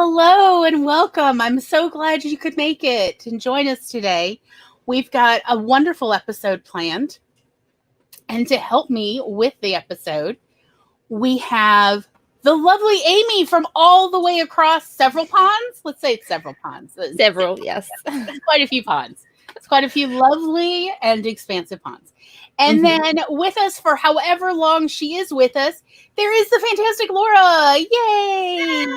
Hello and welcome. I'm so glad you could make it and join us today. We've got a wonderful episode planned. And to help me with the episode, we have the lovely Amy from all the way across several ponds. Let's say it's several ponds. Several, yes. It's quite a few ponds. It's quite a few lovely and expansive ponds. And then with us for however long she is with us, there is the fantastic Laura. Yay!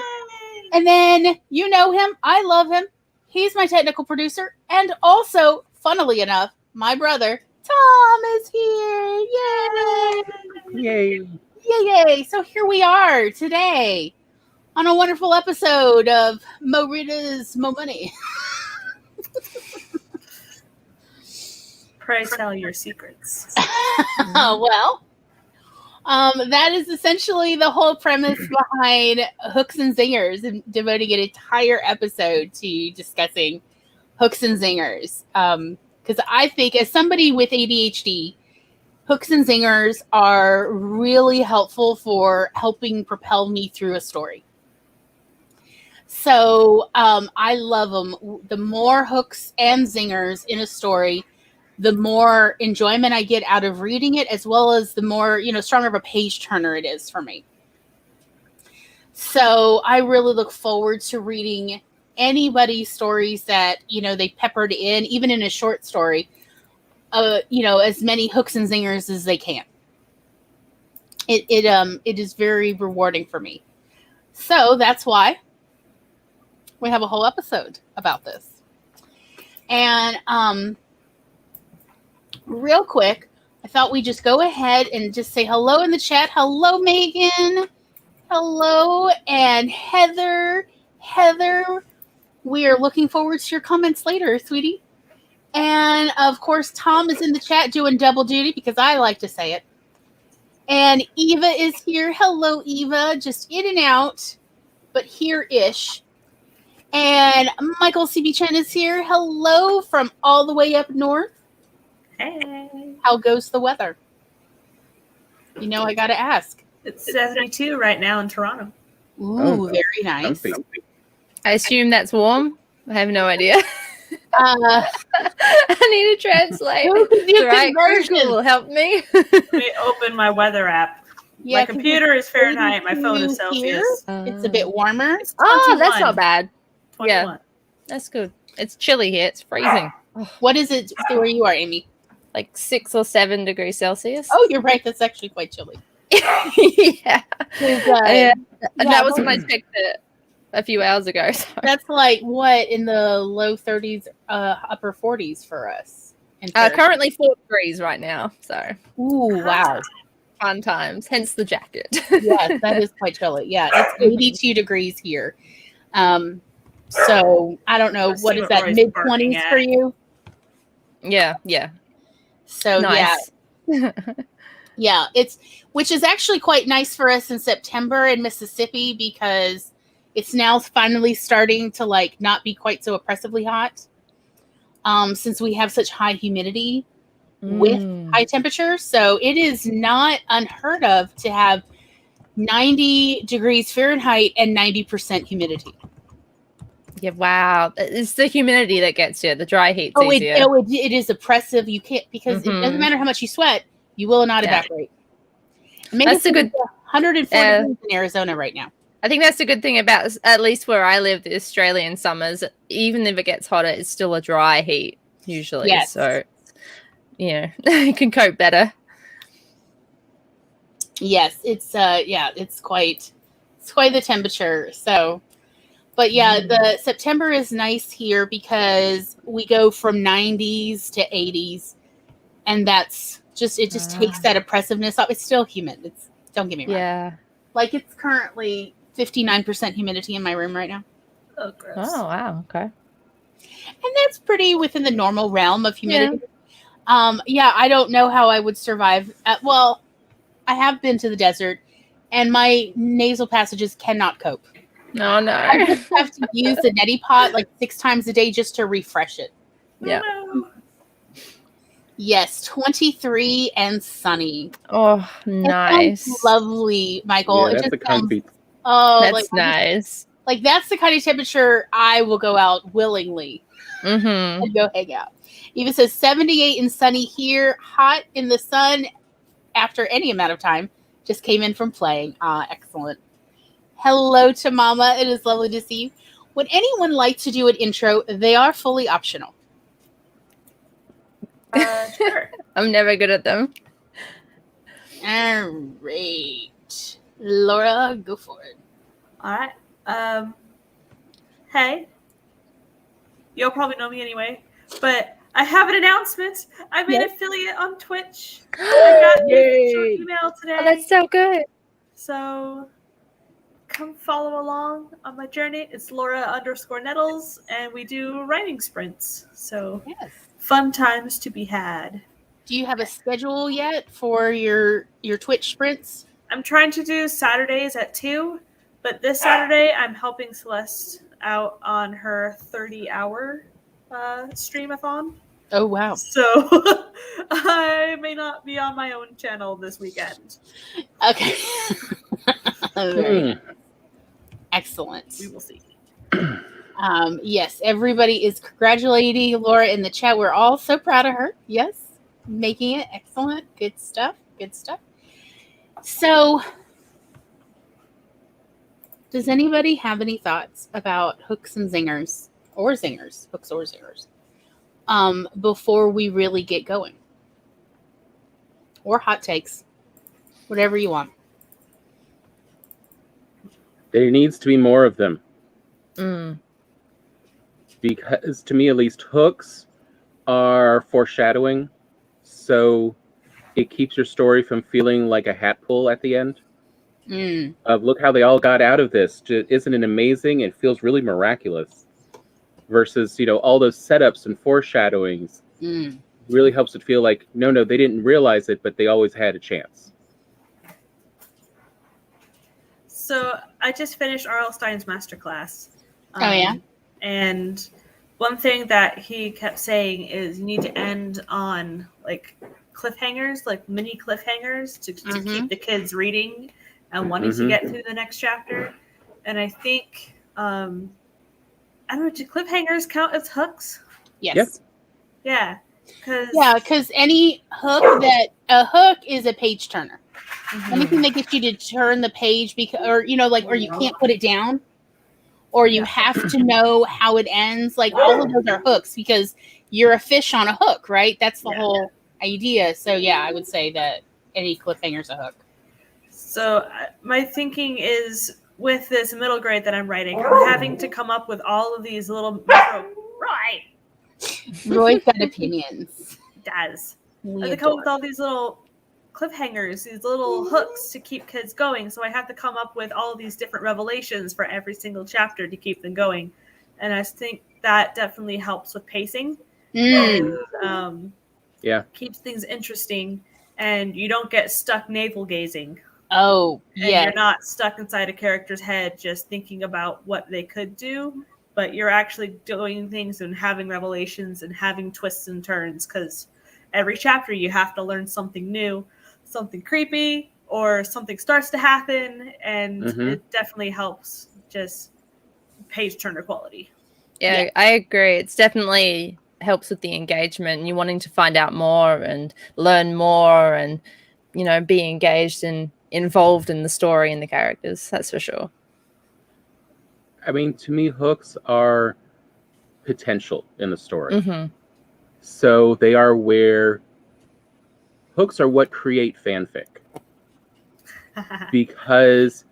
And then you know him. I love him. He's my technical producer. And also, funnily enough, my brother, Tom, is here. Yay! Yay. Yay, yay. So here we are today on a wonderful episode of Mo Rita's Mo Money. Pray tell your secrets. Well, that is essentially the whole premise behind Hooks and Zingers, and devoting an entire episode to discussing hooks and zingers. Because I think, as somebody with ADHD, hooks and zingers are really helpful for helping propel me through a story. So I love them. The more hooks and zingers in a story, the more enjoyment I get out of reading it, as well as the more, stronger of a page turner it is for me. So I really look forward to reading anybody's stories that, they peppered in, even in a short story, as many hooks and zingers as they can. It is very rewarding for me. So that's why we have a whole episode about this. And, real quick, I thought we'd just go ahead and just say hello in the chat. Hello, Megan. Hello, and Heather. Heather, we are looking forward to your comments later, sweetie. And, of course, Tom is in the chat doing double duty because I like to say it. And Eva is here. Hello, Eva. Just in and out, but here-ish. And Michael C.B. Chen is here. Hello from all the way up north. Hey. How goes the weather? I got to ask. It's 72 right now in Toronto. Ooh, very nice. I assume that's warm. I have no idea. I need to translate. Right, Google, help me. Let me open my weather app. Yeah, my computer is Fahrenheit. My phone is Celsius. It's a bit warmer. Oh, that's not bad. 21. Yeah, that's good. It's chilly here. It's freezing. What is it where you are, Amy? Like 6 or 7 degrees Celsius. Oh, you're right. That's actually quite chilly. Yeah. And that was when I checked it a few hours ago. So. That's like what, in the low 30s, upper 40s for us? Currently 4 degrees right now. So. Ooh, wow. Fun times. Hence the jacket. Yes, that is quite chilly. Yeah, it's 82 degrees here. So I don't know, what is that, mid 20s for you? Yeah. So nice. Yeah, which is actually quite nice for us in September in Mississippi, because it's now finally starting to not be quite so oppressively hot. Since we have such high humidity with high temperatures. So it is not unheard of to have 90 degrees Fahrenheit and 90% humidity. Yeah, wow. It's the humidity that gets you. The dry heat's easier. It is oppressive. You can't, because it doesn't matter how much you sweat, you will not evaporate. Maybe that's a good 104 degrees in Arizona right now. I think that's a good thing about, at least where I live, the Australian summers. Even if it gets hotter, it's still a dry heat usually. Yes. So, you can cope better. Yes, it's quite the temperature. So. But yeah, the September is nice here because we go from 90s to 80s, and that's just, it just takes that oppressiveness off. It's still humid. Don't get me wrong. Yeah. It's currently 59% humidity in my room right now. Oh, gross. Oh, wow. Okay. And that's pretty within the normal realm of humidity. Yeah, I don't know how I would survive. Well, I have been to the desert, and my nasal passages cannot cope. No. I just have to use the neti pot 6 times a day just to refresh it. Yeah. Yes, 23 and sunny. Oh, nice. Lovely, Michael. Yeah, that's the comfy. Oh, that's nice. Like, that's the kind of temperature I will go out willingly Mm-hmm. and go hang out. Even says 78 and sunny here, hot in the sun after any amount of time. Just came in from playing. Excellent. Hello to Mama. It is lovely to see you. Would anyone like to do an intro? They are fully optional. Sure. I'm never good at them. All right. Laura, go for it. All right. Hey. You'll probably know me anyway, but I have an announcement. I'm an affiliate on Twitch. I got the email today. Oh, that's so good. So come follow along on my journey. It's Laura_Nettles, and we do writing sprints. So fun times to be had. Do you have a schedule yet for your Twitch sprints? I'm trying to do Saturdays at 2, but this Saturday I'm helping Celeste out on her 30-hour streamathon. Oh, wow. So I may not be on my own channel this weekend. Okay. Excellent. We will see. Yes, everybody is congratulating Laura in the chat. We're all so proud of her. Yes, making it excellent. Good stuff. Good stuff. So, does anybody have any thoughts about hooks and zingers, or zingers, hooks or zingers, before we really get going? Or hot takes, whatever you want. There needs to be more of them. Mm. Because, to me at least, hooks are foreshadowing, so it keeps your story from feeling like a hat pull at the end. Look how they all got out of this. Isn't it amazing? It feels really miraculous. Versus, all those setups and foreshadowings really helps it feel like, no, they didn't realize it, but they always had a chance. So I just finished R.L. Stein's masterclass. And one thing that he kept saying is you need to end on like cliffhangers, like mini cliffhangers to keep the kids reading and wanting to get through the next chapter. And I think, I don't know, do cliffhangers count as hooks? Yes. Yeah. Because any hook a hook is a page turner. Anything that gets you to turn the page or you can't put it down, or you have to know how it ends. Like, all of those are hooks because you're a fish on a hook, right? That's the whole idea. So I would say that any cliffhanger's a hook. So my thinking is, with this middle grade that I'm writing, I'm having to come up with all of these little Roy's got opinions. Does. I have to come up with all these little cliffhangers, these little hooks to keep kids going. So I have to come up with all these different revelations for every single chapter to keep them going. And I think that definitely helps with pacing. And, keeps things interesting, and you don't get stuck navel gazing. Oh, yeah. You're not stuck inside a character's head just thinking about what they could do, but you're actually doing things and having revelations and having twists and turns, because every chapter you have to learn something new, something creepy, or something starts to happen, and it definitely helps just page turner quality. Yeah, I agree. It's definitely helps with the engagement and you wanting to find out more and learn more and, be engaged and involved in the story and the characters. That's for sure. I mean, to me, hooks are potential in the story. So they are hooks are what create fanfic. Because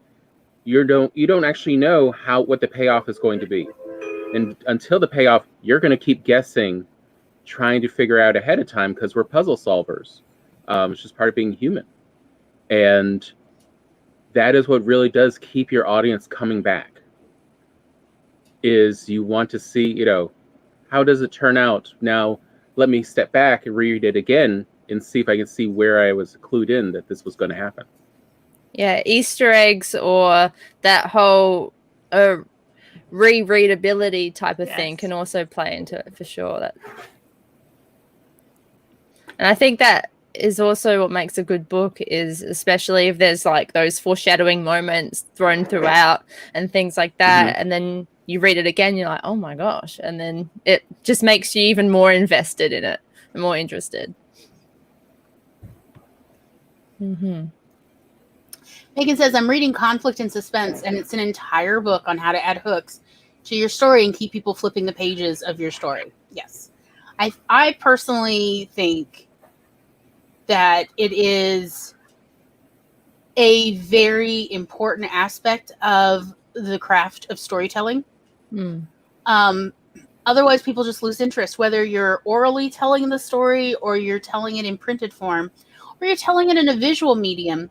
you don't actually know what the payoff is going to be. And until the payoff, you're going to keep guessing, trying to figure out ahead of time, because we're puzzle solvers. It's just part of being human. And that is what really does keep your audience coming back. Is you want to see, how does it turn out? Now, let me step back and read it again and see if I can see where I was clued in that this was going to happen. Yeah, Easter eggs or that whole rereadability type of thing can also play into it for sure. And I think that is also what makes a good book, is especially if there's like those foreshadowing moments thrown throughout and things like that. And then you read it again, you're like, oh my gosh. And then it just makes you even more invested in it and more interested. Megan says, I'm reading Conflict and Suspense, and it's an entire book on how to add hooks to your story and keep people flipping the pages of your story. Yes. I personally think that it is a very important aspect of the craft of storytelling. Otherwise, people just lose interest, whether you're orally telling the story or you're telling it in printed form or you're telling it in a visual medium.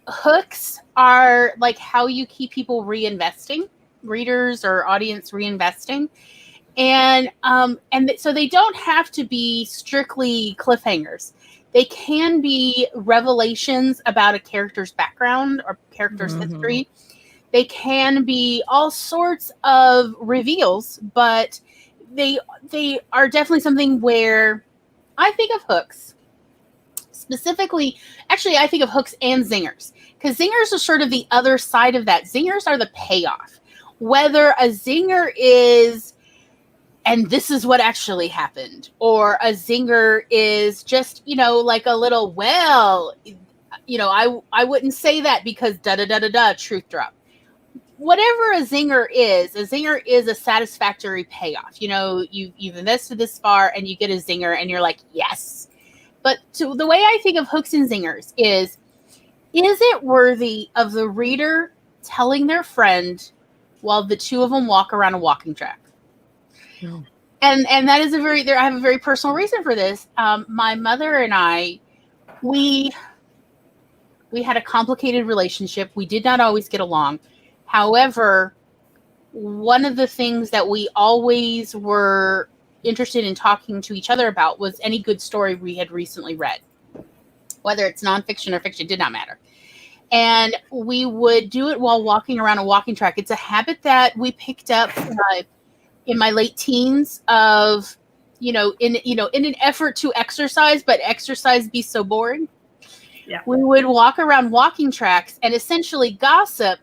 Hooks are like how you keep people reinvesting, readers or audience reinvesting. And so they don't have to be strictly cliffhangers. They can be revelations about a character's background or character's history. They can be all sorts of reveals, but they are definitely something where I think of hooks. Specifically, actually, I think of hooks and zingers, because zingers are sort of the other side of that. Zingers are the payoff. Whether a zinger is, and this is what actually happened, or a zinger is just, like a little, well, I wouldn't say that because da-da-da-da-da, truth drop. Whatever a zinger is a satisfactory payoff. You've invested this far and you get a zinger and you're like, yes. But the way I think of hooks and zingers is it worthy of the reader telling their friend while the two of them walk around a walking track? And that is I have a very personal reason for this. My mother and I, we had a complicated relationship. We did not always get along. However, one of the things that we always were interested in talking to each other about was any good story we had recently read. Whether it's nonfiction or fiction, did not matter. And we would do it while walking around a walking track. It's a habit that we picked up in my late teens of, in an effort to exercise, but exercise be so boring. Yeah. We would walk around walking tracks and essentially gossip.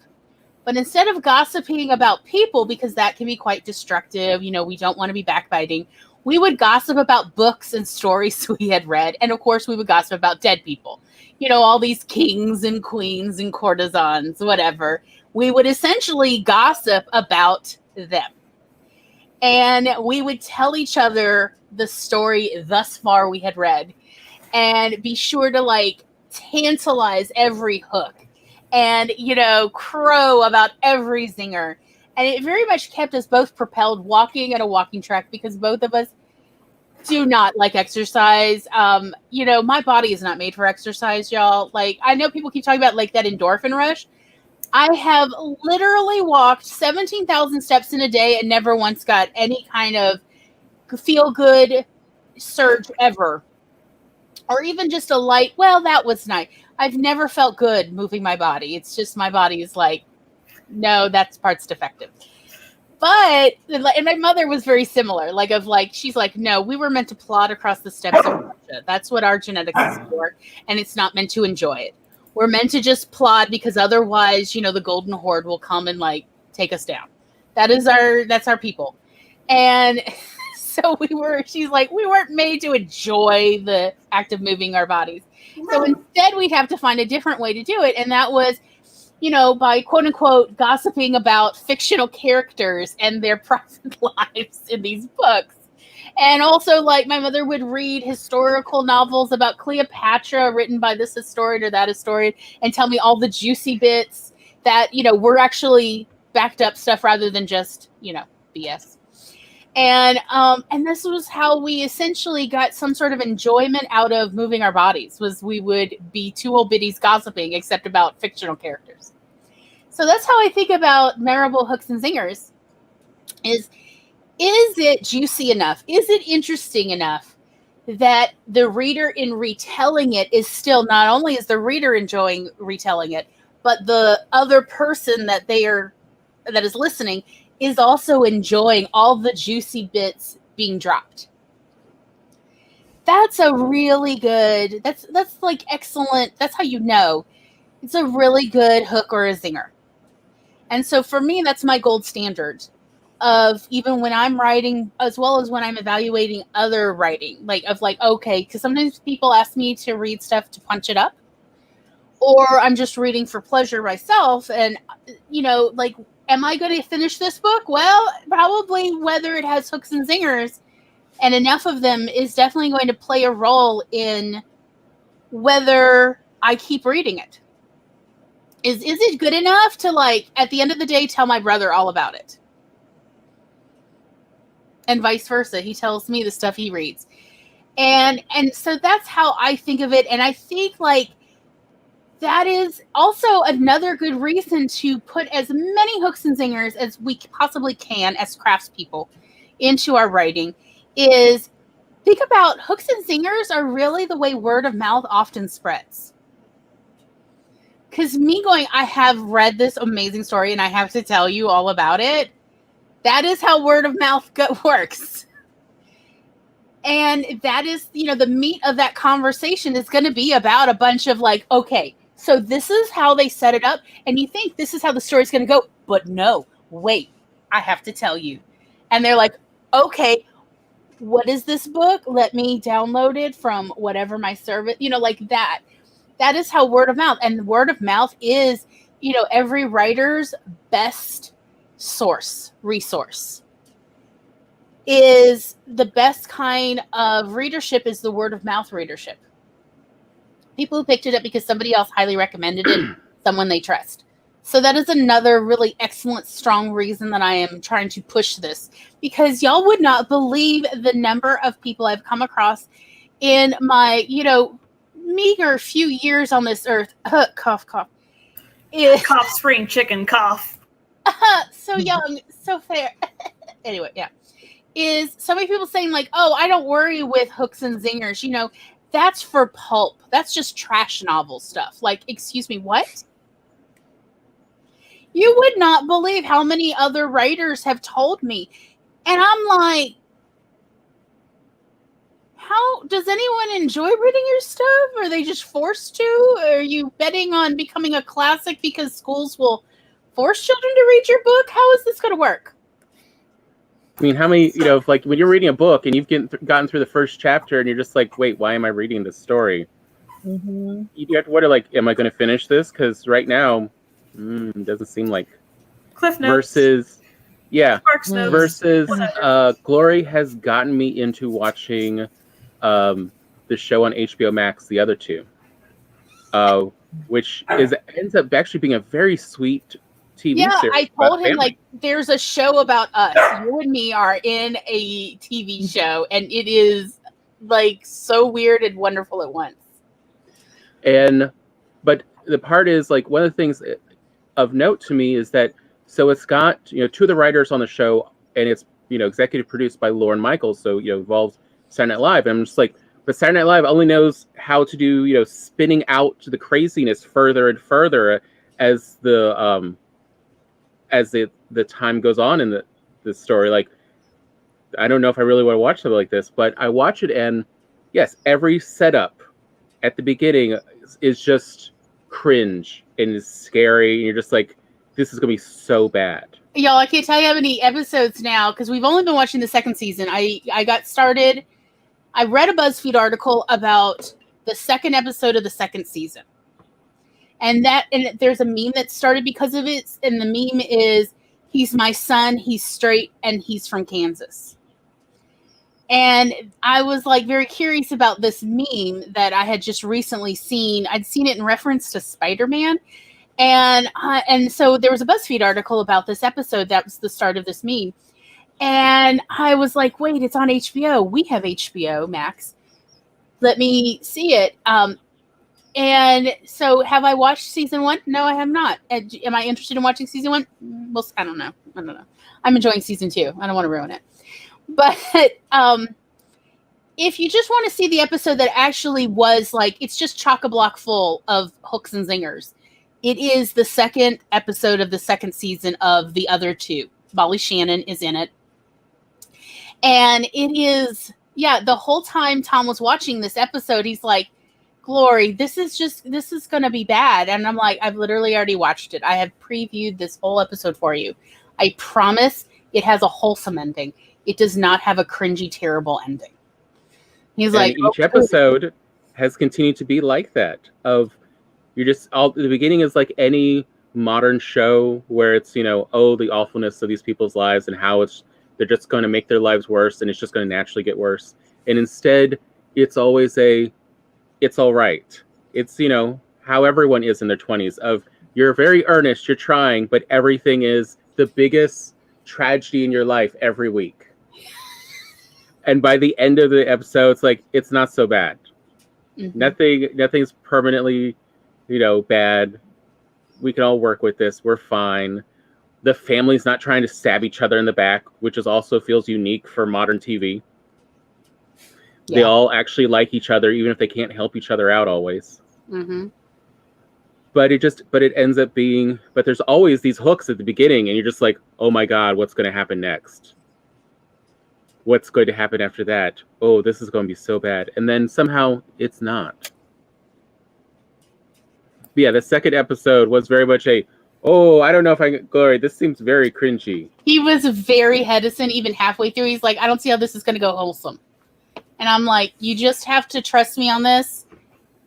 But instead of gossiping about people, because that can be quite destructive, we don't want to be backbiting, we would gossip about books and stories we had read. And of course, we would gossip about dead people. All these kings and queens and courtesans, whatever. We would essentially gossip about them. And we would tell each other the story thus far we had read. And be sure to, tantalize every hook. And, crow about every zinger. And it very much kept us both propelled walking at a walking track, because both of us do not like exercise. My body is not made for exercise, y'all. I know people keep talking about that endorphin rush. I have literally walked 17,000 steps in a day and never once got any kind of feel good surge ever. Or even just a light, well, that was nice. I've never felt good moving my body. It's just my body is no, that part's defective. But, and my mother was very similar. She's like, no, we were meant to plod across the steps of Russia. That's what our genetics is for. And it's not meant to enjoy it. We're meant to just plod, because otherwise, the Golden Horde will come and take us down. That's our people. And so she's like, we weren't made to enjoy the act of moving our bodies. So instead we'd have to find a different way to do it. And that was, by quote unquote gossiping about fictional characters and their private lives in these books. And also, my mother would read historical novels about Cleopatra written by this historian or that historian and tell me all the juicy bits that, were actually backed up stuff rather than just, BS. And this was how we essentially got some sort of enjoyment out of moving our bodies, was we would be two old biddies gossiping, except about fictional characters. So that's how I think about memorable hooks and zingers. Is it juicy enough? Is it interesting enough that the reader in retelling it is still, not only is the reader enjoying retelling it, but the other person that is listening is also enjoying all the juicy bits being dropped. That's a really good. That's like excellent. That's how you know it's a really good hook or a zinger. And so for me, that's my gold standard of even when I'm writing, as well as when I'm evaluating other writing, like okay, because sometimes people ask me to read stuff to punch it up, or I'm just reading for pleasure myself, and like, am I going to finish this book? Well, probably. Whether it has hooks and zingers, and enough of them, is definitely going to play a role in whether I keep reading it. Is it good enough to, like, at the end of the day, tell my brother all about it? And vice versa. He tells me the stuff he reads. And so that's how I think of it. And I think, like, that is also another good reason to put as many hooks and zingers as we possibly can as craftspeople into our writing. Is think about hooks and zingers are really the way word of mouth often spreads. Because me going, I have read this amazing story and I have to tell you all about it. That is how word of mouth works. And that is, the meat of that conversation is going to be about a bunch of, like, okay, so this is how they set it up. And you think this is how the story's going to go. But no, wait, I have to tell you. And they're like, okay, what is this book? Let me download it from whatever my service, like that. That is how word of mouth, and word of mouth is, every writer's best resource is the best kind of readership is the word of mouth readership. People who picked it up because somebody else highly recommended it, someone they trust. So that is another really excellent, strong reason that I am trying to push this, because y'all would not believe the number of people I've come across in my, meager few years on this earth. Cough, cough. Cough, spring chicken, cough. So young, so fair. Anyway, yeah. Is so many people saying, like, oh, I don't worry with hooks and zingers. That's for pulp. That's just trash novel stuff. Like, excuse me, what? You would not believe how many other writers have told me. And I'm like, how does anyone enjoy reading your stuff? Are they just forced to? Are you betting on becoming a classic because schools will force children to read your book? How is this going to work? I mean, how many, like when you're reading a book and you've gotten through the first chapter and you're just like, wait, why am I reading this story? Mm-hmm. You have to wonder, like, am I going to finish this? Because right now, it doesn't seem like. Cliff Notes. Versus Glory has gotten me into watching the show on HBO Max, The Other Two, which ends up actually being a very sweet TV series. I told him, like, there's a show about us. You and me are in a TV show, and it is, like, so weird and wonderful at once. But the part is, like, one of the things of note to me is that, so it's got, two of the writers on the show, and it's, executive produced by Lorne Michaels, so, involves Saturday Night Live. And I'm just like, but Saturday Night Live only knows how to do, spinning out the craziness further and further as the time goes on in the story. Like, I don't know if I really want to watch something like this, but I watch it, and yes, every setup at the beginning is just cringe and is scary, and you're just like, this is gonna be so bad. Y'all, I can't tell you how many episodes now, because we've only been watching the second season. I got started. I read a BuzzFeed article about the second episode of the second season. And there's a meme that started because of it. And the meme is, he's my son, he's straight, and he's from Kansas. And I was, like, very curious about this meme that I had just recently seen. I'd seen it in reference to Spider-Man. And so there was a BuzzFeed article about this episode. That was the start of this meme. And I was like, wait, it's on HBO. We have HBO Max. Let me see it. And so have I watched season 1? No, I have not. Am I interested in watching season 1? Well, I don't know. I'm enjoying season 2. I don't want to ruin it. But if you just want to see the episode that actually was, like, it's just chock-a-block full of hooks and zingers, it is the second episode of the second season of The Other Two. Molly Shannon is in it. And it is yeah, the whole time Tom was watching this episode, he's like, Glory, this is going to be bad. And I'm like, I've literally already watched it. I have previewed this whole episode for you. I promise it has a wholesome ending. It does not have a cringy, terrible ending. He's and like, each episode has continued to be like that. Of you're just the beginning is like any modern show where it's, you know, oh, the awfulness of these people's lives and how they're just going to make their lives worse and it's just going to naturally get worse. And instead, it's always it's all right. It's, you know, how everyone is in their 20s of you're very earnest, you're trying, but everything is the biggest tragedy in your life every week. And by the end of the episode, it's like, it's not so bad. Mm-hmm. Nothing's permanently, you know, bad. We can all work with this. We're fine. The family's not trying to stab each other in the back, which is also feels unique for modern TV. Yeah. They all actually like each other, even if they can't help each other out always. Mm-hmm. But it ends up being, but there's always these hooks at the beginning, and you're just like, oh my God, what's going to happen next? What's going to happen after that? Oh, this is going to be so bad. And then somehow it's not. But yeah, the second episode was very much oh, I don't know if Glory, this seems very cringy. He was very hesitant even halfway through. He's like, I don't see how this is going to go wholesome. And I'm like, you just have to trust me on this.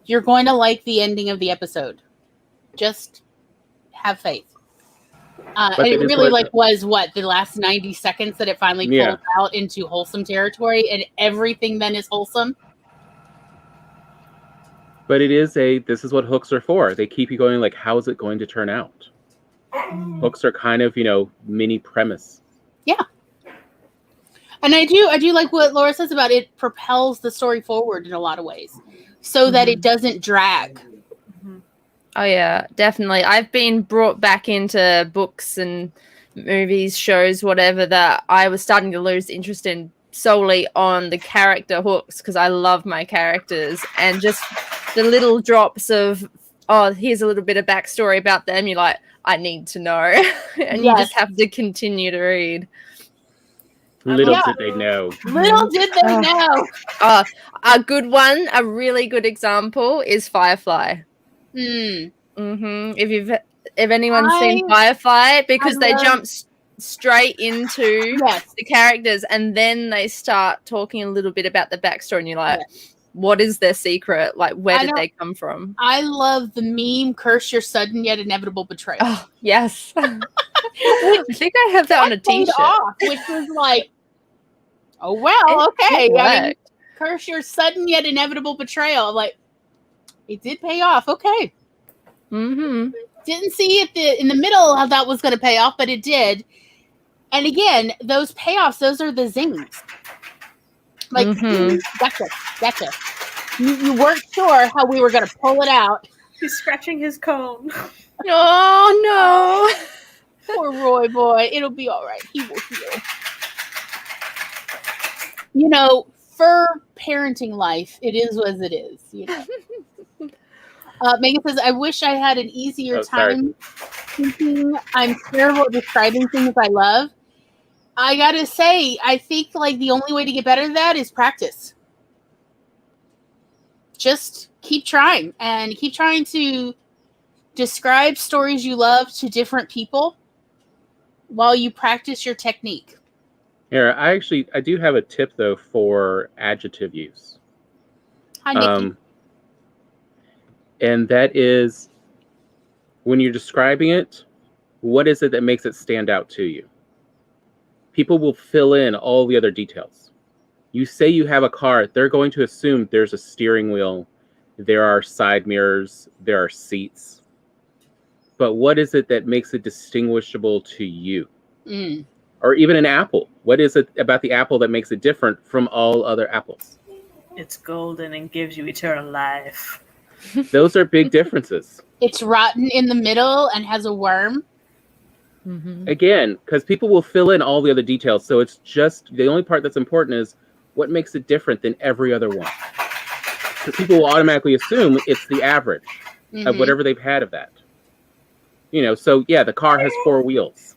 You're going to like the ending of the episode. Just have faith. And it really was the last 90 seconds that it finally pulled out into wholesome territory, and everything then is wholesome. But it is this is what hooks are for. They keep you going like, how is it going to turn out? Hooks are kind of, you know, mini premise. Yeah. And I do like what Laura says about it propels the story forward in a lot of ways so that it doesn't drag. Oh, yeah, definitely. I've been brought back into books and movies, shows, whatever, that I was starting to lose interest in solely on the character hooks because I love my characters, and just the little drops of, oh, here's a little bit of backstory about them. You're like, I need to know. And you just have to continue to read. Little did they know. Little did they know. A good one, a really good example is Firefly. If anyone's seen Firefly, because they jump straight into the characters and then they start talking a little bit about the backstory, and you're like, what is their secret? Like, where did they come from? I love the meme, curse your sudden yet inevitable betrayal. Oh, yes. I think I have that on a t-shirt. Which was like, oh, well, okay. I mean, curse your sudden yet inevitable betrayal. Like, it did pay off. Okay. Didn't see it in the middle how that was going to pay off, but it did. And again, those payoffs, those are the zings. Like, gotcha. You weren't sure how we were going to pull it out. He's scratching his cone. Oh, no. Poor Roy boy. It'll be all right. He will heal. You know, for parenting life, it is as it is, you know. Megan says, I wish I had an easier time thinking. I'm terrible at describing things I love. I gotta say, I think like the only way to get better at that is practice. Just keep trying and keep trying to describe stories you love to different people while you practice your technique. Here, I do have a tip though for adjective use. Hi, Nikki. And that is, when you're describing it, what is it that makes it stand out to you? People will fill in all the other details. You say you have a car, they're going to assume there's a steering wheel, there are side mirrors, there are seats. But what is it that makes it distinguishable to you? Or even an apple. What is it about the apple that makes it different from all other apples? It's golden and gives you eternal life. Those are big differences. It's rotten in the middle and has a worm. Again, because people will fill in all the other details. So it's just, the only part that's important is what makes it different than every other one. Because people will automatically assume it's the average of whatever they've had of that. You know, so yeah, the car has 4 wheels.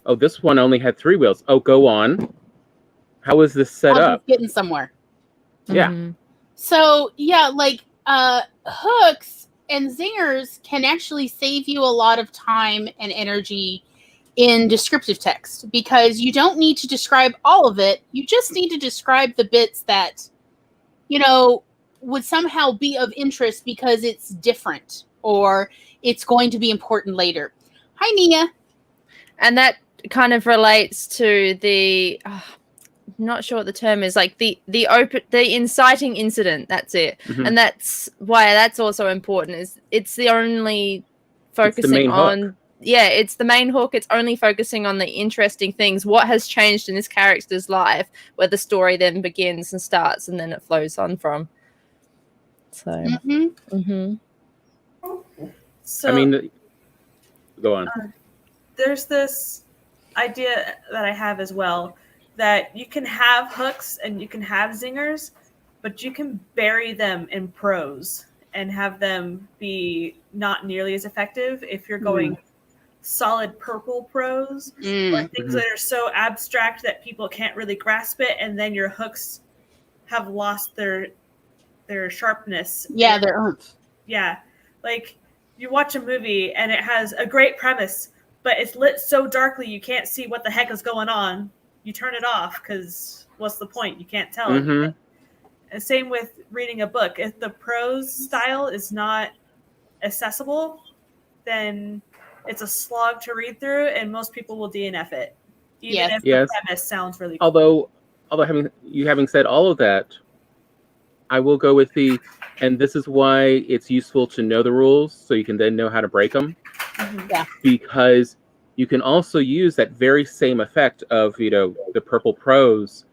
Oh, this one only had 3 wheels. Oh, go on. How is this set I'll up? just getting somewhere. Yeah. Mhm. So yeah, like hooks and zingers can actually save you a lot of time and energy in descriptive text, because you don't need to describe all of it. You just need to describe the bits that, you know, would somehow be of interest because it's different or it's going to be important later. Hi, Nia. And that kind of relates to the not sure what the term is, like the inciting incident. That's it. Mhm. And that's why that's also important, is it's the only focusing main on hook. Yeah, it's the main hook. It's only focusing on the interesting things, what has changed in this character's life, where the story then begins and starts, and then it flows on from. So So I mean, go on. there's this idea that I have as well, that you can have hooks and you can have zingers, but you can bury them in prose and have them be not nearly as effective if you're going solid purple prose or things that are so abstract that people can't really grasp it, and then your hooks have lost their sharpness. Yeah, their oomph. Yeah, like you watch a movie and it has a great premise, but it's lit so darkly you can't see what the heck is going on. You turn it off because what's the point? You can't tell anything. And same with reading a book. If the prose style is not accessible, then it's a slog to read through, and most people will DNF it, even if the premise sounds really cool. Although having said all of that, I will go with and this is why it's useful to know the rules, so you can then know how to break them. Yeah. Because you can also use that very same effect of, the purple prose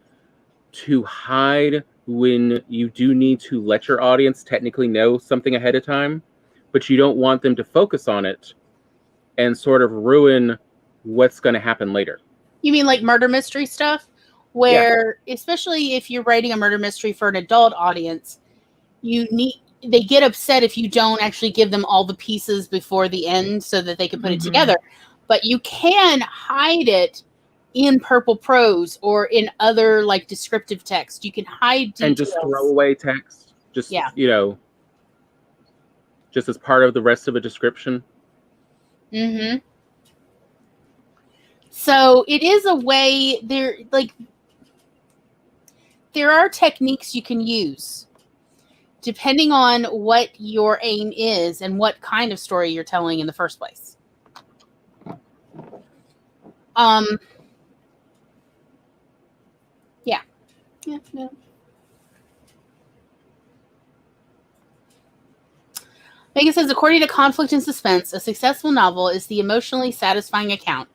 to hide when you do need to let your audience technically know something ahead of time, but you don't want them to focus on it and sort of ruin what's going to happen later. You mean like murder mystery stuff? Where, especially if you're writing a murder mystery for an adult audience, they get upset if you don't actually give them all the pieces before the end so that they can put it together. But you can hide it in purple prose or in other like descriptive text. You can hide details. And just throw away text. Just, just as part of the rest of a description. So it is a way there are techniques you can use depending on what your aim is and what kind of story you're telling in the first place. Yeah. Megan says, according to Conflict and Suspense, a successful novel is the emotionally satisfying account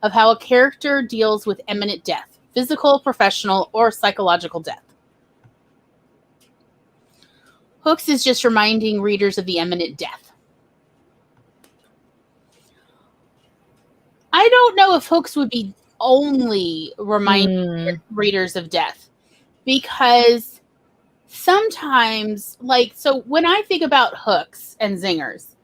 of how a character deals with imminent death, physical, professional, or psychological death. Hooks is just reminding readers of the imminent death. I don't know if Hooks would be only reminding readers of death, because sometimes, so when I think about hooks and zingers,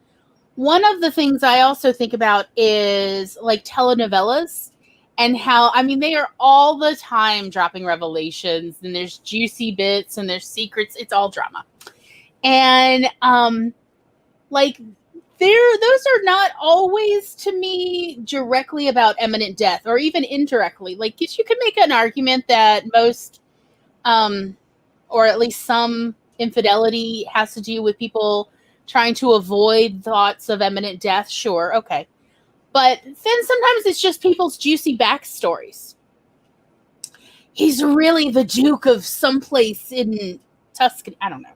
one of the things I also think about is like telenovelas, and how, they are all the time dropping revelations, and there's juicy bits and there's secrets. It's all drama. And those are not always, to me, directly about imminent death, or even indirectly. Like, you can make an argument that most, or at least some infidelity has to do with people trying to avoid thoughts of imminent death. Sure, okay. But then sometimes it's just people's juicy backstories. He's really the Duke of someplace in Tuscany. I don't know.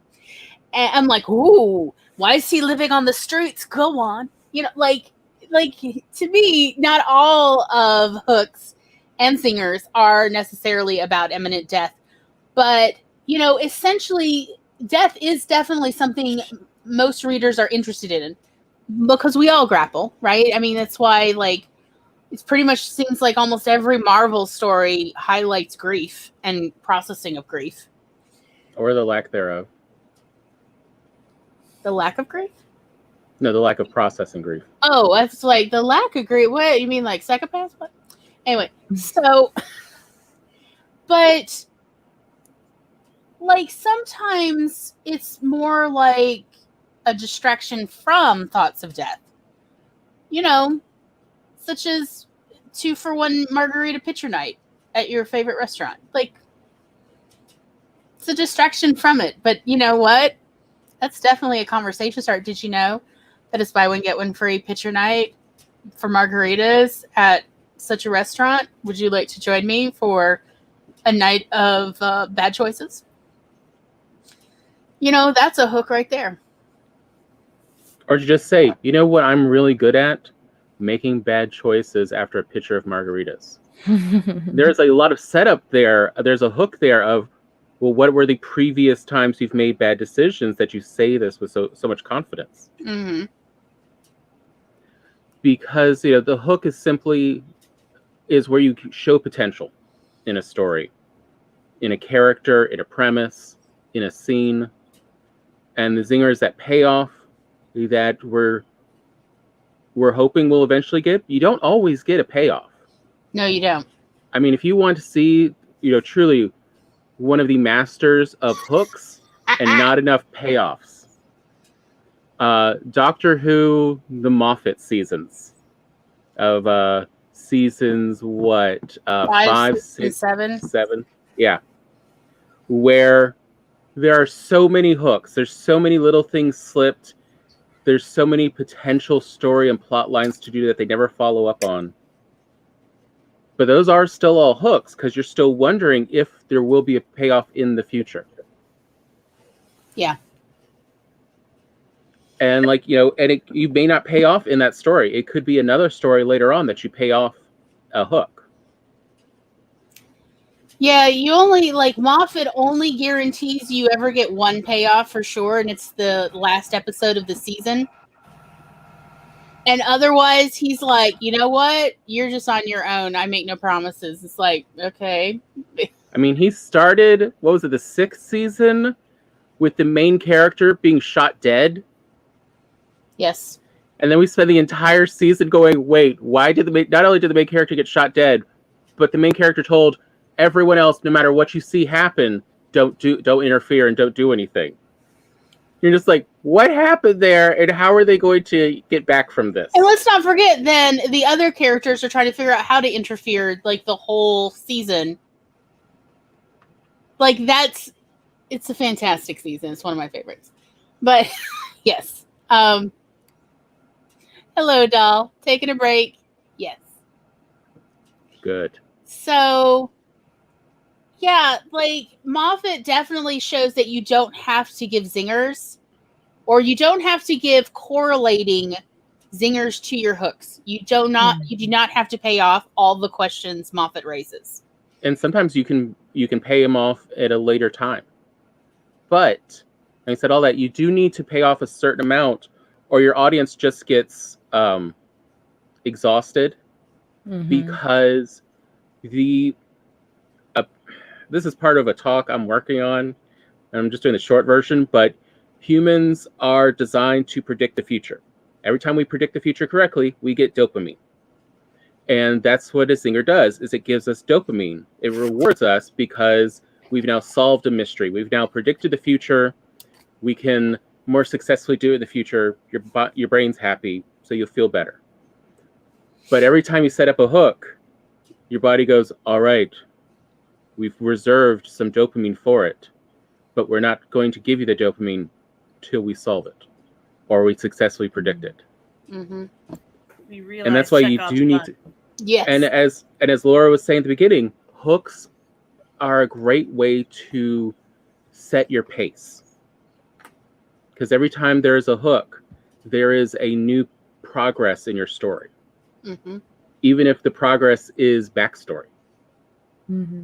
And I'm like, ooh, why is he living on the streets? Go on. Like to me, not all of Hooks and Zingers are necessarily about imminent death. But, essentially, death is definitely something most readers are interested in, because we all grapple, right? That's why, it's pretty much seems like almost every Marvel story highlights grief and processing of grief. Or the lack thereof. The lack of grief? No, the lack of processing grief. Oh, it's like the lack of grief. What? You mean like psychopaths? What? Anyway, so... But but like sometimes it's more like a distraction from thoughts of death. You know, such as 2-for-1 margarita pitcher night at your favorite restaurant. Like, it's a distraction from it. But you know what? That's definitely a conversation start. Did you know that it's buy one, get one free pitcher night for margaritas at such a restaurant? Would you like to join me for a night of bad choices? You know, that's a hook right there. Or to just say, you know what I'm really good at? Making bad choices after a pitcher of margaritas. There's a lot of setup there. There's a hook there of, well, what were the previous times you've made bad decisions that you say this with so much confidence? Mm-hmm. Because the hook is where you show potential in a story, in a character, in a premise, in a scene, and the zinger is that payoff that we're hoping we'll eventually get. You don't always get a payoff. No, you don't. I mean, if you want to see, truly one of the masters of hooks and not enough payoffs, Doctor Who, the Moffat seasons of seasons what 5, 6, 7, yeah, where there are so many hooks. There's so many little things slipped. There's so many potential story and plot lines to do that they never follow up on. But those are still all hooks because you're still wondering if there will be a payoff in the future. Yeah. And you may not pay off in that story. It could be another story later on that you pay off a hook. Yeah, Moffat only guarantees you ever get one payoff for sure, and it's the last episode of the season. And otherwise, he's like, you know what? You're just on your own. I make no promises. It's like, okay. I mean, he started, what was it, the 6th season with the main character being shot dead? Yes. And then we spent the entire season going, wait, why did not only did the main character get shot dead, but the main character told everyone else, no matter what you see happen, don't interfere and don't do anything. You're just like, what happened there, and how are they going to get back from this? And let's not forget, then the other characters are trying to figure out how to interfere, like the whole season. Like it's a fantastic season. It's one of my favorites. But yes. Hello, doll. Taking a break. Yes. Good. So, yeah, Moffat definitely shows that you don't have to give zingers, or you don't have to give correlating zingers to your hooks. You do not have to pay off all the questions Moffat raises. And sometimes you can pay him off at a later time. But, having said all that, you do need to pay off a certain amount, or your audience just gets exhausted, because this is part of a talk I'm working on, and I'm just doing the short version, but humans are designed to predict the future. Every time we predict the future correctly, we get dopamine. And that's what a zinger does, is it gives us dopamine. It rewards us because we've now solved a mystery. We've now predicted the future. We can more successfully do it in the future. Your brain's happy, so you'll feel better. But every time you set up a hook, your body goes, all right, we've reserved some dopamine for it, but we're not going to give you the dopamine till we solve it or we successfully predict it. Mm-hmm. And that's why you do need to. Yes. And as Laura was saying at the beginning, hooks are a great way to set your pace. Because every time there's a hook, there is a new progress in your story. Mm-hmm. Even if the progress is backstory. Mm-hmm.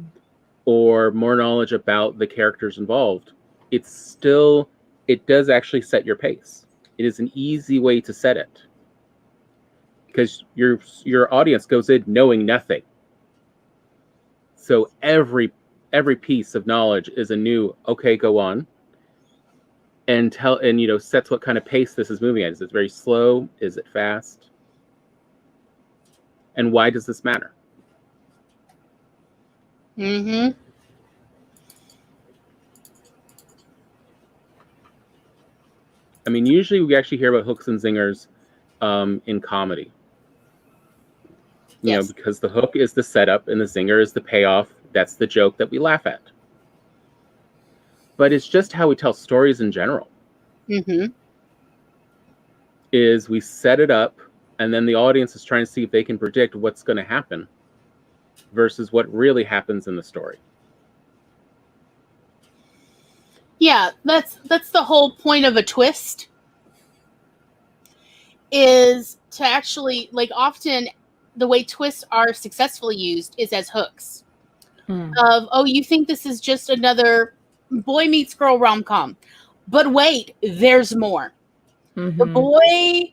Or more knowledge about the characters involved, it does actually set your pace. It is an easy way to set it. Because your audience goes in knowing nothing. So every piece of knowledge is a new, okay, go on. And sets what kind of pace this is moving at. Is it very slow? Is it fast? And why does this matter? Mm-hmm. mean, usually we actually hear about hooks and zingers in comedy. You know, because the hook is the setup and the zinger is the payoff. That's the joke that we laugh at. But it's just how we tell stories in general. Is we set it up, and then the audience is trying to see if they can predict what's going to happen versus what really happens in the story. Yeah, that's the whole point of a twist, is to actually, like, often the way twists are successfully used is as hooks. Of, oh, you think this is just another boy meets girl rom-com, but wait, there's more. The boy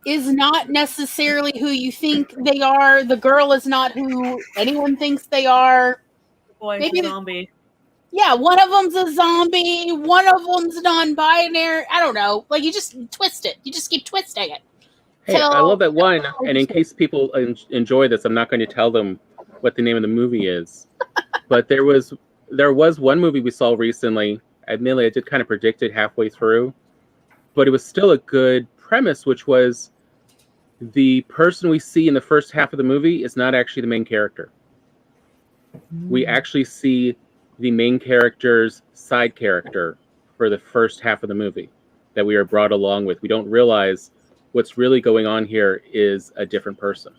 is not necessarily who you think they are. The girl is not who anyone thinks they are. The boy's a zombie. Yeah, one of them's a zombie. One of them's non-binary. I don't know. Like, you just twist it. You just keep twisting it. Hey, I love that one. And in case people enjoy this, I'm not going to tell them what the name of the movie is. But there was one movie we saw recently. Admittedly, I did kind of predict it halfway through, but it was still a good premise, which was the person we see in the first half of the movie is not actually the main character. We actually see the main character's side character for the first half of the movie that we are brought along with. We don't realize what's really going on here is a different person.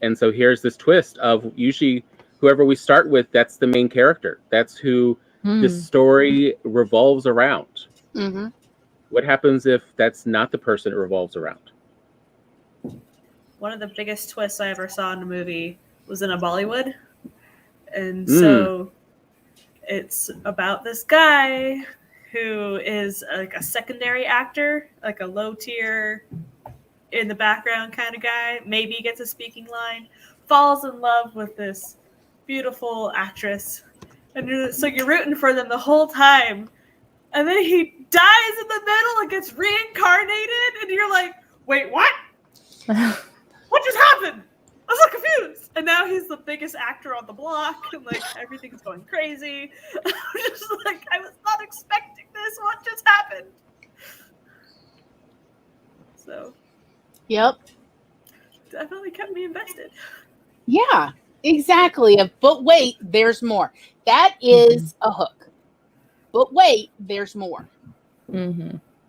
And so here's this twist of usually whoever we start with, that's the main character. That's who the story revolves around. What happens if that's not the person it revolves around? One of the biggest twists I ever saw in a movie was in a Bollywood. And so it's about this guy who is like a secondary actor, like a low tier in the background kind of guy, maybe gets a speaking line, falls in love with this beautiful actress. And so you're rooting for them the whole time. And then he dies in the middle and gets reincarnated. And you're like, wait, what? What just happened? I was so confused. And now he's the biggest actor on the block. And like everything's going crazy. I'm just like, I was not expecting this. What just happened? So. Yep. Definitely kept me invested. Yeah, exactly. But wait, there's more. That is a hook. But wait, there's more.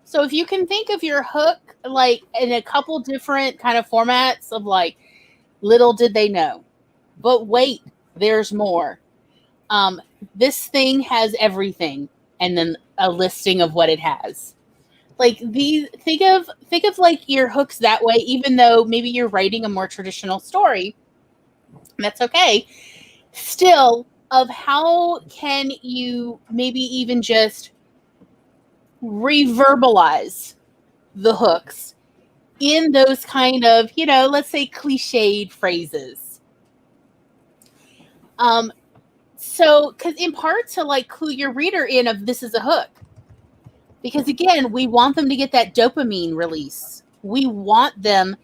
So if you can think of your hook like in a couple different kind of formats of like, little did they know, but wait, there's more. This thing has everything, and then a listing of what it has. Like these, think of like your hooks that way, even though maybe you're writing a more traditional story. That's okay. Still, of how can you maybe even just reverbalize the hooks in those kind of, you know, let's say cliched phrases. So, because in part to like clue your reader in of this is a hook. Because again, we want them to get that dopamine release. We want them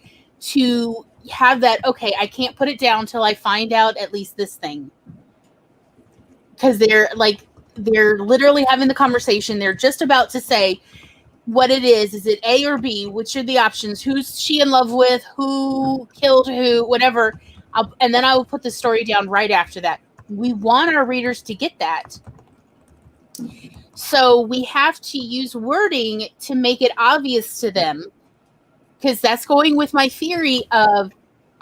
to have that, okay, I can't put it down till I find out at least this thing. Because they're literally having the conversation. They're just about to say what it is. Is it A or B? Which are the options? Who's she in love with? Who killed who? Whatever. And then I will put the story down right after that. We want our readers to get that. So we have to use wording to make it obvious to them, because that's going with my theory of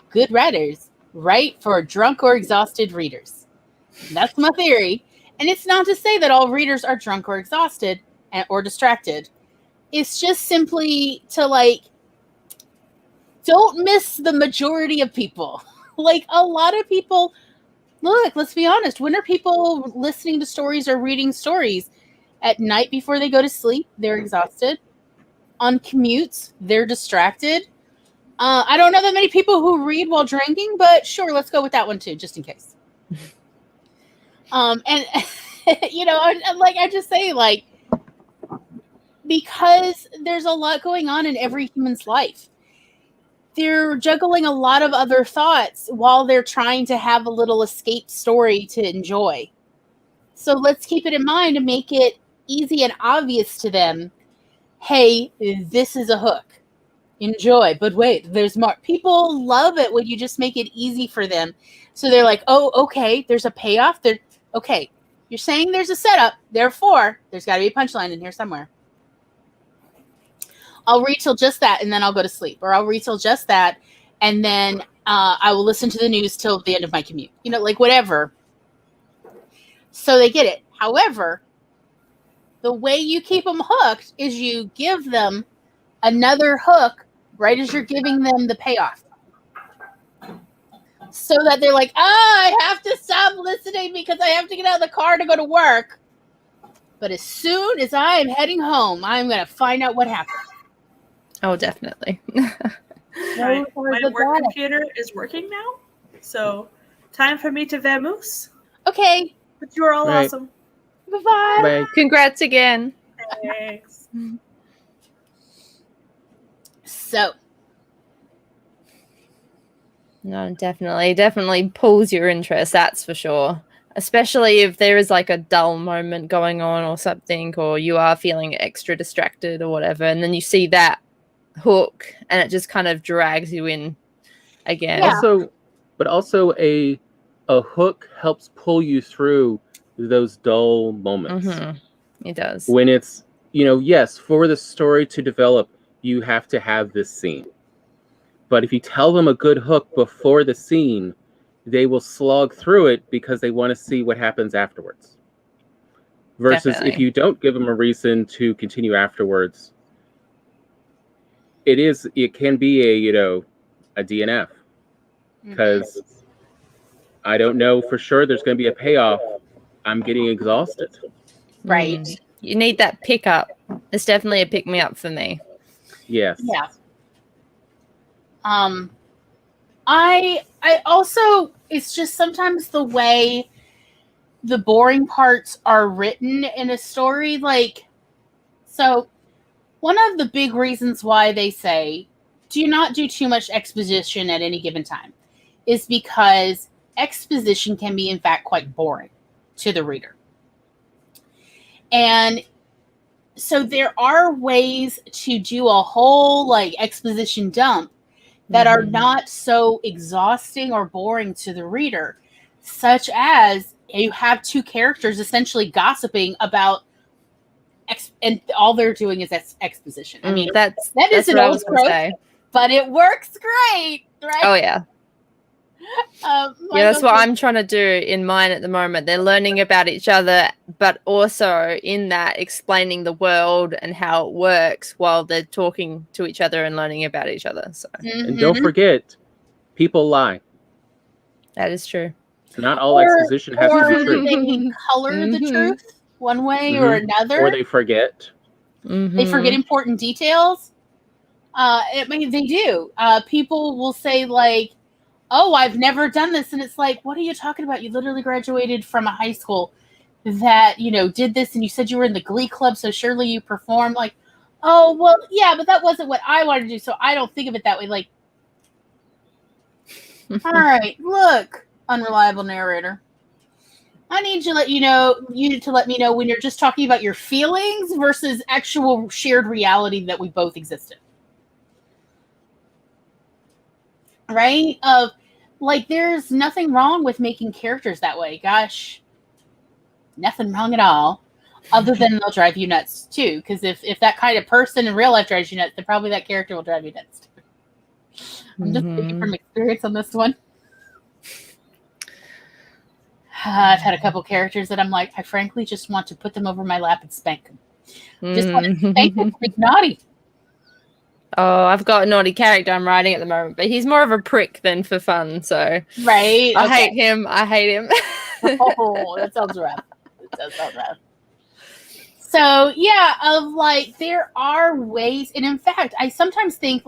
good writers write for drunk or exhausted readers. That's my theory. And it's not to say that all readers are drunk or exhausted or distracted. It's just simply to like, don't miss the majority of people. Like a lot of people, look, let's be honest. When are people listening to stories or reading stories? At night before they go to sleep, they're exhausted. On commutes, they're distracted. I don't know that many people who read while drinking, but sure, let's go with that one too, just in case. And you know, I just say like, because there's a lot going on in every human's life. They're juggling a lot of other thoughts while they're trying to have a little escape story to enjoy. So let's keep it in mind to make it easy and obvious to them hey, this is a hook. Enjoy. But wait, there's more. People love it when you just make it easy for them. So they're like, oh, okay, there's a payoff. Okay, you're saying there's a setup. Therefore, there's got to be a punchline in here somewhere. I'll read till just that, and then I'll go to sleep. Or I'll read till just that, and then I will listen to the news till the end of my commute. You know, like whatever. So they get it. However, the way you keep them hooked is you give them another hook right as you're giving them the payoff. So that they're like, I have to stop listening because I have to get out of the car to go to work. But as soon as I am heading home, I'm going to find out what happened. Oh, definitely. My work computer is working now. So, time for me to vamoose. Okay. But you are all awesome. Bye-bye. Bye. Congrats again. Thanks. So. No, definitely pulls your interest, that's for sure. Especially if there is like a dull moment going on or something, or you are feeling extra distracted or whatever, and then you see that hook and it just kind of drags you in again. Yeah. Also a hook helps pull you through those dull moments. It does. When it's, yes, for the story to develop, you have to have this scene. But if you tell them a good hook before the scene, they will slog through it because they want to see what happens afterwards. Versus Definitely. if you don't give them a reason to continue afterwards, it can be a DNF. Because I don't know for sure there's going to be a payoff. I'm getting exhausted. Right. You need that pickup. It's definitely a pick-me-up for me. Yes. Yeah. I also, it's just sometimes the way the boring parts are written in a story. Like, so one of the big reasons why they say do not do too much exposition at any given time is because exposition can be, in fact, quite boring to the reader. And so there are ways to do a whole exposition dump that are not so exhausting or boring to the reader, such as you have two characters essentially gossiping about and all they're doing is exposition. I mean, that is an old trope, but it works great, right? Oh yeah. That's what I'm trying to do in mine at the moment. They're learning about each other, but also in that explaining the world and how it works while they're talking to each other and learning about each other. So, and don't forget, people lie. That is true. Not all exposition has to be true. They color the truth one way or another, or they forget. They forget important details. I mean, they do. People will say oh, I've never done this. And it's like, what are you talking about? You literally graduated from a high school that, did this and you said you were in the Glee Club, so surely you performed. Like, oh, well, yeah, but that wasn't what I wanted to do, so I don't think of it that way. Like, all right, look, unreliable narrator. I need to let you to let me know when you're just talking about your feelings versus actual shared reality that we both exist in. Right? There's nothing wrong with making characters that way. Gosh, nothing wrong at all. Other than they'll drive you nuts too. Because if that kind of person in real life drives you nuts, then probably that character will drive you nuts too. I'm just speaking from experience on this one. I've had a couple characters that I'm like, I frankly just want to put them over my lap and spank them. Just want to spank them, like naughty. Oh, I've got a naughty character I'm writing at the moment, but he's more of a prick than for fun, so... Right. I hate him. Oh, that sounds rough. That does sound rough. So, yeah, there are ways, and in fact, I sometimes think,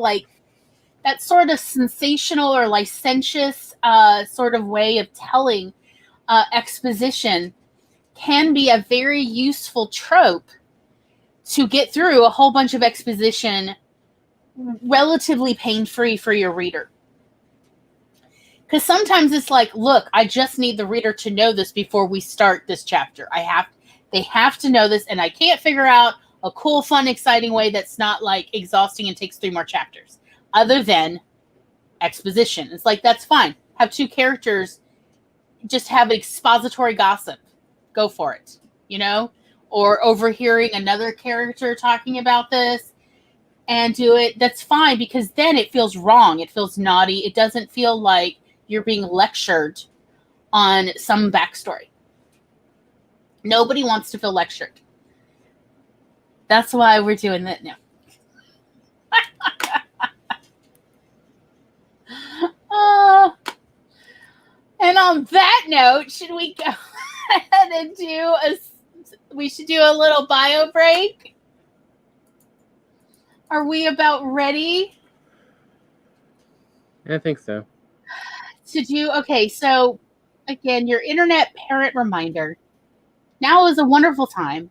that sort of sensational or licentious sort of way of telling exposition can be a very useful trope to get through a whole bunch of exposition relatively pain-free for your reader. Because sometimes it's like, look, I just need the reader to know this before we start this chapter. They have to know this, and I can't figure out a cool, fun, exciting way that's not like exhausting and takes 3 more chapters. Other than exposition. It's like, that's fine. Have 2 characters just have expository gossip. Go for it, you know? Or overhearing another character talking about this and do it. That's fine, because then it feels wrong. It feels naughty. It doesn't feel like you're being lectured on some backstory. Nobody wants to feel lectured. That's why we're doing that now. And on that note, should we go ahead and we should do a little bio break? Are we about ready? I think so. Okay, so again, your internet parent reminder. Now is a wonderful time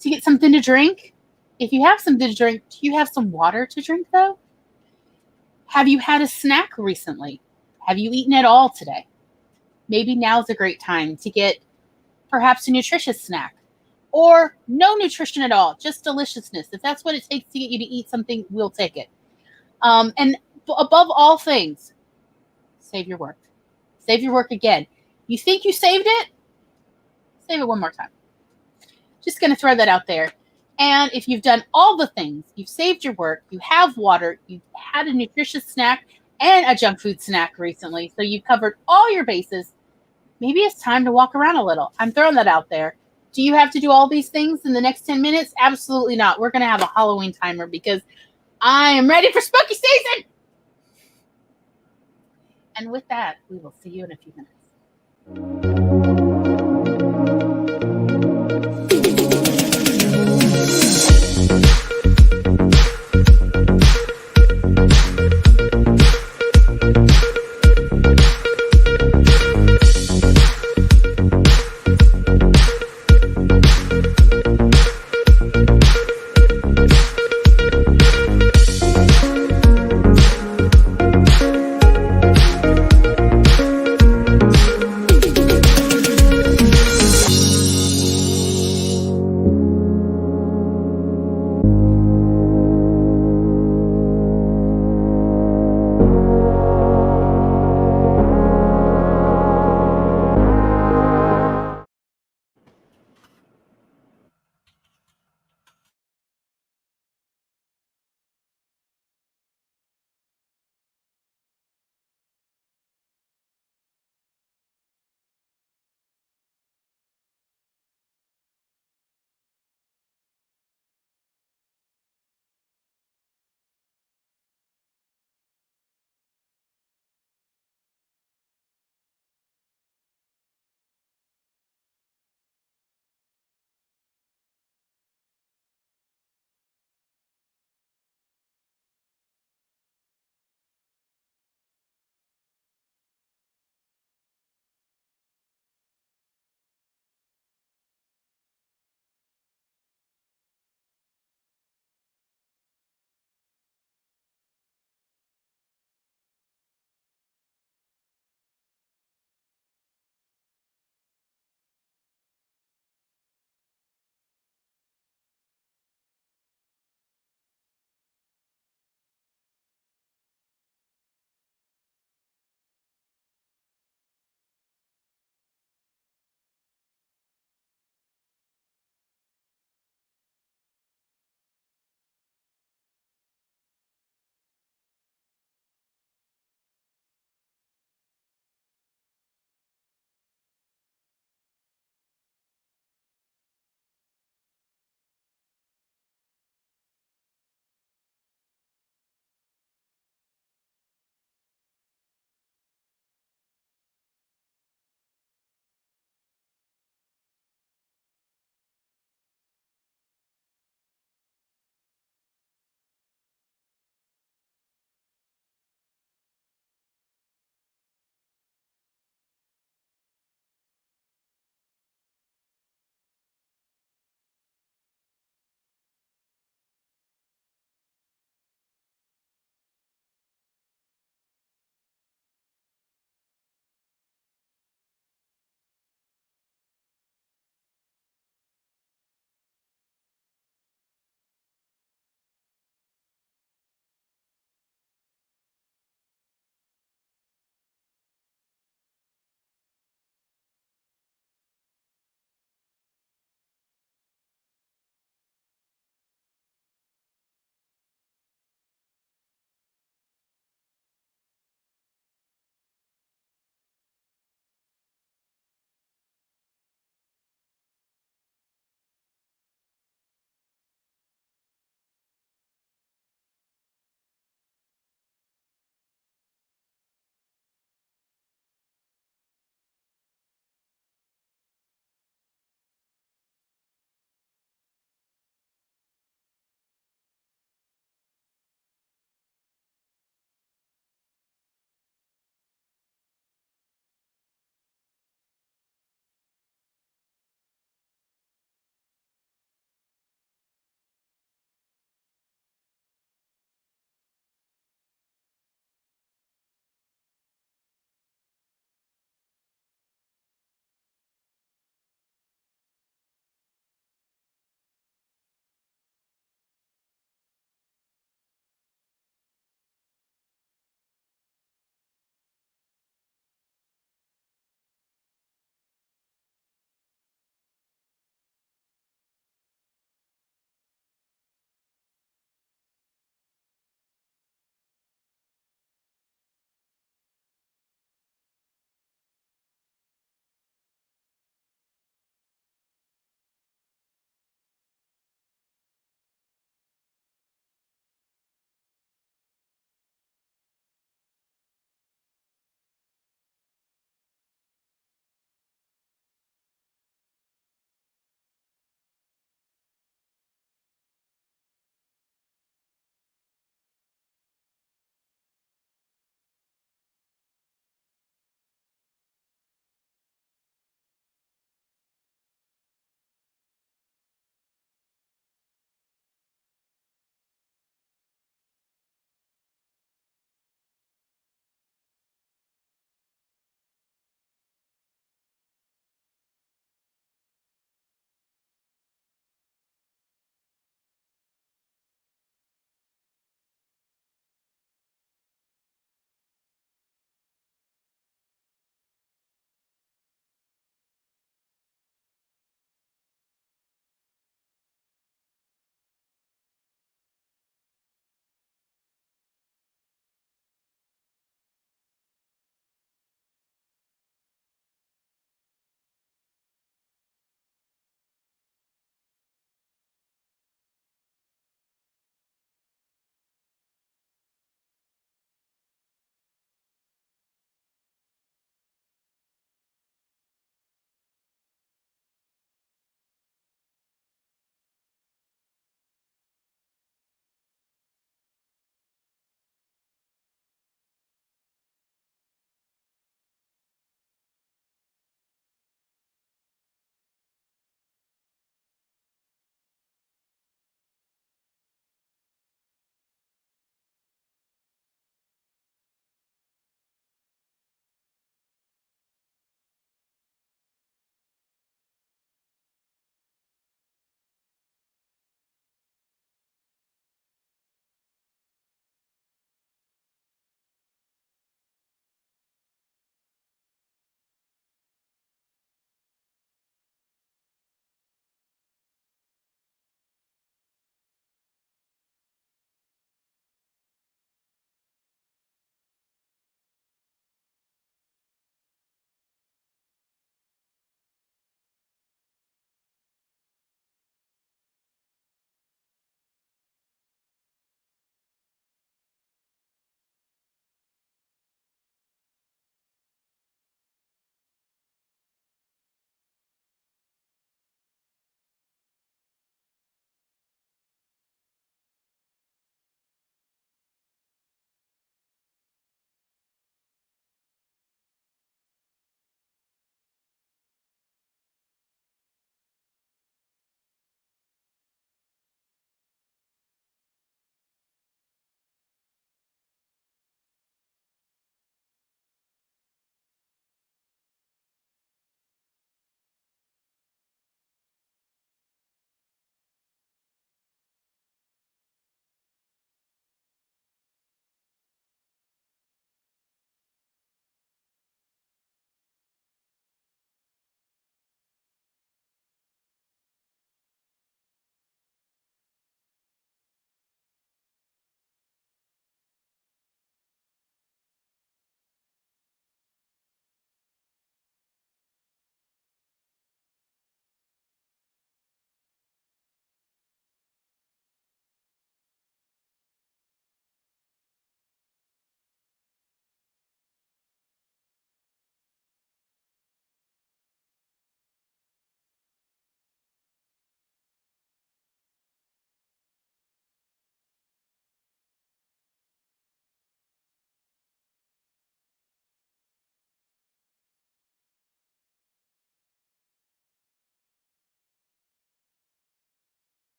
to get something to drink. If you have something to drink, do you have some water to drink, though? Have you had a snack recently? Have you eaten at all today? Maybe now's a great time to get perhaps a nutritious snack. Or no nutrition at all, just deliciousness. If that's what it takes to get you to eat something, we'll take it. And above all things, save your work. Save your work again. You think you saved it? Save it one more time. Just going to throw that out there. And if you've done all the things, you've saved your work, you have water, you've had a nutritious snack and a junk food snack recently, so you've covered all your bases, maybe it's time to walk around a little. I'm throwing that out there. Do you have to do all these things in the next 10 minutes? Absolutely not. We're going to have a Halloween timer because I am ready for spooky season. And with that, we will see you in a few minutes.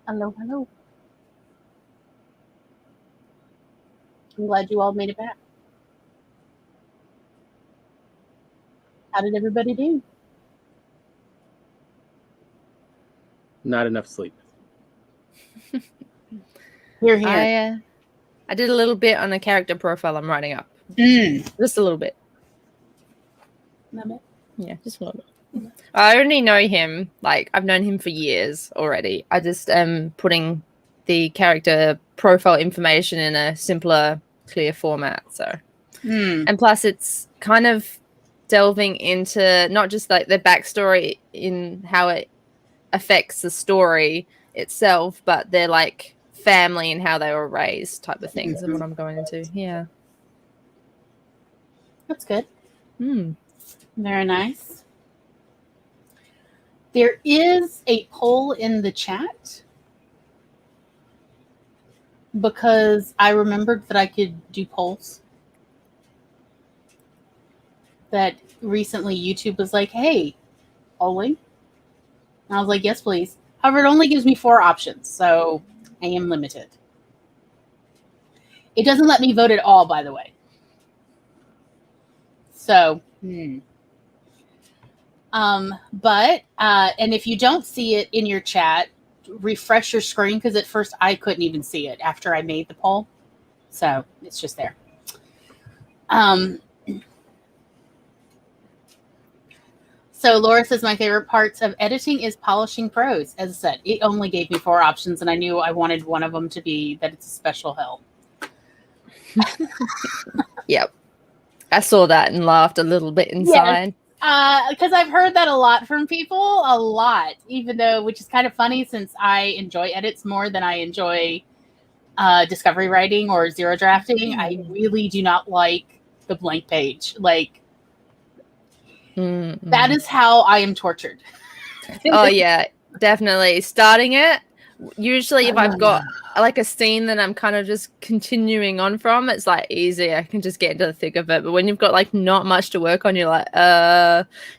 Hello, hello. I'm glad you all made it back. How did everybody do? Not enough sleep. Here, here. I did a little bit on a character profile I'm writing up. Just a little bit. Yeah, just a little bit. I only know him, like, I've known him for years already. I just am putting the character profile information in a simpler, clear format. So, and plus, it's kind of delving into not just like the backstory in how it affects the story itself, but their like family and how they were raised type of things and what I'm going into. Yeah. That's good. Very nice. There is a poll in the chat because I remembered that I could do polls. That recently YouTube was like, hey, polling. And I was like, yes, please. However, it only gives me 4 options, so I am limited. It doesn't let me vote at all, by the way. So, and if you don't see it in your chat, refresh your screen, because at first I couldn't even see it after I made the poll. So it's just there. So Laura says, my favorite parts of editing is polishing prose. As I said, it only gave me 4 options, and I knew I wanted one of them to be that it's a special help. Yep. I saw that and laughed a little bit inside. Because I've heard that a lot from people, a lot, even though, which is kind of funny since I enjoy edits more than I enjoy discovery writing or zero drafting. I really do not like the blank page. Like, that is how I am tortured. Oh, yeah, definitely. Starting it, usually if I've got like a scene that I'm kind of just continuing on from, it's like easy. I can just get into the thick of it. But when you've got like not much to work on, you're like,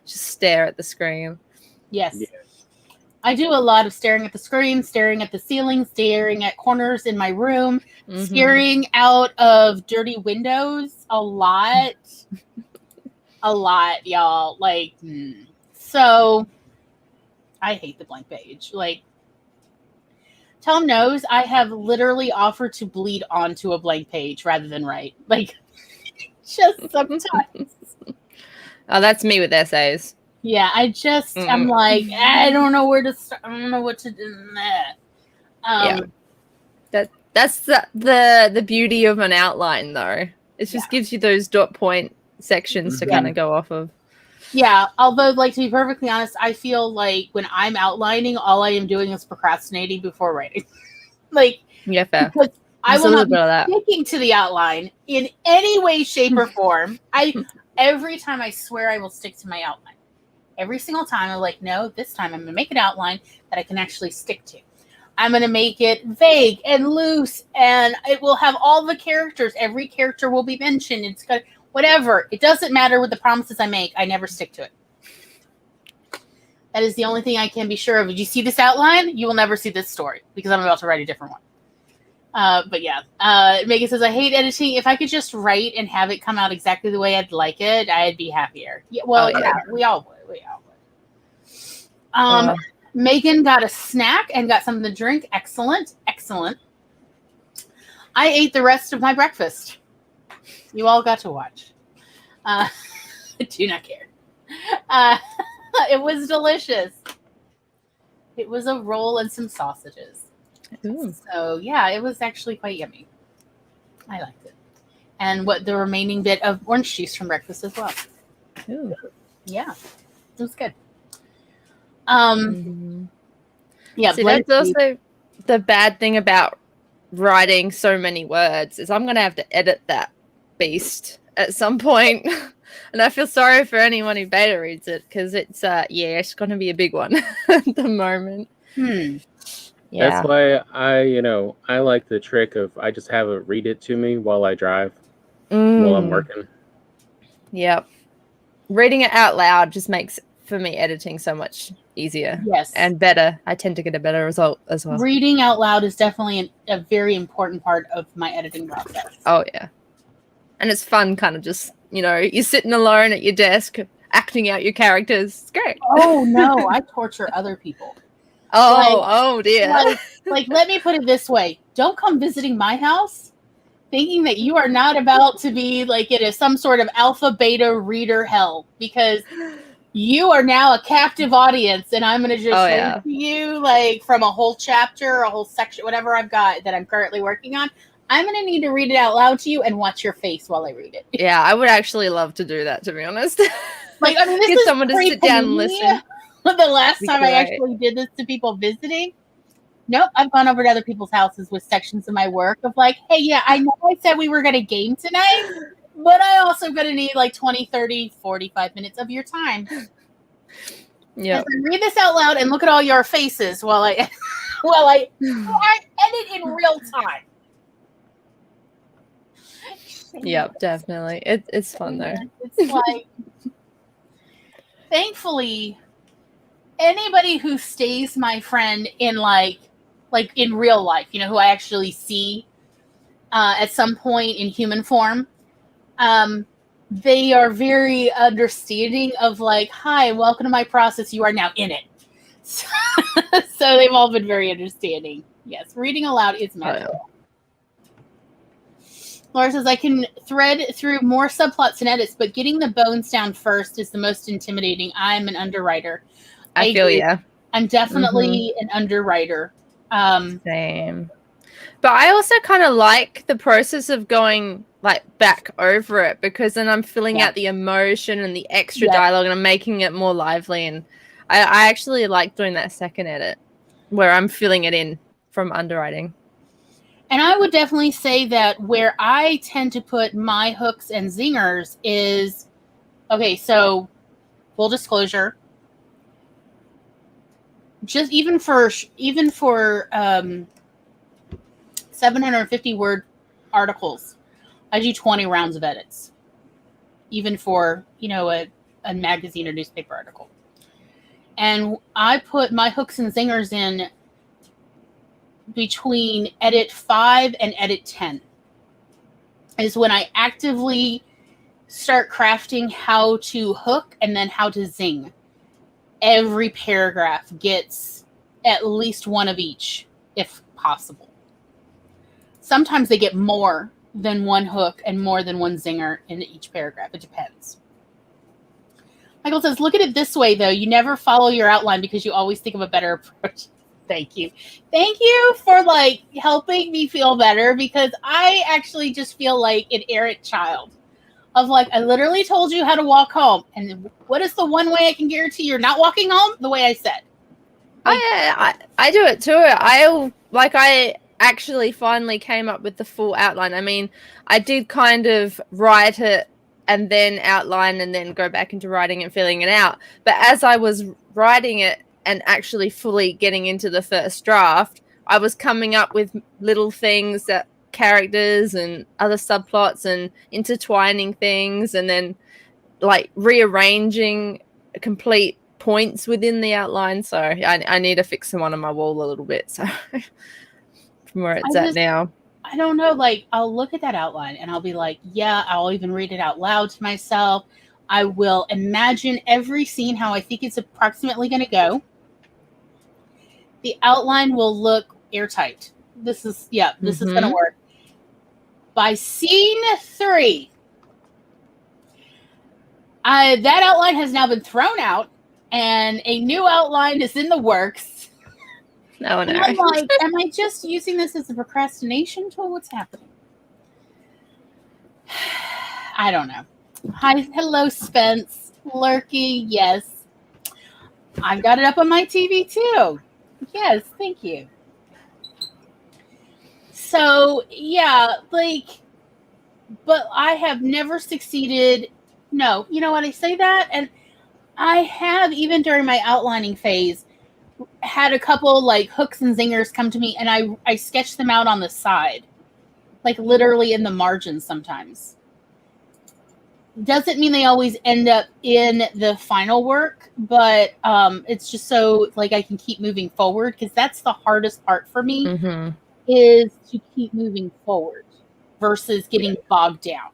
just stare at the screen. Yes. Yeah. I do a lot of staring at the screen, staring at the ceiling, staring at corners in my room, staring out of dirty windows a lot. A lot, y'all. Like, so I hate the blank page. Like, Tom knows I have literally offered to bleed onto a blank page rather than write. Like, just sometimes. Oh, that's me with essays. Yeah, I'm like, I don't know where to start. I don't know what to do. Yeah. That's the beauty of an outline, though. It just gives you those dot point sections to kind of go off of. Yeah, although, like, to be perfectly honest, I feel like when I'm outlining, all I am doing is procrastinating before writing. Like, yeah, fair. Because I will not be sticking to the outline in any way, shape, or form. Every time I swear I will stick to my outline. Every single time I'm like, no, this time I'm going to make an outline that I can actually stick to. I'm going to make it vague and loose, and it will have all the characters. Every character will be mentioned. It's got whatever. It doesn't matter what the promises I make. I never stick to it. That is the only thing I can be sure of. Did you see this outline? You will never see this story because I'm about to write a different one. But yeah, Megan says, I hate editing. If I could just write and have it come out exactly the way I'd like it, I'd be happier. Yeah, well, we all would. Megan got a snack and got something to drink. Excellent. I ate the rest of my breakfast. You all got to watch. Do not care. It was delicious. It was a roll and some sausages. So yeah, it was actually quite yummy. I liked it. And what the remaining bit of orange juice from breakfast as well. Yeah, it was good. Yeah, see, that's also the bad thing about writing so many words is I'm gonna have to edit that beast at some point. And I feel sorry for anyone who beta reads it because it's it's going to be a big one at the moment. Yeah. That's why I like the trick of I just have it read it to me while I drive, while I'm working. Yep. Reading it out loud just makes, for me, editing so much easier. Yes. And better. I tend to get a better result as well. Reading out loud is definitely a very important part of my editing process. Oh, yeah. And it's fun, kind of just, you're sitting alone at your desk, acting out your characters. It's great. Oh, no. I torture other people. Oh, dear. Like, let me put it this way. Don't come visiting my house thinking that you are not about to be, like, in some sort of alpha, beta reader hell. Because you are now a captive audience, and I'm going to just read to you, like, from a whole chapter, a whole section, whatever I've got that I'm currently working on. I'm going to need to read it out loud to you and watch your face while I read it. Yeah, I would actually love to do that, to be honest. Like, I mean, this Get is someone to sit down and listen. The last time I actually did this to people visiting, nope, I've gone over to other people's houses with sections of my work of like, hey, yeah, I know I said we were going to game tonight, but I also going to need like 20, 30, 45 minutes of your time. Yeah. Read this out loud and look at all your faces while I edit in real time. Yep, definitely. It's fun though. It's like, thankfully, anybody who stays my friend in like in real life, who I actually see at some point in human form, they are very understanding of like, hi, welcome to my process. You are now in it. So they've all been very understanding. Yes, reading aloud is magical. Laura says, I can thread through more subplots and edits, but getting the bones down first is the most intimidating. I'm an underwriter. I feel you. I'm definitely an underwriter. Same. But I also kind of like the process of going like back over it, because then I'm filling out the emotion and the extra dialogue and I'm making it more lively. And I actually like doing that second edit where I'm filling it in from underwriting. And I would definitely say that where I tend to put my hooks and zingers is, okay, so full disclosure, just even for 750 word articles, I do 20 rounds of edits, even for, a magazine or newspaper article. And I put my hooks and zingers in between edit 5 and edit 10 is when I actively start crafting how to hook and then how to zing. Every paragraph gets at least one of each, if possible. Sometimes they get more than one hook and more than one zinger in each paragraph. It depends. Michael says, look at it this way, though. You never follow your outline because you always think of a better approach. Thank you. Thank you for helping me feel better, because I actually just feel like an errant child of I literally told you how to walk home. And what is the one way I can guarantee you're not walking home? The way I said. I do it too. I actually finally came up with the full outline. I mean, I did kind of write it and then outline and then go back into writing and filling it out. But as I was writing it and actually fully getting into the first draft, I was coming up with little things, that characters and other subplots and intertwining things, and then rearranging complete points within the outline. So I need to fix them on my wall a little bit. So from where it's at now. I don't know. I'll look at that outline and I'll be like, yeah, I'll even read it out loud to myself. I will imagine every scene, how I think it's approximately going to go. The outline will look airtight. This is going to work. By scene 3, that outline has now been thrown out and a new outline is in the works. No. And I'm like, am I just using this as a procrastination tool? What's happening? I don't know. Hello, Spence. Lurky, yes. I've got it up on my TV too. Yes, thank you. So, yeah, but I have never succeeded. No, you know what, I say that, and I have, even during my outlining phase, had a couple like hooks and zingers come to me, and I sketch them out on the side, like literally in the margins sometimes. Doesn't mean they always end up in the final work, but it's just so like I can keep moving forward, because that's the hardest part for me, is to keep moving forward versus getting bogged down.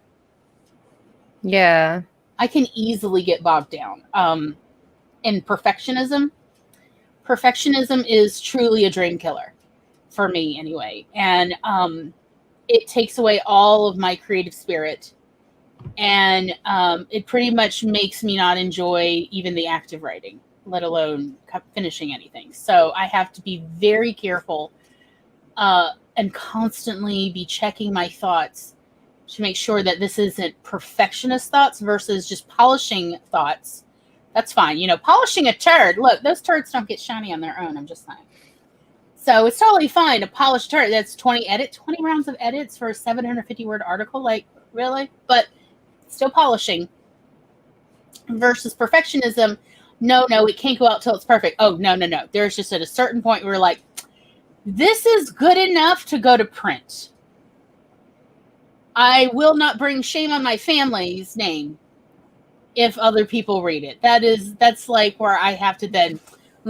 Yeah. I can easily get bogged down in perfectionism. Perfectionism is truly a dream killer for me anyway, and it takes away all of my creative spirit, and it pretty much makes me not enjoy even the act of writing, let alone finishing anything. So I have to be very careful and constantly be checking my thoughts to make sure that this isn't perfectionist thoughts versus just polishing thoughts. That's fine. You know, polishing a turd. Look, those turds don't get shiny on their own. I'm just saying. So it's totally fine to polish turd. That's 20 rounds of edits for a 750 word article. Like, really? But still polishing versus perfectionism. No, it can't go out till it's perfect. Oh, no. There's just at a certain point where we're like, this is good enough to go to print. I will not bring shame on my family's name if other people read it. That's like where I have to then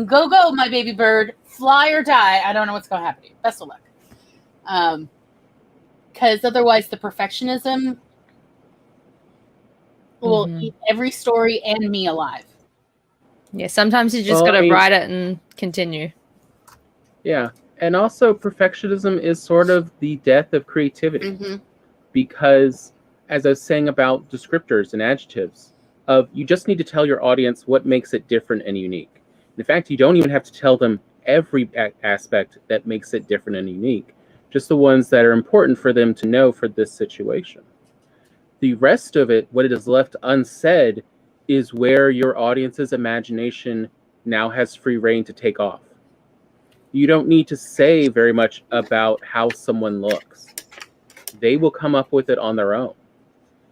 go, my baby bird, fly or die. I don't know what's going to happen to you. Best of luck. Because otherwise the perfectionism will eat every story and me alive. Yeah, sometimes you just got to write it and continue. Yeah, and also perfectionism is sort of the death of creativity. Because, as I was saying about descriptors and adjectives, you just need to tell your audience what makes it different and unique. In fact, you don't even have to tell them every aspect that makes it different and unique, just the ones that are important for them to know for this situation. The rest of it, what it is left unsaid, is where your audience's imagination now has free reign to take off. You don't need to say very much about how someone looks. They will come up with it on their own.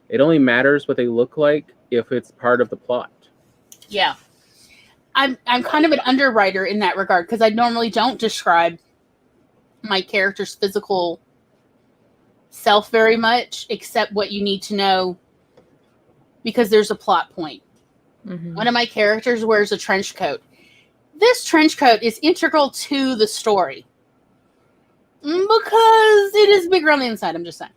It only matters what they look like if it's part of the plot. Yeah. I'm kind of an underwriter in that regard, because I normally don't describe my character's physical self very much, except what you need to know, because there's a plot point. One of my characters wears a trench coat. This trench coat is integral to the story because it is bigger on the inside. I'm just saying.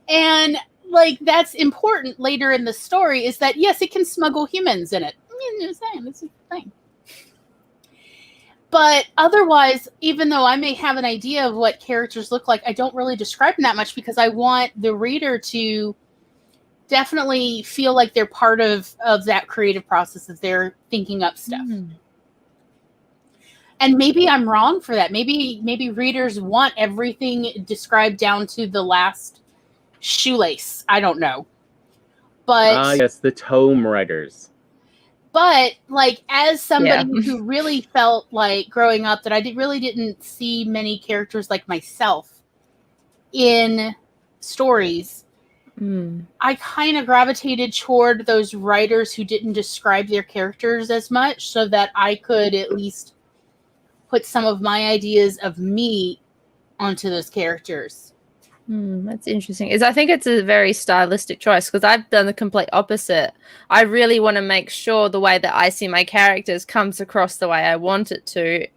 And like, that's important later in the story, is that yes, it can smuggle humans in it. I'm just saying, this is the thing. But otherwise, even though I may have an idea of what characters look like, I don't really describe them that much, because I want the reader to definitely feel like they're part of that creative process as they're thinking up stuff. And maybe I'm wrong for that. Maybe readers want everything described down to the last shoelace. I don't know. But yes, the tome writers. But like, as somebody who really felt like growing up that I really didn't see many characters like myself in stories, I kind of gravitated toward those writers who didn't describe their characters as much, so that I could at least put some of my ideas of me onto those characters. That's interesting. I think it's a very stylistic choice, because I've done the complete opposite. I really want to make sure the way that I see my characters comes across the way I want it to,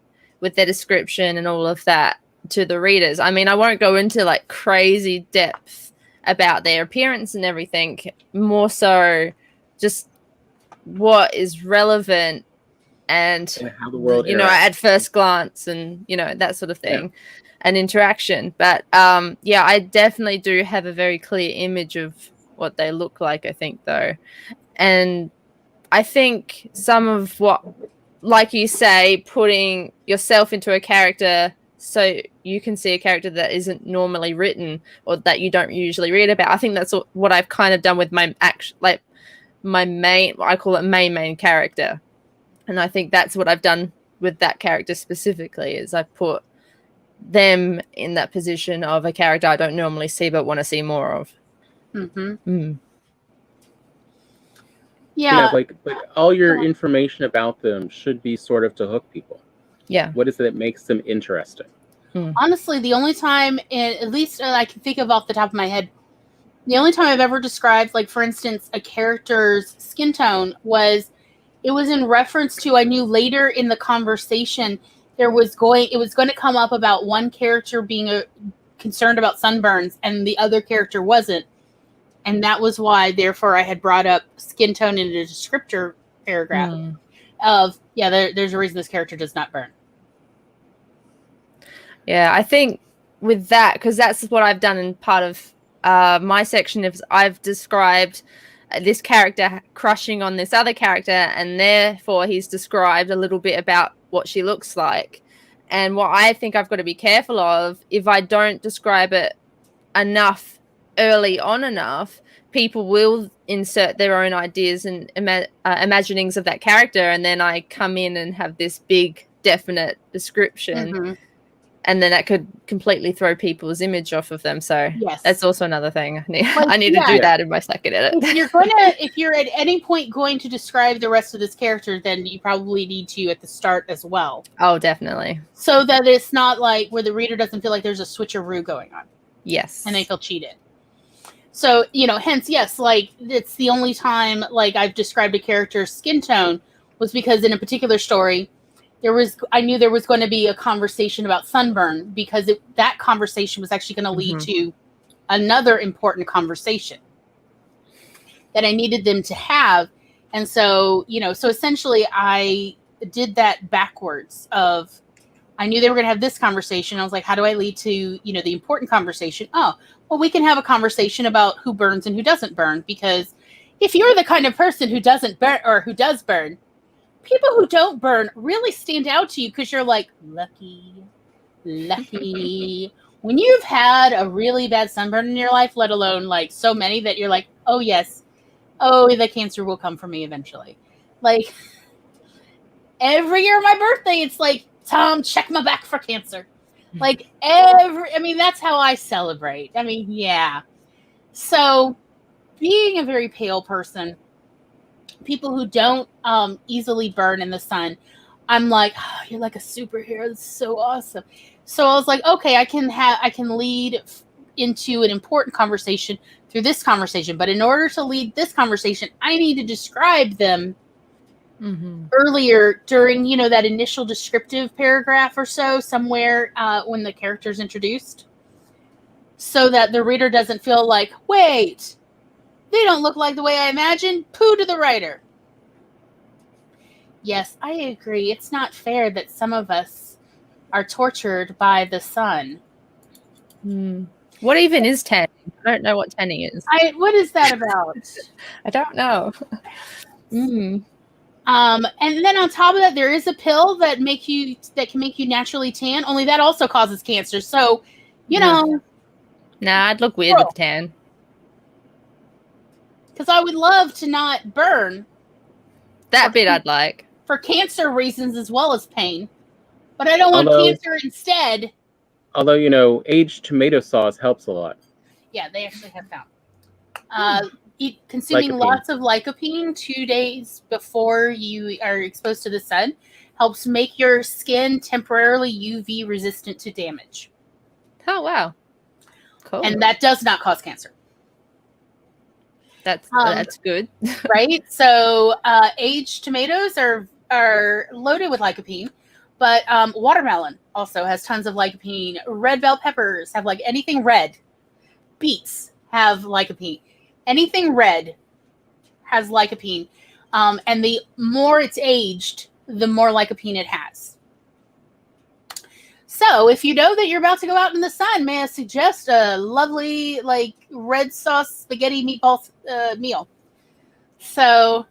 with their description and all of that, to the readers. I mean, I won't go into like crazy depth about their appearance and everything, more so just what is relevant and how the world at first glance, and that sort of thing. And interaction. But I definitely do have a very clear image of what they look like, I think, though. And I think some of what, like you say, putting yourself into a character so you can see a character that isn't normally written or that you don't usually read about, I think that's what I've kind of done with my main, I call it main character. And I think that's what I've done with that character specifically, is I put them in that position of a character I don't normally see but want to see more of. Yeah. Like all your information about them should be sort of to hook people. Yeah. What is it that makes them interesting? Honestly, the only time, at least I can think of off the top of my head, the only time I've ever described, like, for instance, a character's skin tone was, it was in reference to, I knew later in the conversation, it was going to come up about one character being concerned about sunburns and the other character wasn't. And that was why, therefore, I had brought up skin tone in a descriptor paragraph of, there's a reason this character does not burn. Yeah, I think with that, because that's what I've done in part of my section, is I've described this character crushing on this other character, and therefore he's described a little bit about what she looks like. And what I think I've got to be careful of, if I don't describe it enough early on enough, people will insert their own ideas and imaginings of that character, and then I come in and have this big definite description, and then that could completely throw people's image off of them. So that's also another thing. I need to do that in my second edit. If you're at any point going to describe the rest of this character, then you probably need to at the start as well. Oh, definitely. So that it's not like where the reader doesn't feel like there's a switcheroo going on. Yes. And they feel cheated. So, hence, yes, like, it's the only time, like, I've described a character's skin tone was because in a particular story, I knew there was going to be a conversation about sunburn, because that conversation was actually going to lead to another important conversation that I needed them to have. And so, so essentially I did that backwards of, I knew they were going to have this conversation. I was like, how do I lead to, the important conversation? Oh, well, we can have a conversation about who burns and who doesn't burn, because if you're the kind of person who doesn't burn or who does burn, people who don't burn really stand out to you because you're like, lucky. When you've had a really bad sunburn in your life, let alone like so many that you're like, oh yes, the cancer will come for me eventually. Like every year my birthday, it's like, Tom, check my back for cancer. Like that's how I celebrate. Yeah. So being a very pale person, people who don't easily burn in the sun, I'm like, oh, you're like a superhero. That's so awesome. So I was like, okay, I can lead into an important conversation through this conversation. But in order to lead this conversation, I need to describe them earlier during, that initial descriptive paragraph or so, somewhere when the character's introduced, so that the reader doesn't feel like, wait, they don't look like the way I imagined. Poo to the writer. Yes, I agree. It's not fair that some of us are tortured by the sun. What even is tanning? I don't know what tanning is. What is that about? I don't know. And then on top of that, there is a pill that can make you naturally tan. Only that also causes cancer. So, know. Nah, I'd look weird with tan. Because I would love to not burn. That bit I'd like. For cancer reasons as well as pain. But I don't want cancer instead. Although, aged tomato sauce helps a lot. Yeah, they actually have found. Consuming lots of lycopene 2 days before you are exposed to the sun helps make your skin temporarily UV resistant to damage. Oh, wow. Cool. And that does not cause cancer. That's good. Right? So aged tomatoes are loaded with lycopene, but watermelon also has tons of lycopene. Red bell peppers have anything red. Beets have lycopene. Anything red has lycopene. And the more it's aged, the more lycopene it has. So if you know that you're about to go out in the sun, may I suggest a lovely red sauce spaghetti meatball meal. So,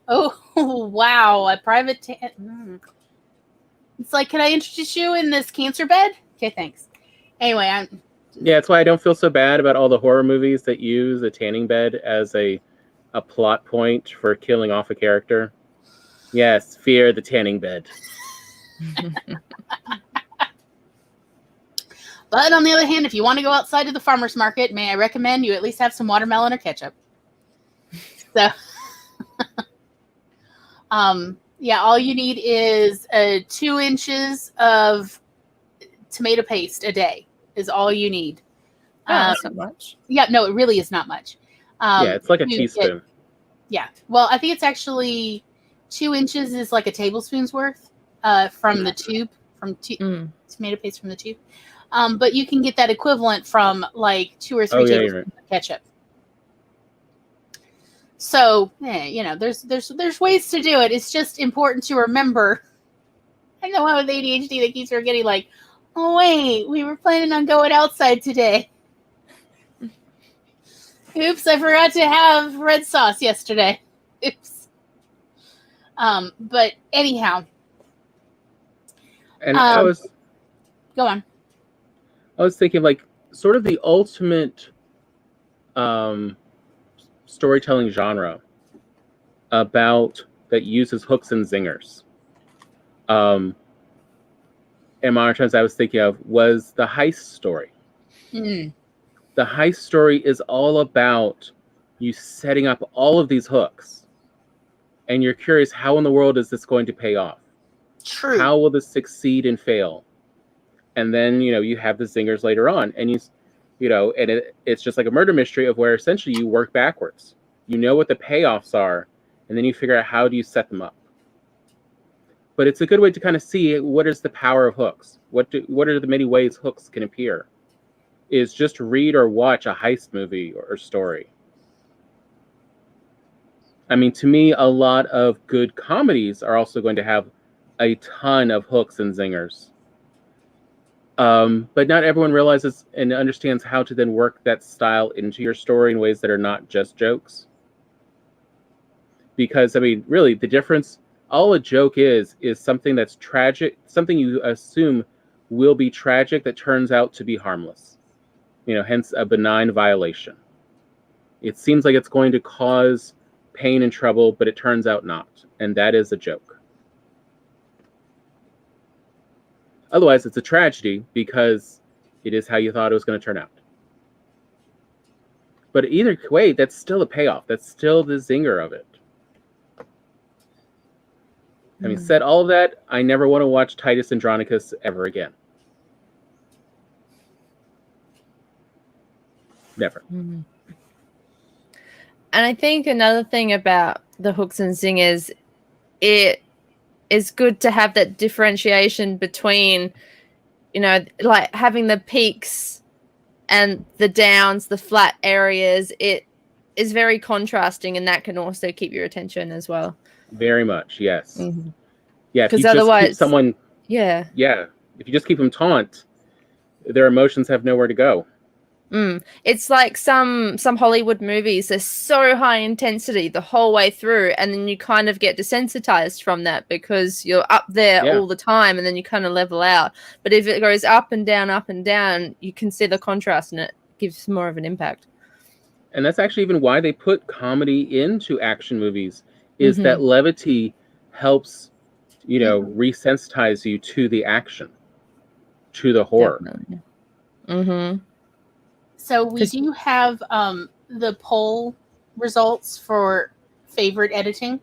wow, a private it's like, can I introduce you in this cancer bed? Okay, thanks. Anyway, yeah, that's why I don't feel so bad about all the horror movies that use a tanning bed as a plot point for killing off a character. Yes, fear the tanning bed. But on the other hand, if you want to go outside to the farmer's market, may I recommend you at least have some watermelon or ketchup. So, yeah, all you need is 2 inches of tomato paste a day is all you need. That's not much. Yeah, no, it really is not much. Yeah, it's like a teaspoon. Yeah. Well, I think it's actually 2 inches is like a tablespoon's worth from the tube, tomato paste from the tube. But you can get that equivalent from like 2 or 3 tablespoons of ketchup. So, there's ways to do it. It's just important to remember. I know how with ADHD that keeps forgetting, like, oh wait, we were planning on going outside today. Oops, I forgot to have red sauce yesterday. Oops. But anyhow. And go on. I was thinking, like, sort of the ultimate storytelling genre that uses hooks and zingers. In modern times, I was thinking of was the heist story. The heist story is all about you setting up all of these hooks, and you're curious, how in the world is this going to pay off? True. How will this succeed and fail? And then, you have the zingers later on, and and it's just like a murder mystery of where essentially you work backwards. You know what the payoffs are, and then you figure out how do you set them up. But it's a good way to kind of see what is the power of hooks. What are the many ways hooks can appear? Is just read or watch a heist movie or story. I mean, to me, a lot of good comedies are also going to have a ton of hooks and zingers. But not everyone realizes and understands how to then work that style into your story in ways that are not just jokes. Because, I mean, really, the difference, all a joke is something that's tragic, something you assume will be tragic that turns out to be harmless. Hence a benign violation. It seems like it's going to cause pain and trouble, but it turns out not. And that is a joke. Otherwise, it's a tragedy because it is how you thought it was going to turn out. But either way, that's still a payoff. That's still the zinger of it. Having said all of that, I never want to watch Titus Andronicus ever again. Never. And I think another thing about the hooks and zingers, it is good to have that differentiation between, like having the peaks and the downs, the flat areas. It is very contrasting, and that can also keep your attention as well. Very much, yes. Yeah, because otherwise, keep someone, if you just keep them taunt, their emotions have nowhere to go. It's like some Hollywood movies, they're so high intensity the whole way through, and then you kind of get desensitized from that because you're up there all the time, and then you kind of level out. But if it goes up and down, you can see the contrast, and it gives more of an impact. And that's actually even why they put comedy into action movies, is that levity helps, resensitize you to the action, to the horror. Definitely. So we do have the poll results for favorite editing.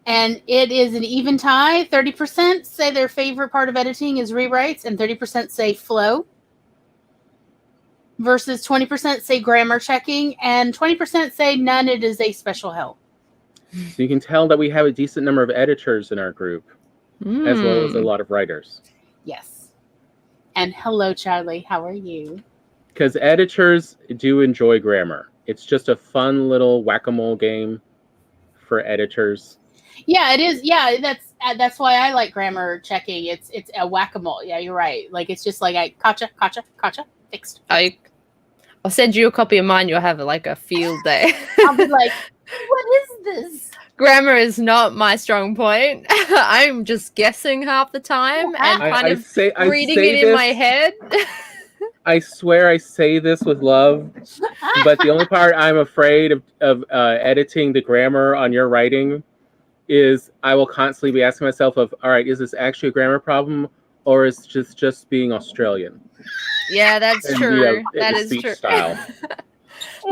And it is an even tie. 30% say their favorite part of editing is rewrites, and 30% say flow. Versus 20% say grammar checking, and 20% say none, it is a special help. So you can tell that we have a decent number of editors in our group, as well as a lot of writers. Yes. And hello, Charlie. How are you? Because editors do enjoy grammar. It's just a fun little whack-a-mole game for editors. Yeah, it is. Yeah, that's why I like grammar checking. It's a whack-a-mole. Yeah, you're right. Like, it's just like I gotcha, fixed. I'll send you a copy of mine. You'll have like a field day. I'll be like, what is this? Grammar is not my strong point. I'm just guessing half the time and kind of reading it in my head. I swear I say this with love, but the only part I'm afraid of editing the grammar on your writing is I will constantly be asking myself of, all right, is this actually a grammar problem or is it just being Australian? Yeah, that's And, true. in That the is speech true. style.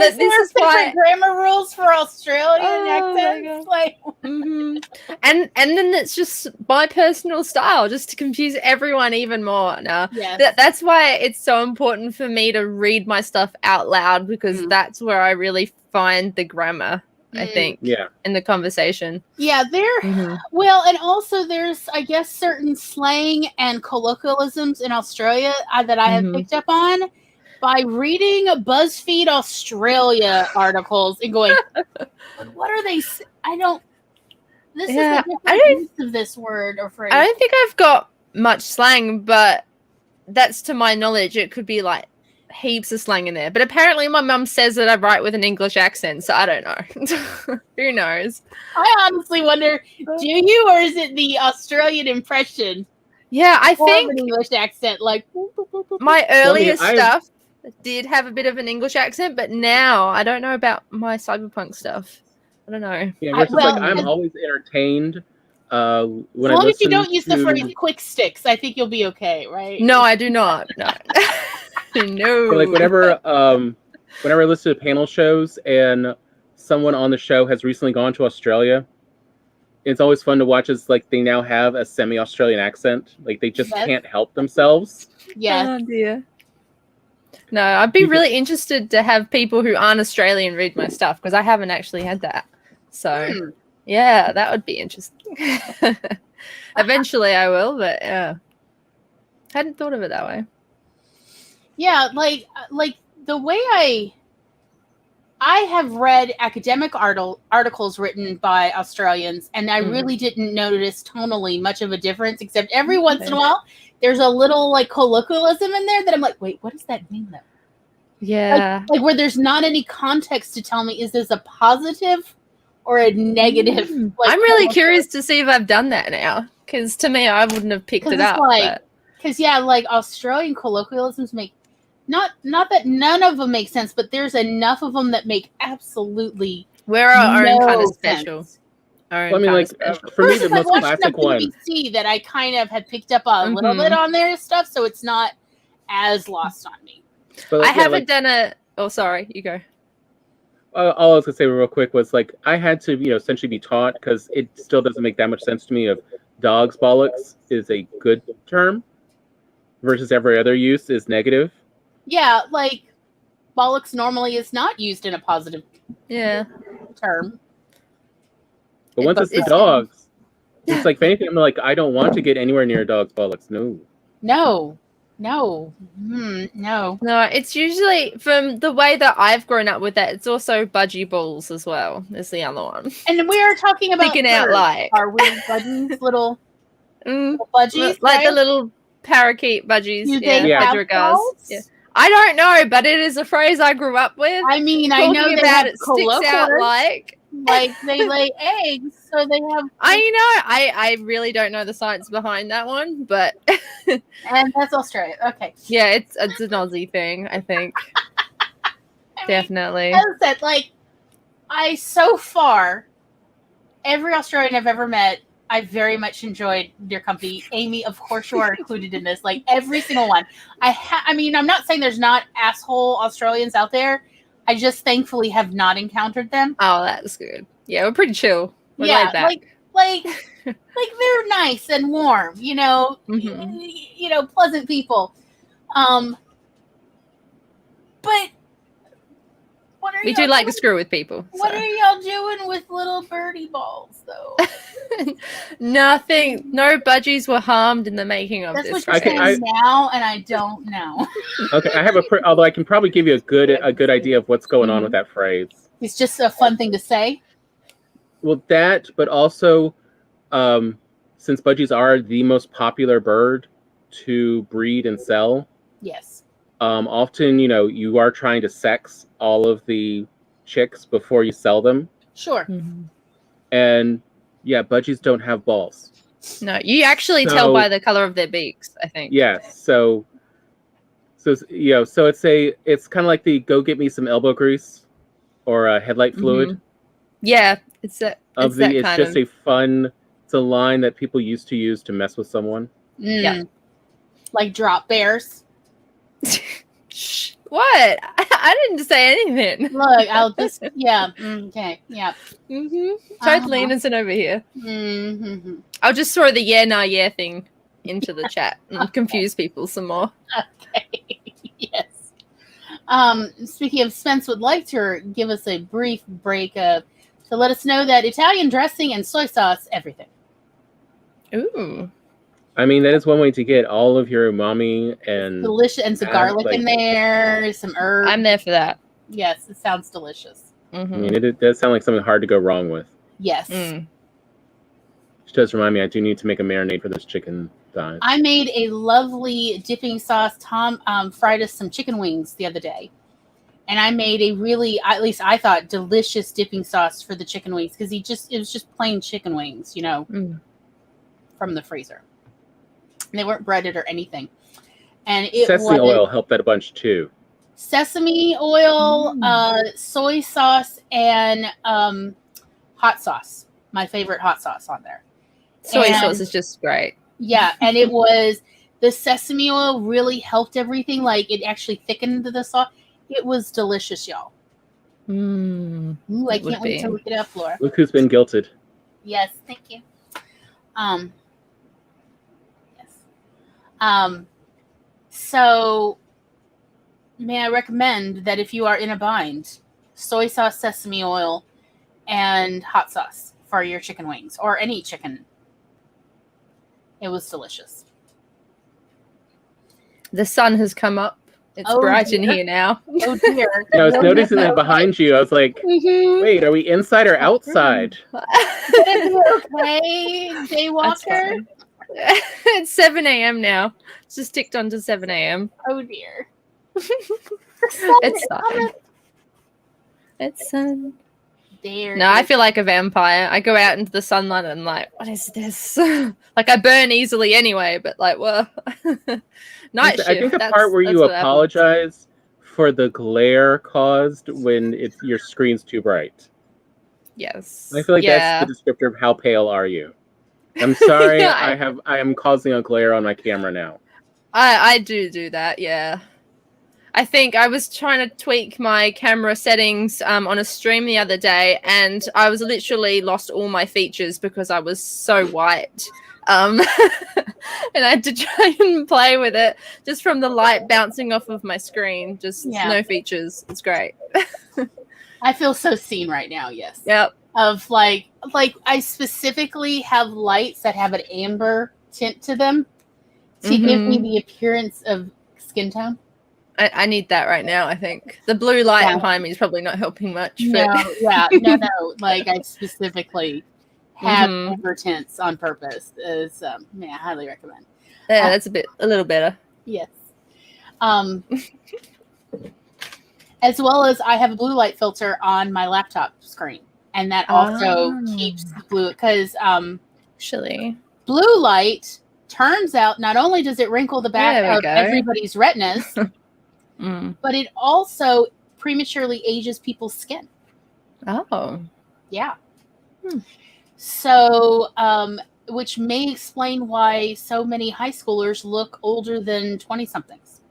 Is there different grammar rules for Australian Oh my accents? Like, and then it's just my personal style, just to confuse everyone even more. Now, yes. that's why it's so important for me to read my stuff out loud, because that's where I really find the grammar. I think, in the conversation. Yeah, well, and also there's, I guess, certain slang and colloquialisms in Australia that I have picked up on by reading BuzzFeed Australia articles and going, what are they? I don't. This is a different use of this word or phrase. I don't think I've got much slang, but that's to my knowledge. It could be like heaps of slang in there, but apparently my mum says that I write with an English accent, so I don't know. Who knows? I honestly wonder, do you, or is it the Australian impression? Yeah, I think an English accent, like my earlier stuff did have a bit of an English accent, but now I don't know about my cyberpunk stuff. I don't know. Yeah, versus I'm always entertained when as long as you don't use the phrase quick sticks, I think you'll be okay, right? No, I do not. No. No. So, like whenever I listen to panel shows and someone on the show has recently gone to Australia, it's always fun to watch as like they now have a semi-Australian accent. Like they just can't help themselves. Yeah. Oh dear. No, I'd be really interested to have people who aren't Australian read my stuff, because I haven't actually had that. So yeah, that would be interesting. Eventually I will, but yeah. Hadn't thought of it that way. Yeah, like the way I have read academic articles written by Australians, and I really didn't notice tonally much of a difference, except every once in a while there's a little like colloquialism in there that I'm like, wait, what does that mean though? Yeah. Like where there's not any context to tell me, is this a positive or a negative? I'm really curious to see if I've done that now, because to me I wouldn't have picked it up. Because like Australian colloquialisms make not that none of them make sense, but there's enough of them that make absolutely we're our own kind of special. I mean, like for me, the most classic one that I kind of had picked up a little bit on their stuff, so it's not as lost on me. But, I haven't done a. Oh, sorry, you go. All I was gonna say real quick was like I had to, essentially be taught, because it still doesn't make that much sense to me. Of dogs bollocks is a good term versus every other use is negative. Yeah, like bollocks normally is not used in a positive term. But once it's the dogs, it's like, if anything, I'm like, I don't want to get anywhere near a dog's bollocks. No. No. No, it's usually, from the way that I've grown up with that, it's also budgie balls as well, is the other one. And we are talking about sticking out like our weird budgies, little budgies, like the little parakeet budgies. Do they have balls? Yeah. I don't know, but it is a phrase I grew up with. I mean, I know they have sticks out like they lay eggs, so they have. I really don't know the science behind that one, but and that's Australia. Okay. Yeah, it's an Aussie thing, I think. Definitely. As I said, so far, every Australian I've ever met, I very much enjoyed their company. Amy, of course, you are included in this. Like every single one. I mean, I'm not saying there's not asshole Australians out there. I just thankfully have not encountered them. Oh, that's good. Yeah, we're pretty chill. We're like that. Like they're nice and warm. Pleasant people. But we do like to screw with people. What are y'all doing with little birdie balls, though? Nothing. No budgies were harmed in the making of this. That's what you're saying now, and I don't know. Okay, I have although I can probably give you a good idea of what's going on with that phrase. It's just a fun thing to say. Well, that, but also, since budgies are the most popular bird to breed and sell. Yes. Often, you are trying to sex all of the chicks before you sell them. Sure. And yeah, budgies don't have balls. No, you actually tell by the color of their beaks, I think. Yes. So it's kind of like the go get me some elbow grease or headlight fluid. Yeah, it's that. It's that It's kind just of. a fun. It's a line that people used to use to mess with someone. Yeah. Like drop bears. Shh, what? I didn't say anything. Look, I'll just okay, yeah. Totally innocent over here. Mm-hmm. I'll just throw the yeah, nah, yeah thing into the chat and confuse people some more. Okay. Yes. Speaking of, Spence would like to give us a brief break to let us know that Italian dressing and soy sauce, everything. Ooh. I mean, that is one way to get all of your umami and Delicious, and some garlic in there, some herbs. I'm there for that. Yes, it sounds delicious. I mean, it does sound like something hard to go wrong with. Yes. Which does remind me, I do need to make a marinade for those chicken thighs. I made a lovely dipping sauce. Tom fried us some chicken wings the other day. And I made a really, at least I thought, delicious dipping sauce for the chicken wings because it was just plain chicken wings, from the freezer. And they weren't breaded or anything. And Sesame oil helped that a bunch too. Sesame oil, soy sauce, and hot sauce. My favorite hot sauce on there. Soy sauce is just great. Yeah, and it was the sesame oil really helped everything. Like it actually thickened the sauce. It was delicious, y'all. Ooh, I can't wait to look it up, Laura. Look who's been guilted. Yes, thank you. So may I recommend that if you are in a bind, soy sauce, sesame oil, and hot sauce for your chicken wings or any chicken. It was delicious. The sun has come up. It's bright in here now. Oh dear. I was noticing that behind you. I was like, wait, are we inside or outside? Okay, Daywalker. It's 7 a.m. now. It's just ticked on to 7 a.m. Oh dear. It's sun. It's sun. There. No, I feel like a vampire. I go out into the sunlight and I'm like, what is this? Like I burn easily anyway, but like, well, night shift. I think the part where you apologize for the glare caused when your screen's too bright. Yes. I feel like that's the descriptor of how pale are you. I'm sorry, I am causing a glare on my camera now. I do that, yeah. I think I was trying to tweak my camera settings on a stream the other day, and I was literally lost all my features because I was so white. And I had to try and play with it just from the light bouncing off of my screen. Just no features. It's great. I feel so seen right now, yes. Yep. Of like I specifically have lights that have an amber tint to them to give me the appearance of skin tone. I need that right now, I think. The blue light behind me is probably not helping much. No. Like I specifically have amber tints on purpose. Is I highly recommend. Yeah, that's a little better. Yes. As well as I have a blue light filter on my laptop screen. And that also keeps the blue because actually blue light turns out not only does it wrinkle the back of everybody's retinas, but it also prematurely ages people's skin. Oh. Yeah. So, which may explain why so many high schoolers look older than 20-somethings.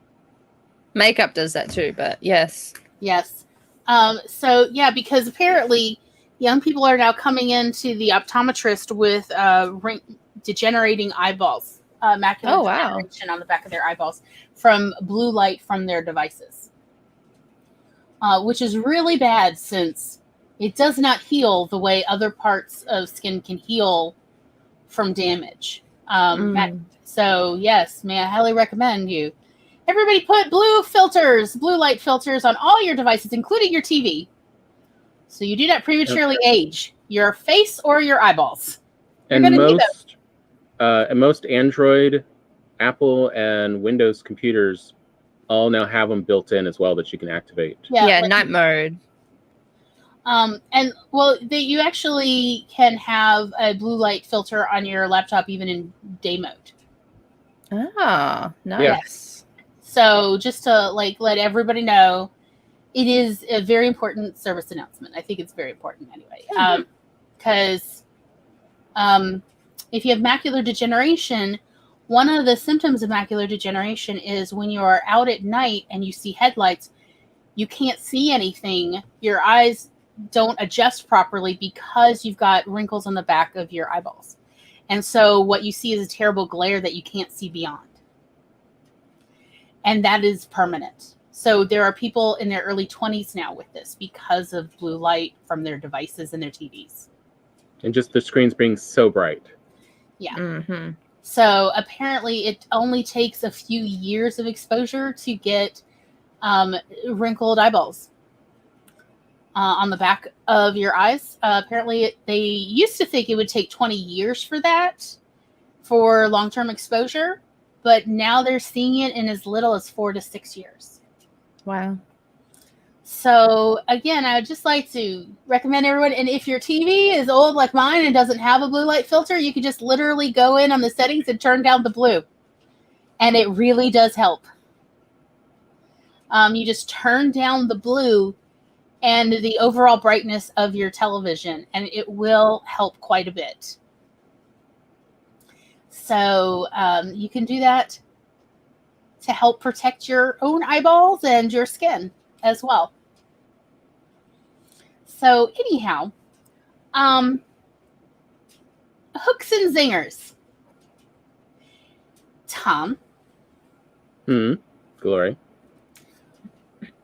Makeup does that too, but yes. Yes. So, yeah, because apparently young people are now coming into the optometrist with degenerating eyeballs. Macular degeneration on the back of their eyeballs from blue light from their devices, which is really bad since it does not heal the way other parts of skin can heal from damage. So yes, may I highly recommend you. Everybody put blue light filters on all your devices, including your TV, so you do not prematurely age your face or your eyeballs. And most Android, Apple, and Windows computers all now have them built in as well that you can activate. Yeah, night mode. And well, you actually can have a blue light filter on your laptop even in day mode. Ah, nice. Yeah. So just to let everybody know, it is a very important service announcement. I think it's very important anyway. Because if you have macular degeneration, one of the symptoms of macular degeneration is when you are out at night and you see headlights, you can't see anything. Your eyes don't adjust properly because you've got wrinkles on the back of your eyeballs. And so what you see is a terrible glare that you can't see beyond. And that is permanent. So there are people in their early 20s now with this because of blue light from their devices and their TVs. And just the screens being so bright. Yeah. Mm-hmm. So apparently it only takes a few years of exposure to get wrinkled eyeballs on the back of your eyes. Apparently they used to think it would take 20 years for that, for long-term exposure, but now they're seeing it in as little as 4 to 6 years. Wow. So again, I would just like to recommend everyone, and if your TV is old like mine and doesn't have a blue light filter, you can just literally go in on the settings and turn down the blue. And it really does help. You just turn down the blue and the overall brightness of your television, and it will help quite a bit. So you can do that to help protect your own eyeballs and your skin as well. So anyhow, hooks and zingers. Tom. Glory.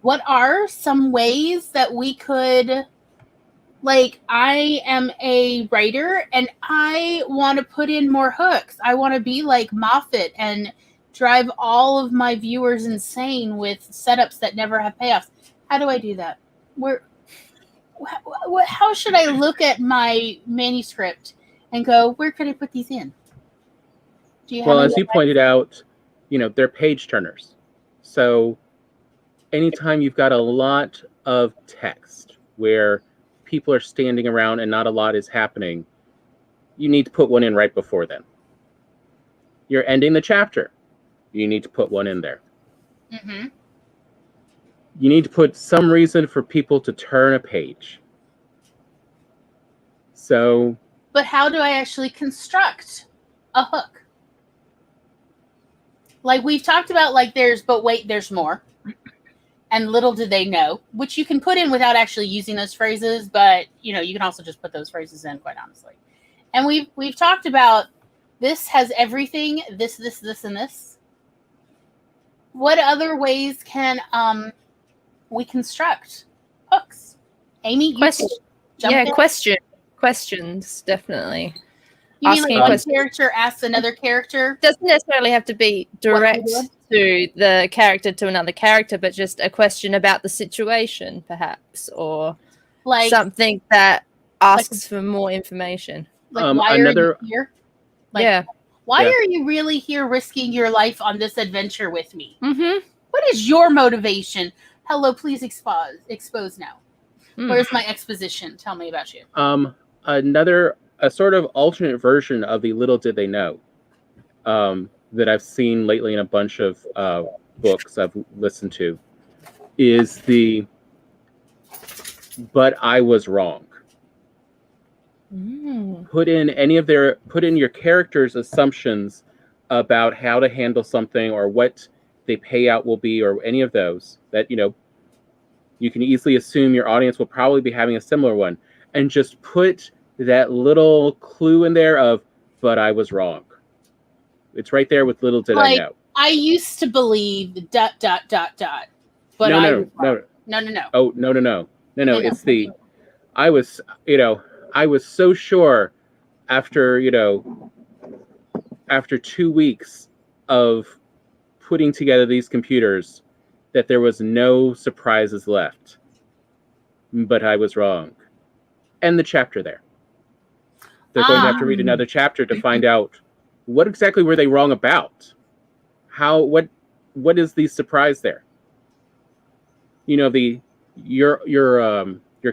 What are some ways that we could, like, I am a writer and I want to put in more hooks. I want to be like Moffat and drive all of my viewers insane with setups that never have payoffs. How do I do that? How should I look at my manuscript and go, where could I put these in? Do you have Well, as you pointed out, they're page turners. So anytime you've got a lot of text where people are standing around and not a lot is happening, you need to put one in right before then. You're ending the chapter. You need to put one in there. Mm-hmm. You need to put some reason for people to turn a page. So, but how do I actually construct a hook? Like we've talked about, like but wait, there's more. And little did they know, which you can put in without actually using those phrases, but you can also just put those phrases in, quite honestly. And we've talked about this has everything, this, and this. What other ways can we construct hooks? Amy, questions, definitely. You mean like one character asks another character? Doesn't necessarily have to be direct to the character to another character, but just a question about the situation, perhaps, or like something that asks for more information. Like, why are you here? Like, why are you really here risking your life on this adventure with me? Mm-hmm. What is your motivation? Hello, please expose now. Where's my exposition? Tell me about you. A sort of alternate version of the Little Did They Know that I've seen lately in a bunch of books I've listened to is the "But I was wrong." Put in your character's assumptions about how to handle something or what the payout will be or any of those that you can easily assume your audience will probably be having a similar one, and just put that little clue in there of "but I was wrong." It's right there with Little Did I Know. I used to believe ... But no. Oh, no. It's the I was so sure after 2 weeks of putting together these computers that there was no surprises left. But I was wrong. End the chapter there. They're going to have to read another chapter to find out what exactly were they wrong about. What is the surprise there? Your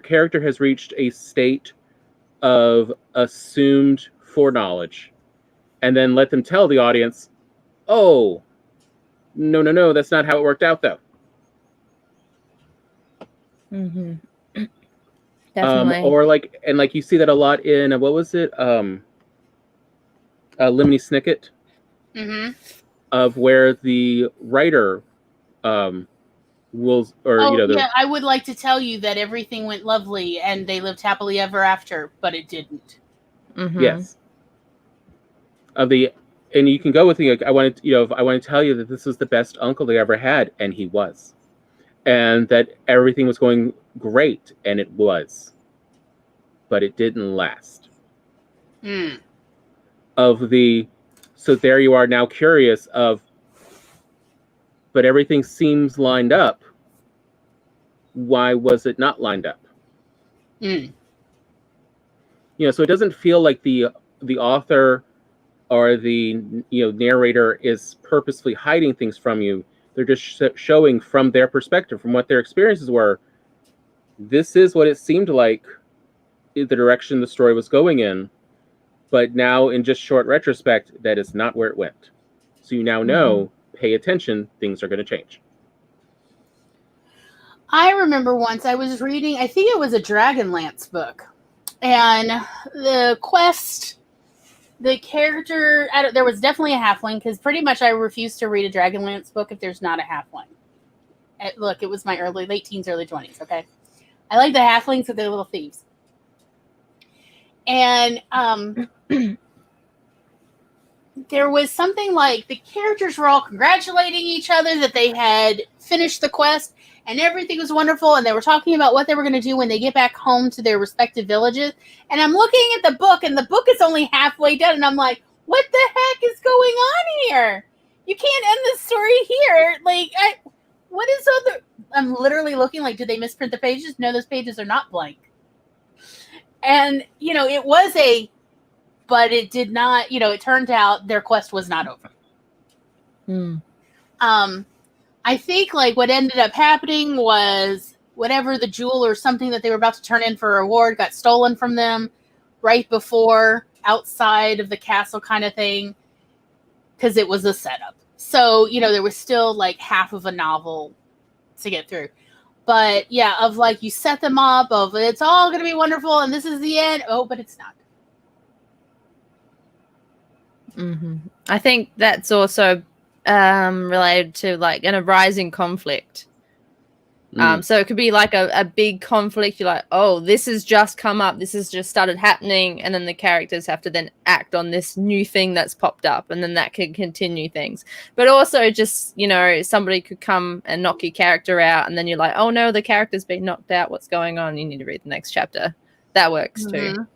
character has reached a state of assumed foreknowledge, and then let them tell the audience, "Oh, no, that's not how it worked out, though." Mm-hmm. Definitely. Or like you see that a lot in what was it? Lemony Snicket, of where the writer will, or yeah, I would like to tell you that everything went lovely and they lived happily ever after, but it didn't. Yes. And you can go with the, I want to tell you that this was the best uncle they ever had, and he was, and that everything was going great, and it was, but it didn't last. So there you are now curious but everything seems lined up. Why was it not lined up? So it doesn't feel like the author or the narrator is purposefully hiding things from you. They're just showing from their perspective, from what their experiences were. This is what it seemed like the direction the story was going in, but now in just short retrospect, that is not where it went. So you now know, pay attention, things are going to change. I remember once I was reading, I think it was a Dragonlance book, and the quest, the character, there was definitely a halfling, because pretty much I refuse to read a Dragonlance book if there's not a halfling. Look, it was my late teens, early 20s, okay? I like the halflings with their little thieves. And there was something like the characters were all congratulating each other that they had finished the quest and everything was wonderful, and they were talking about what they were going to do when they get back home to their respective villages. And I'm looking at the book, and the book is only halfway done, and I'm like, what the heck is going on here? You can't end the story here. Like, what is other... I'm literally looking like, did they misprint the pages? No, those pages are not blank. And, it was but it did not, it turned out their quest was not over. I think like what ended up happening was whatever the jewel or something that they were about to turn in for a reward got stolen from them right before, outside of the castle kind of thing, because it was a setup. So, there was still like half of a novel to get through. But yeah, of like you set them up of it's all going to be wonderful and this is the end. Oh, but it's not. I think that's also related to like a rising conflict. So it could be like a big conflict. You're like, oh, this has just come up. This has just started happening. And then the characters have to then act on this new thing that's popped up. And then that can continue things. But also just, somebody could come and knock your character out. And then you're like, oh, no, the character's been knocked out. What's going on? You need to read the next chapter. That works too.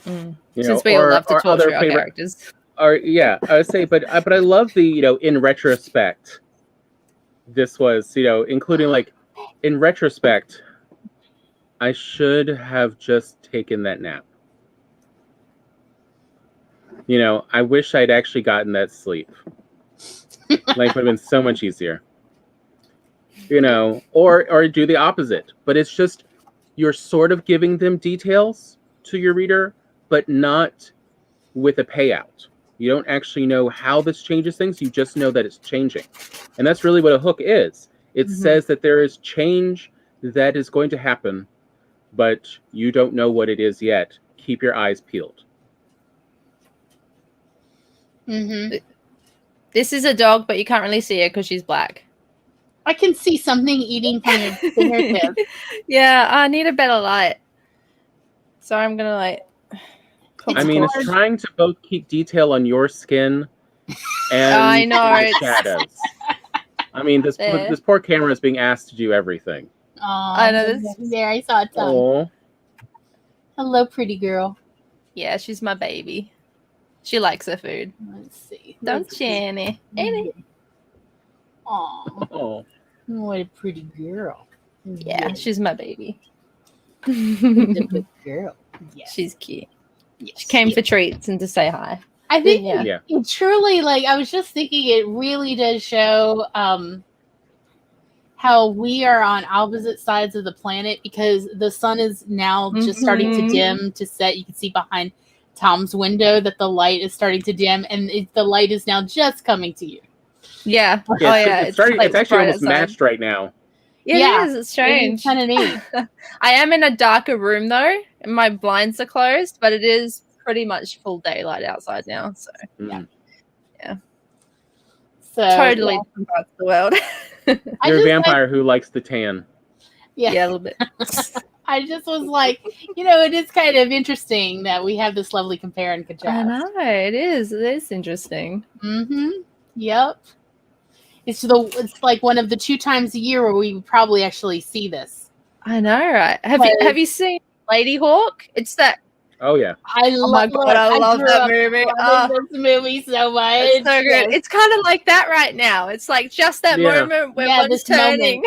Since we all love to torture our characters. I would say, but I love the, in retrospect, this was, including like, in retrospect, I should have just taken that nap. I wish I'd actually gotten that sleep. Life would have been so much easier. Or do the opposite. But it's just, you're sort of giving them details to your reader, but not with a payout. You don't actually know how this changes things. You just know that it's changing. And that's really what a hook is. It says that there is change that is going to happen, but you don't know what it is yet. Keep your eyes peeled. This is a dog, but you can't really see her because she's black. I can see something eating from your fingertips. Yeah, I need a better light. So I'm going to like... It's trying to both keep detail on your skin and the shadows. This poor camera is being asked to do everything. Oh, I know this. There, I saw a tongue. Aww. Hello, pretty girl. Yeah, she's my baby. She likes her food. Let's see. Don't you, Annie? Oh, what a pretty girl. Yeah, she's my baby. A good girl. Yes. She's cute. Yes. She came for treats and to say hi. I think it truly, like, I was just thinking it really does show how we are on opposite sides of the planet, because the sun is now just starting to dim to set. You can see behind Tom's window that the light is starting to dim, and the light is now just coming to you. Yeah. Yeah, Oh yeah. it's starting. like It's actually bright almost outside. matched right now. Yeah, Yeah, it is. It's strange. kind of neat. I am in a darker room though, and my blinds are closed, but it is pretty much full daylight outside now. So Mm. So totally different parts of the world. I You're a just vampire who likes the tan. Yeah, a little bit. I just was like, it is kind of interesting that we have this lovely compare and contrast. I know it is. It is interesting. Mm-hmm. Yep. It's like one of the 2 times a year where we probably actually see this. I know, right? Have you seen Lady Hawk? It's that. Oh yeah. I Oh my god, I love that movie. Loving this movie so much. It's so good. Yes. It's kind of like that right now. It's like just that Yeah. moment where Yeah, one's this turning.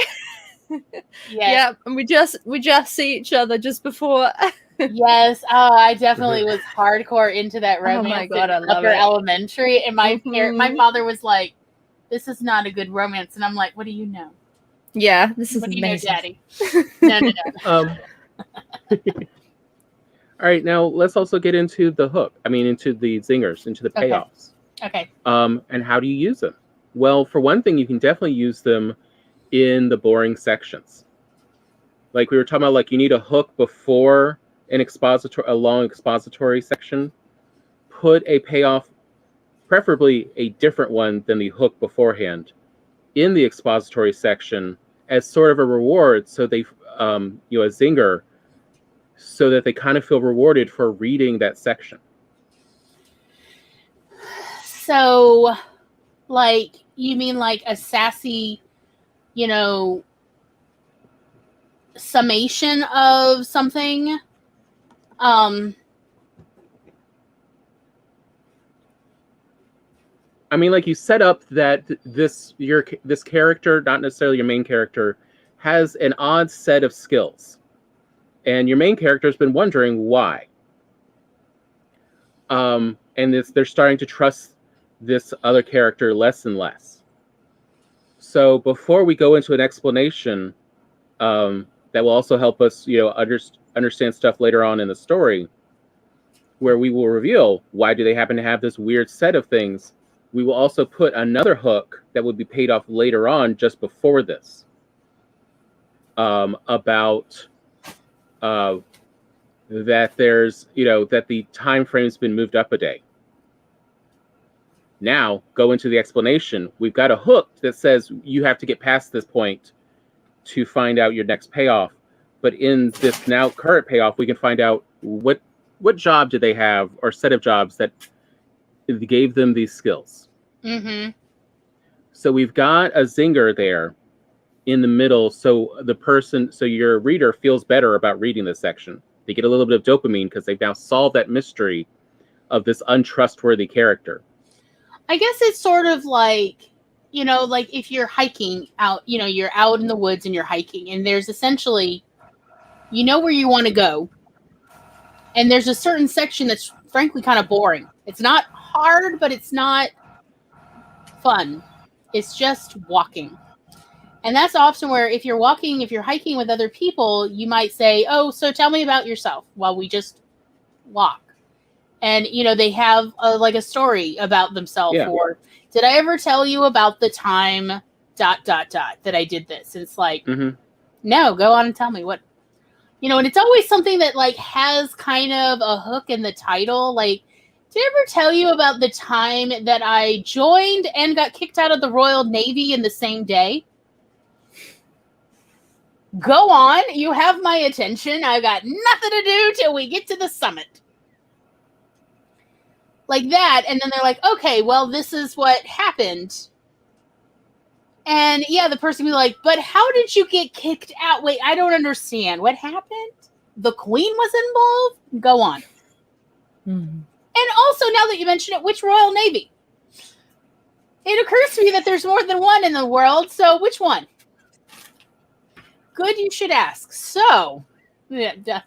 Yes. Yeah, and we just see each other just before. Yes. Oh, I definitely was hardcore into that romance. Oh my god, I in love upper it. elementary, and my Mhm. father was like, "This is not a good romance," and I'm like, "What do you know? Yeah, this is What do you know, amazing. Daddy?" No. All right, now let's also get into the hook. I mean, into the zingers, into the Okay. payoffs. Okay. And how do you use them? Well, for one thing, you can definitely use them in the boring sections. Like we were talking about, like you need a hook before a long expository section. Put a payoff, preferably a different one than the hook beforehand, in the expository section as sort of a reward. So they, a zinger, so that they kind of feel rewarded for reading that section. So, like, you mean like a sassy, summation of something? I mean, like you set up that this character, not necessarily your main character, has an odd set of skills, and your main character has been wondering why. And they're starting to trust this other character less and less. So before we go into an explanation, that will also help us, understand stuff later on in the story, where we will reveal why do they happen to have this weird set of things. We will also put another hook that would be paid off later on, just before this, about that there's, that the time frame's been moved up a day. Now, go into the explanation. We've got a hook that says you have to get past this point to find out your next payoff. But in this now current payoff, we can find out what job did they have, or set of jobs that gave them these skills. Mm-hmm. So we've got a zinger there in the middle, so your reader feels better about reading this section. They get a little bit of dopamine because they've now solved that mystery of this untrustworthy character. I guess it's sort of like, like if you're hiking out, you're out in the woods and you're hiking, and there's essentially, where you want to go, and there's a certain section that's frankly kind of boring. It's not hard, but it's not fun. It's just walking. And that's often where if you're hiking with other people, you might say, "Oh, so tell me about yourself," while we just walk. And, they have a story about themselves. Yeah. Or, did I ever tell you about the time ... that I did this? And it's like, No, go on and tell me what, and it's always something that like has kind of a hook in the title. Like, did I ever tell you about the time that I joined and got kicked out of the Royal Navy in the same day? Go on. You have my attention. I got nothing to do till we get to the summit. Like that. And then they're like, okay, well, this is what happened. And yeah, the person will be like, but how did you get kicked out? Wait, I don't understand. What happened? The Queen was involved? Go on. Mm-hmm. And also, now that you mention it, which Royal Navy? It occurs to me that there's more than one in the world, so which one? Good, you should ask. So, yeah.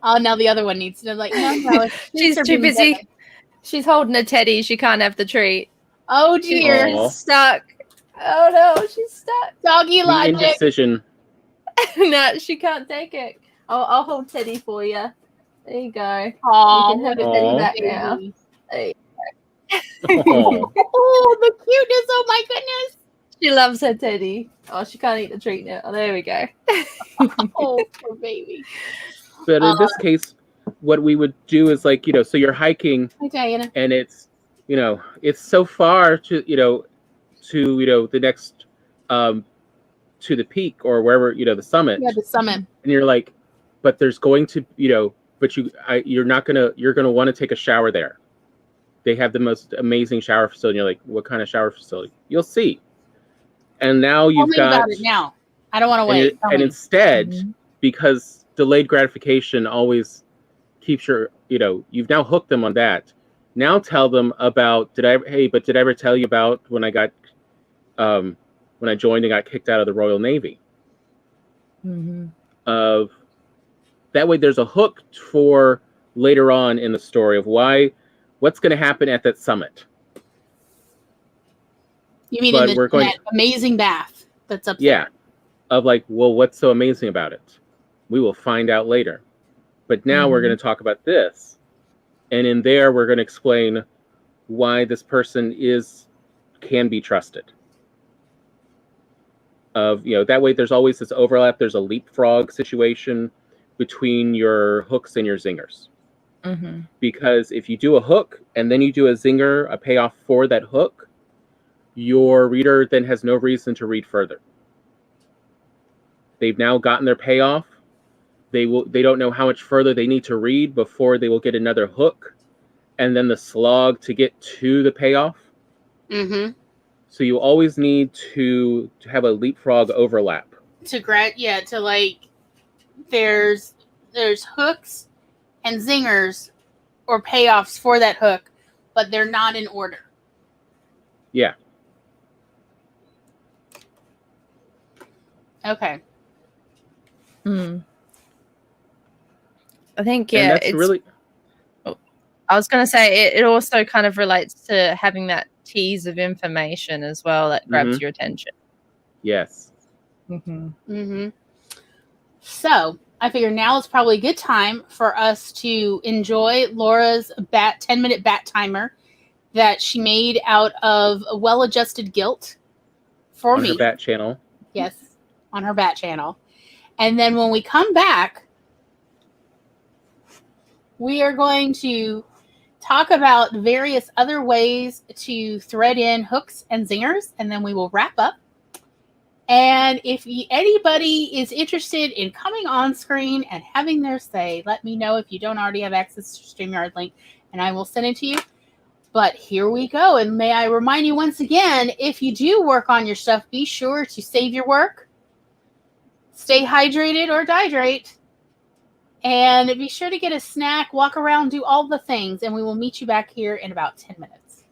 Oh, now the other one needs to no. She's too busy. Better. She's holding a teddy. She can't have the treat. Oh dear, she's stuck. Oh no, she's stuck. Doggy logic. Indecision. No, she can't take it. I'll hold Teddy for you. There you go. Aww, you can have a Teddy back now. There you go. Oh, the cuteness! Oh my goodness! She loves her teddy. Oh, she can't eat the treat now. Oh, there we go. Oh, poor baby. But in this case, what we would do is like, so you're hiking Hi, Diana. and it's, it's so far to, the next, to the peak or wherever, the summit. Yeah, the summit. And you're like, but there's going to, you're gonna want to take a shower there. They have the most amazing shower facility. You're like, what kind of shower facility? You'll see. And now you've got. Tell me about it now. I don't want to wait. And instead, because delayed gratification always keeps your, you've now hooked them on that. Now tell them about, did I ever tell you about when I got, when I joined and got kicked out of the Royal Navy? Of that way, there's a hook for later on in the story of what's going to happen at that summit. You mean in that amazing bath that's up there? Yeah. Of like, well, what's so amazing about it? We will find out later. But now we're going to talk about this. And in there, we're going to explain why this person can be trusted. That way there's always this overlap. There's a leapfrog situation between your hooks and your zingers. Because if you do a hook and then you do a zinger, a payoff for that hook, your reader then has no reason to read further. They've now gotten their payoff. They don't know how much further they need to read before they will get another hook and then the slog to get to the payoff. So you always need to have a leapfrog overlap. There's hooks and zingers or payoffs for that hook, but they're not in order. Yeah. Okay. I think, and that's really. I was going to say it also kind of relates to having that tease of information as well that grabs your attention. Yes. So I figure now is probably a good time for us to enjoy Laura's 10-minute bat timer that she made out of a well-adjusted gilt for me. On her bat channel. Yes, on her bat channel. And then when we come back, we are going to talk about various other ways to thread in hooks and zingers, and then we will wrap up. And if anybody is interested in coming on screen and having their say, let me know if you don't already have access to StreamYard link, and I will send it to you. But here we go. And may I remind you once again, if you do work on your stuff, be sure to save your work, stay hydrated or dehydrate, and be sure to get a snack, walk around, do all the things, and we will meet you back here in about 10 minutes.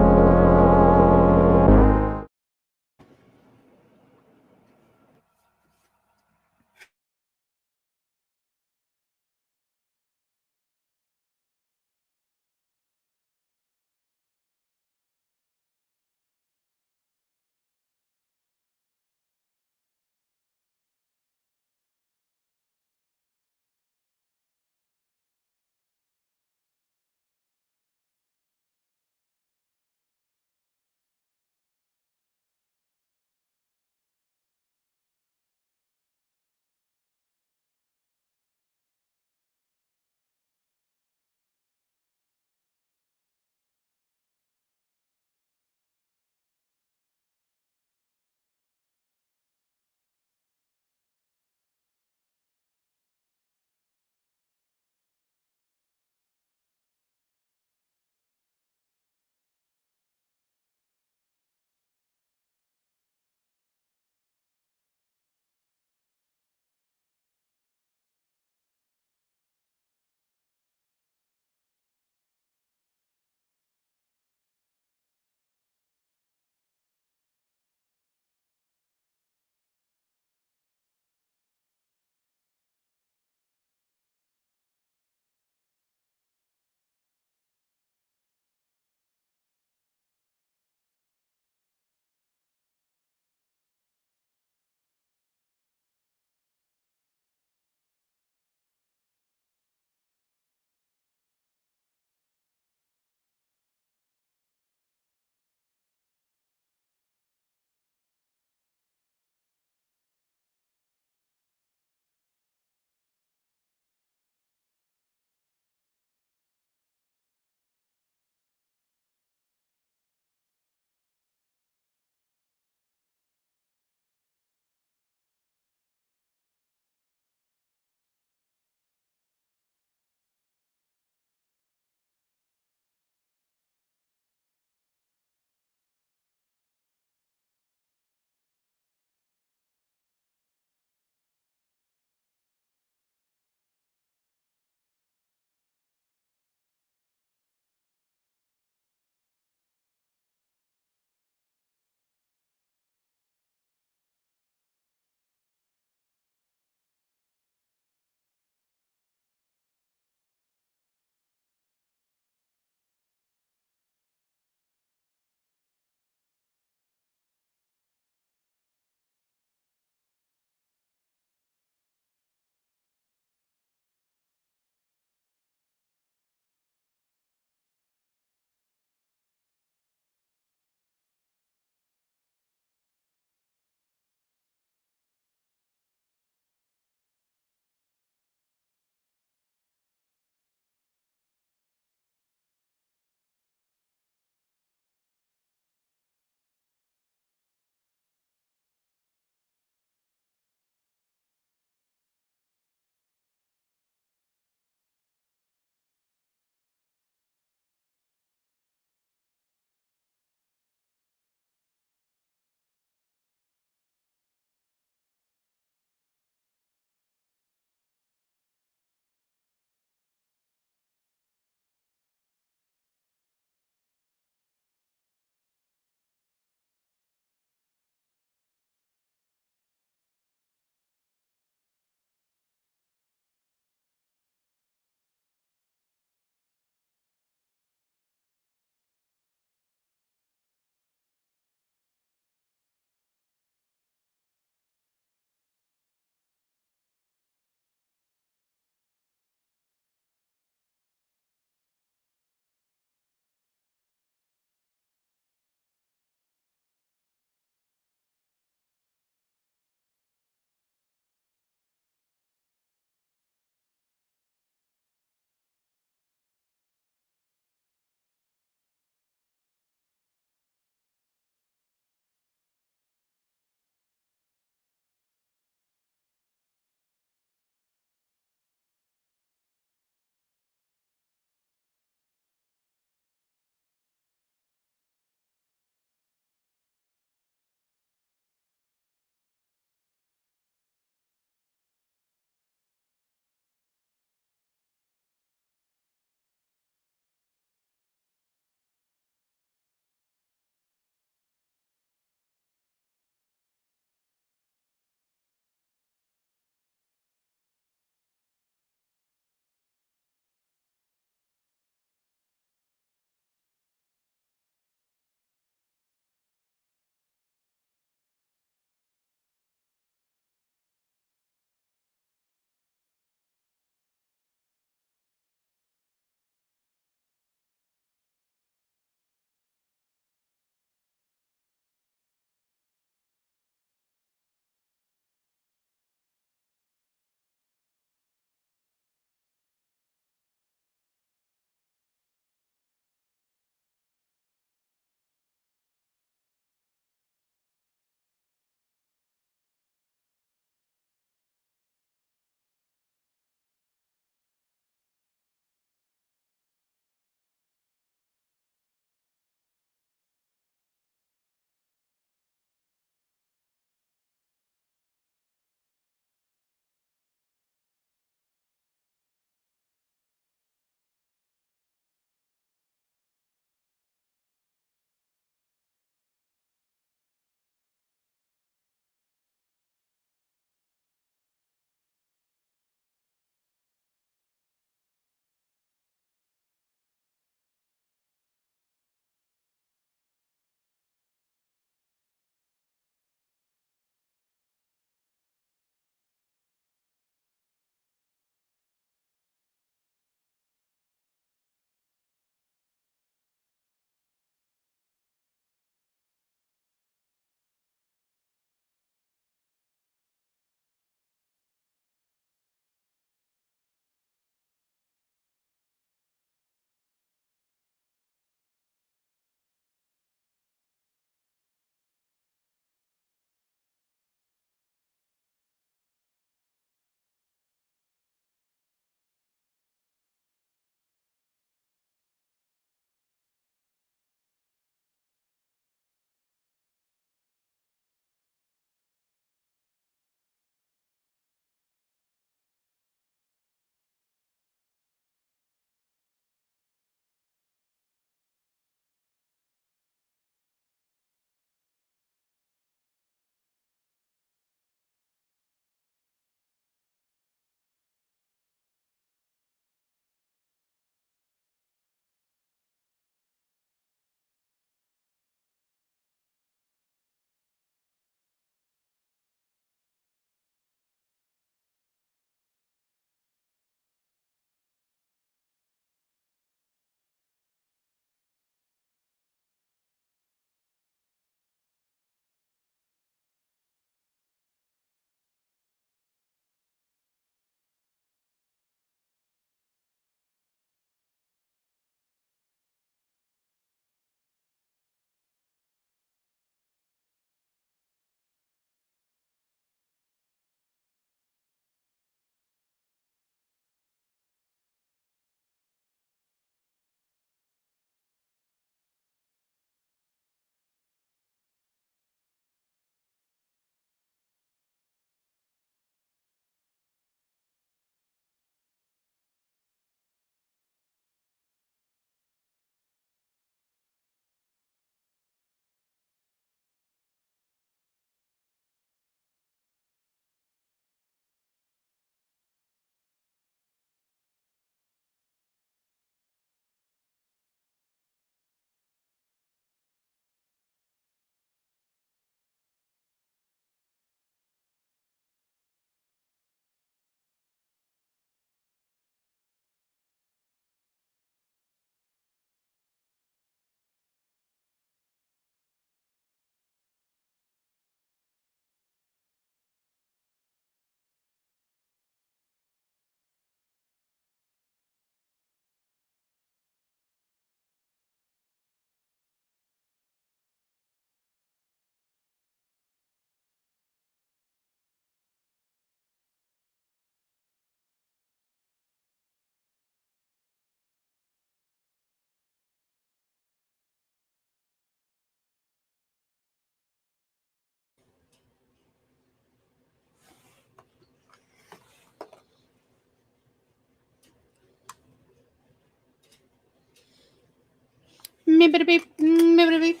Mibbity beep, mibbity beep,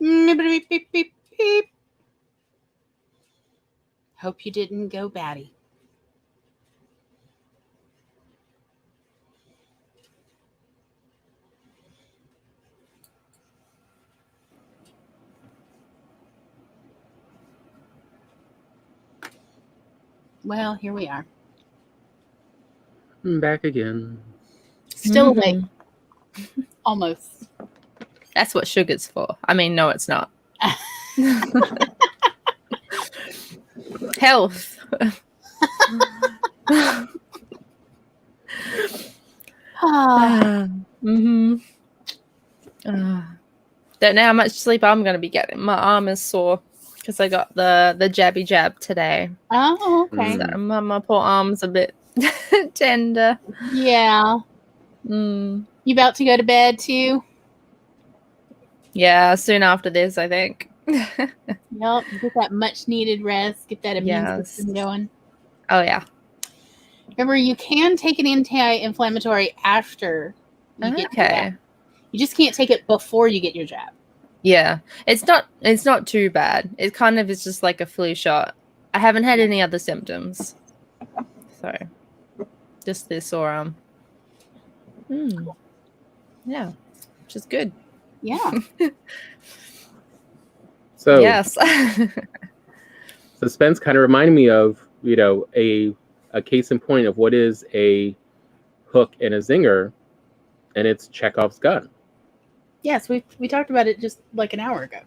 mibbity beep, beep, beep, beep. Hope you didn't go batty. Well, here we are. I'm back again. Still awake. Almost. That's what sugar's for. I mean, no, it's not. Health. Don't know how much sleep I'm going to be getting. My arm is sore because I got the jabby jab today. Oh, okay. So my poor arm's a bit tender. Yeah. You about to go to bed too? Yeah, soon after this, I think. Yep. Get that much needed rest. Get that immune system going. Oh, yeah. Remember, you can take an anti-inflammatory after you get your jab. You just can't take it before you get your jab. Yeah. It's not too bad. It kind of is just like a flu shot. I haven't had any other symptoms. So, just this sore arm. Yeah. Which is good. Yeah. So yes. Suspense kind of reminded me of, a case in point of what is a hook and a zinger, and it's Chekhov's gun. Yes, we talked about it just like an hour ago.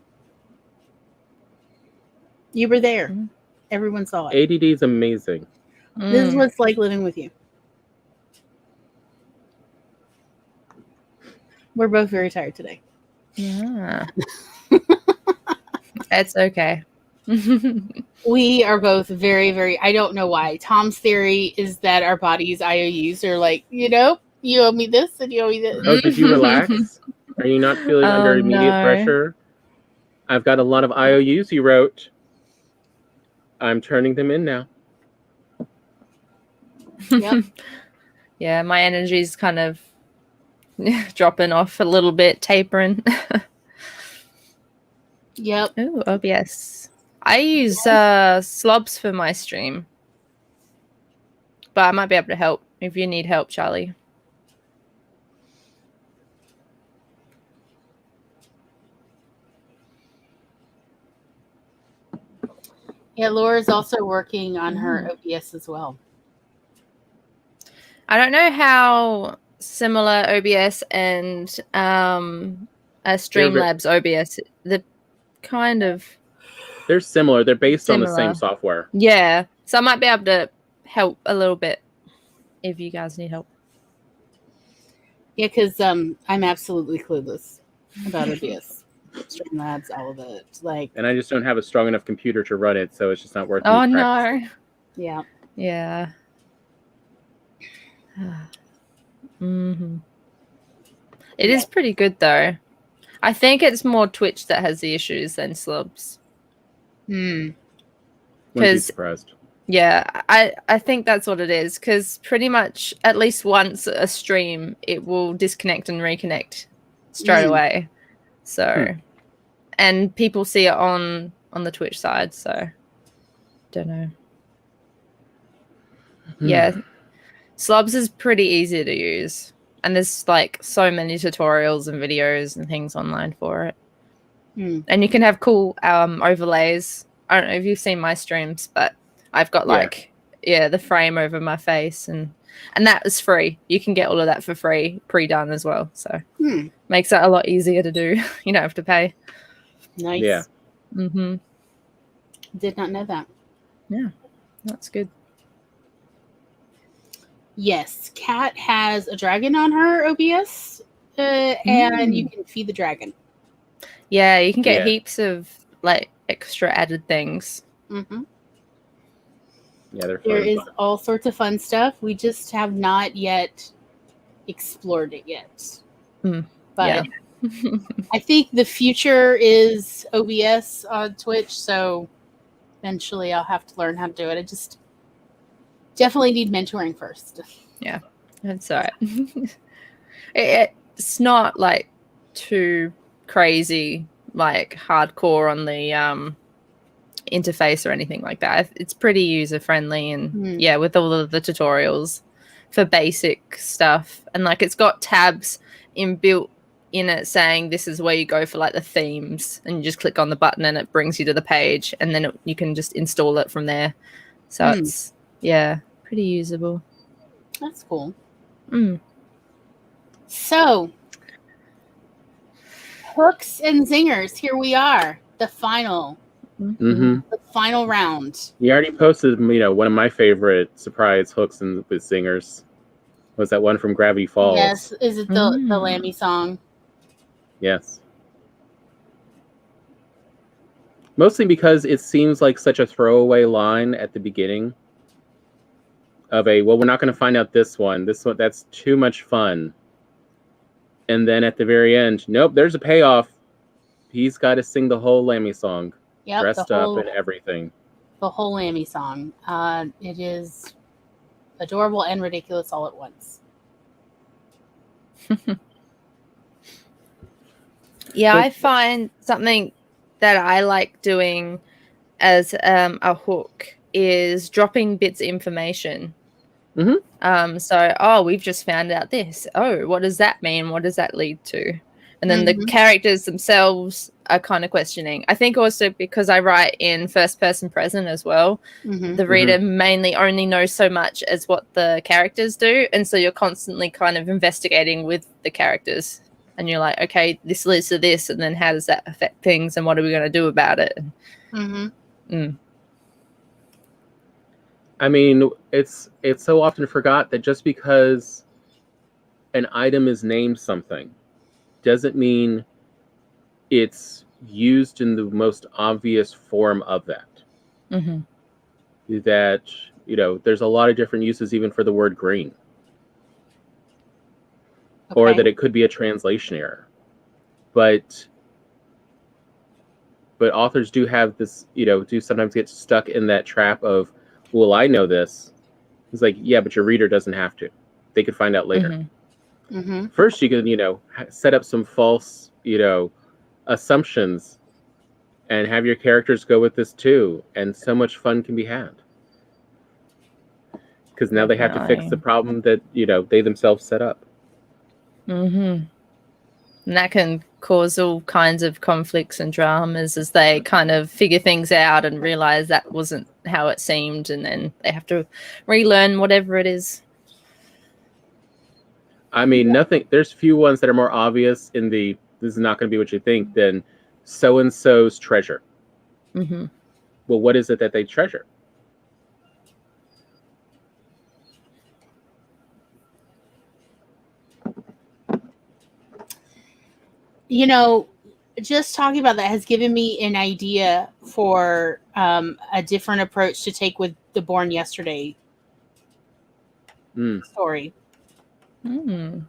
You were there. Everyone saw it. ADD is amazing. This is what it's like living with you. We're both very tired today. Yeah. It's okay. We are both very, very, I don't know why. Tom's theory is that our bodies, IOUs, are like, you owe me this and you owe me this. Oh, did you relax? Are you not feeling under immediate pressure? I've got a lot of IOUs you wrote. I'm turning them in now. Yep. Yeah, my energy's kind of dropping off a little bit, tapering. Yep. Oh, OBS. I use slobs for my stream. But I might be able to help if you need help, Charlie. Yeah, Laura's also working on her OBS as well. I don't know how similar OBS and Streamlabs OBS, the kind of... They're similar. They're based on the same software. Yeah. So I might be able to help a little bit if you guys need help. Yeah, because I'm absolutely clueless about OBS. Streamlabs, all of it. And I just don't have a strong enough computer to run it, so it's just not worth it. Oh, no. Yeah. Yeah. It is pretty good, though. I think it's more Twitch that has the issues than Slubs. Because yeah, I think that's what it is, because pretty much at least once a stream it will disconnect and reconnect straight away. So and people see it on the Twitch side, so don't know. Yeah, Slubs is pretty easy to use, and there's like so many tutorials and videos and things online for it. And you can have cool overlays. I don't know if you've seen my streams, but I've got like the frame over my face, and that is free. You can get all of that for free, pre-done as well. So makes it a lot easier to do. You don't have to pay. Nice. Yeah. Did not know that. Yeah, that's good. Yes, Kat has a dragon on her OBS, and you can feed the dragon. Yeah, you can get heaps of like extra added things. Yeah, they're fun. There is all sorts of fun stuff. We just have not yet explored it yet. But I think the future is OBS on Twitch, so eventually I'll have to learn how to do it. I just definitely need mentoring first. Yeah, that's all right. It's not like too crazy, like hardcore on the interface or anything like that. It's pretty user friendly, and yeah, with all of the tutorials for basic stuff, and like it's got tabs inbuilt in it saying this is where you go for like the themes, and you just click on the button and it brings you to the page, and then you can just install it from there. So it's pretty usable. That's cool. So hooks and zingers, here we are, the final round. You already posted, one of my favorite surprise hooks with zingers was that one from Gravity Falls. Yes, is it the Lammy song? Yes. Mostly because it seems like such a throwaway line at the beginning of we're not going to find out this one. This one, that's too much fun. And then at the very end, nope, there's a payoff. He's got to sing the whole Lammy song. Yep, dressed up and everything. The whole Lammy song. It is adorable and ridiculous all at once. Yeah, I find something that I like doing as a hook is dropping bits of information. So, we've just found out this. Oh, what does that mean? What does that lead to? And then the characters themselves are kind of questioning. I think also because I write in first person present as well, the reader mainly only knows so much as what the characters do. And so you're constantly kind of investigating with the characters. And you're like, okay, this leads to this. And then how does that affect things? And what are we going to do about it? I mean, it's so often forgot that just because an item is named something doesn't mean it's used in the most obvious form of that. That, there's a lot of different uses even for the word green. Okay. Or that it could be a translation error. But authors do have this, do sometimes get stuck in that trap of, well, I know this. It's like, yeah, but your reader doesn't have to. They could find out later. First, you can, set up some false, assumptions and have your characters go with this too. And so much fun can be had. Because now they have to fix the problem that, they themselves set up. And that can cause all kinds of conflicts and dramas as they kind of figure things out and realize that wasn't how it seemed. And then they have to relearn whatever it is. I mean, there's few ones that are more obvious in this is not going to be what you think than so-and-so's treasure. Well, what is it that they treasure? Just talking about that has given me an idea for a different approach to take with the Born Yesterday story. I mean,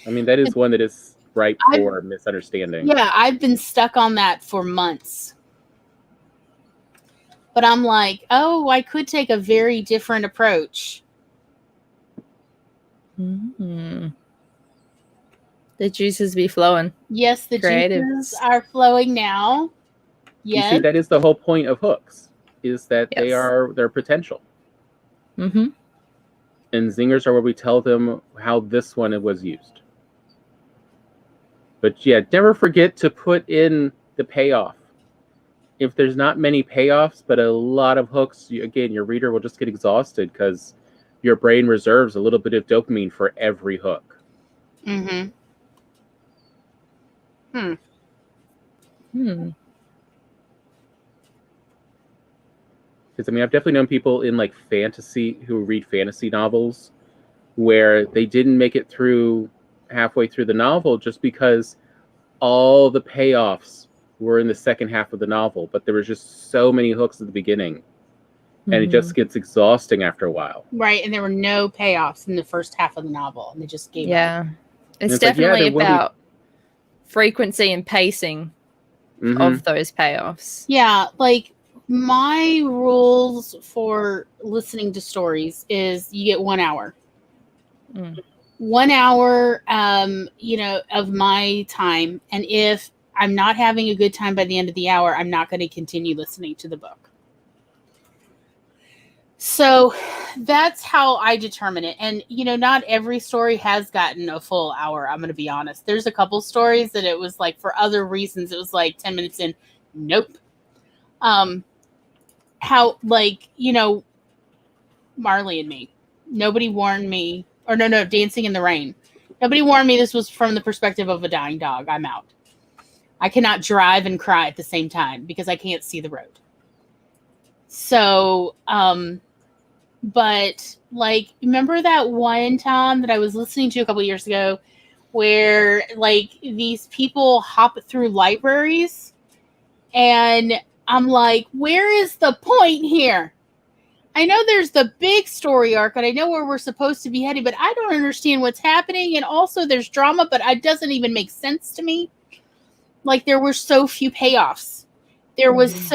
that is one that is ripe for misunderstanding. Yeah, I've been stuck on that for months. But I'm like, I could take a very different approach. The juices be flowing. Yes, the juices are flowing now. Yes. You see, that is the whole point of hooks, is that they are their potential. And zingers are where we tell them how this one was used. But yeah, never forget to put in the payoff. If there's not many payoffs, but a lot of hooks, your reader will just get exhausted because your brain reserves a little bit of dopamine for every hook. Because I mean, I've definitely known people in like fantasy who read fantasy novels where they didn't make it through halfway through the novel just because all the payoffs were in the second half of the novel, but there was just so many hooks at the beginning and it just gets exhausting after a while. Right. And there were no payoffs in the first half of the novel and they just gave up. It's definitely about frequency and pacing of those payoffs. Yeah. Like, my rules for listening to stories is you get 1 hour. 1 hour, of my time. And if I'm not having a good time by the end of the hour, I'm not going to continue listening to the book. So that's how I determine it. And, not every story has gotten a full hour. I'm going to be honest. There's a couple stories that it was like, for other reasons, it was like 10 minutes in. Nope. Marley and Me. Nobody warned me. Or no, Dancing in the Rain. Nobody warned me this was from the perspective of a dying dog. I'm out. I cannot drive and cry at the same time because I can't see the road. So, but like, remember that one, Tom, that I was listening to a couple years ago where like these people hop through libraries, and I'm like, where is the point here? I know there's the big story arc, and I know where we're supposed to be heading, but I don't understand what's happening. And also there's drama, but it doesn't even make sense to me. Like, there were so few payoffs. There was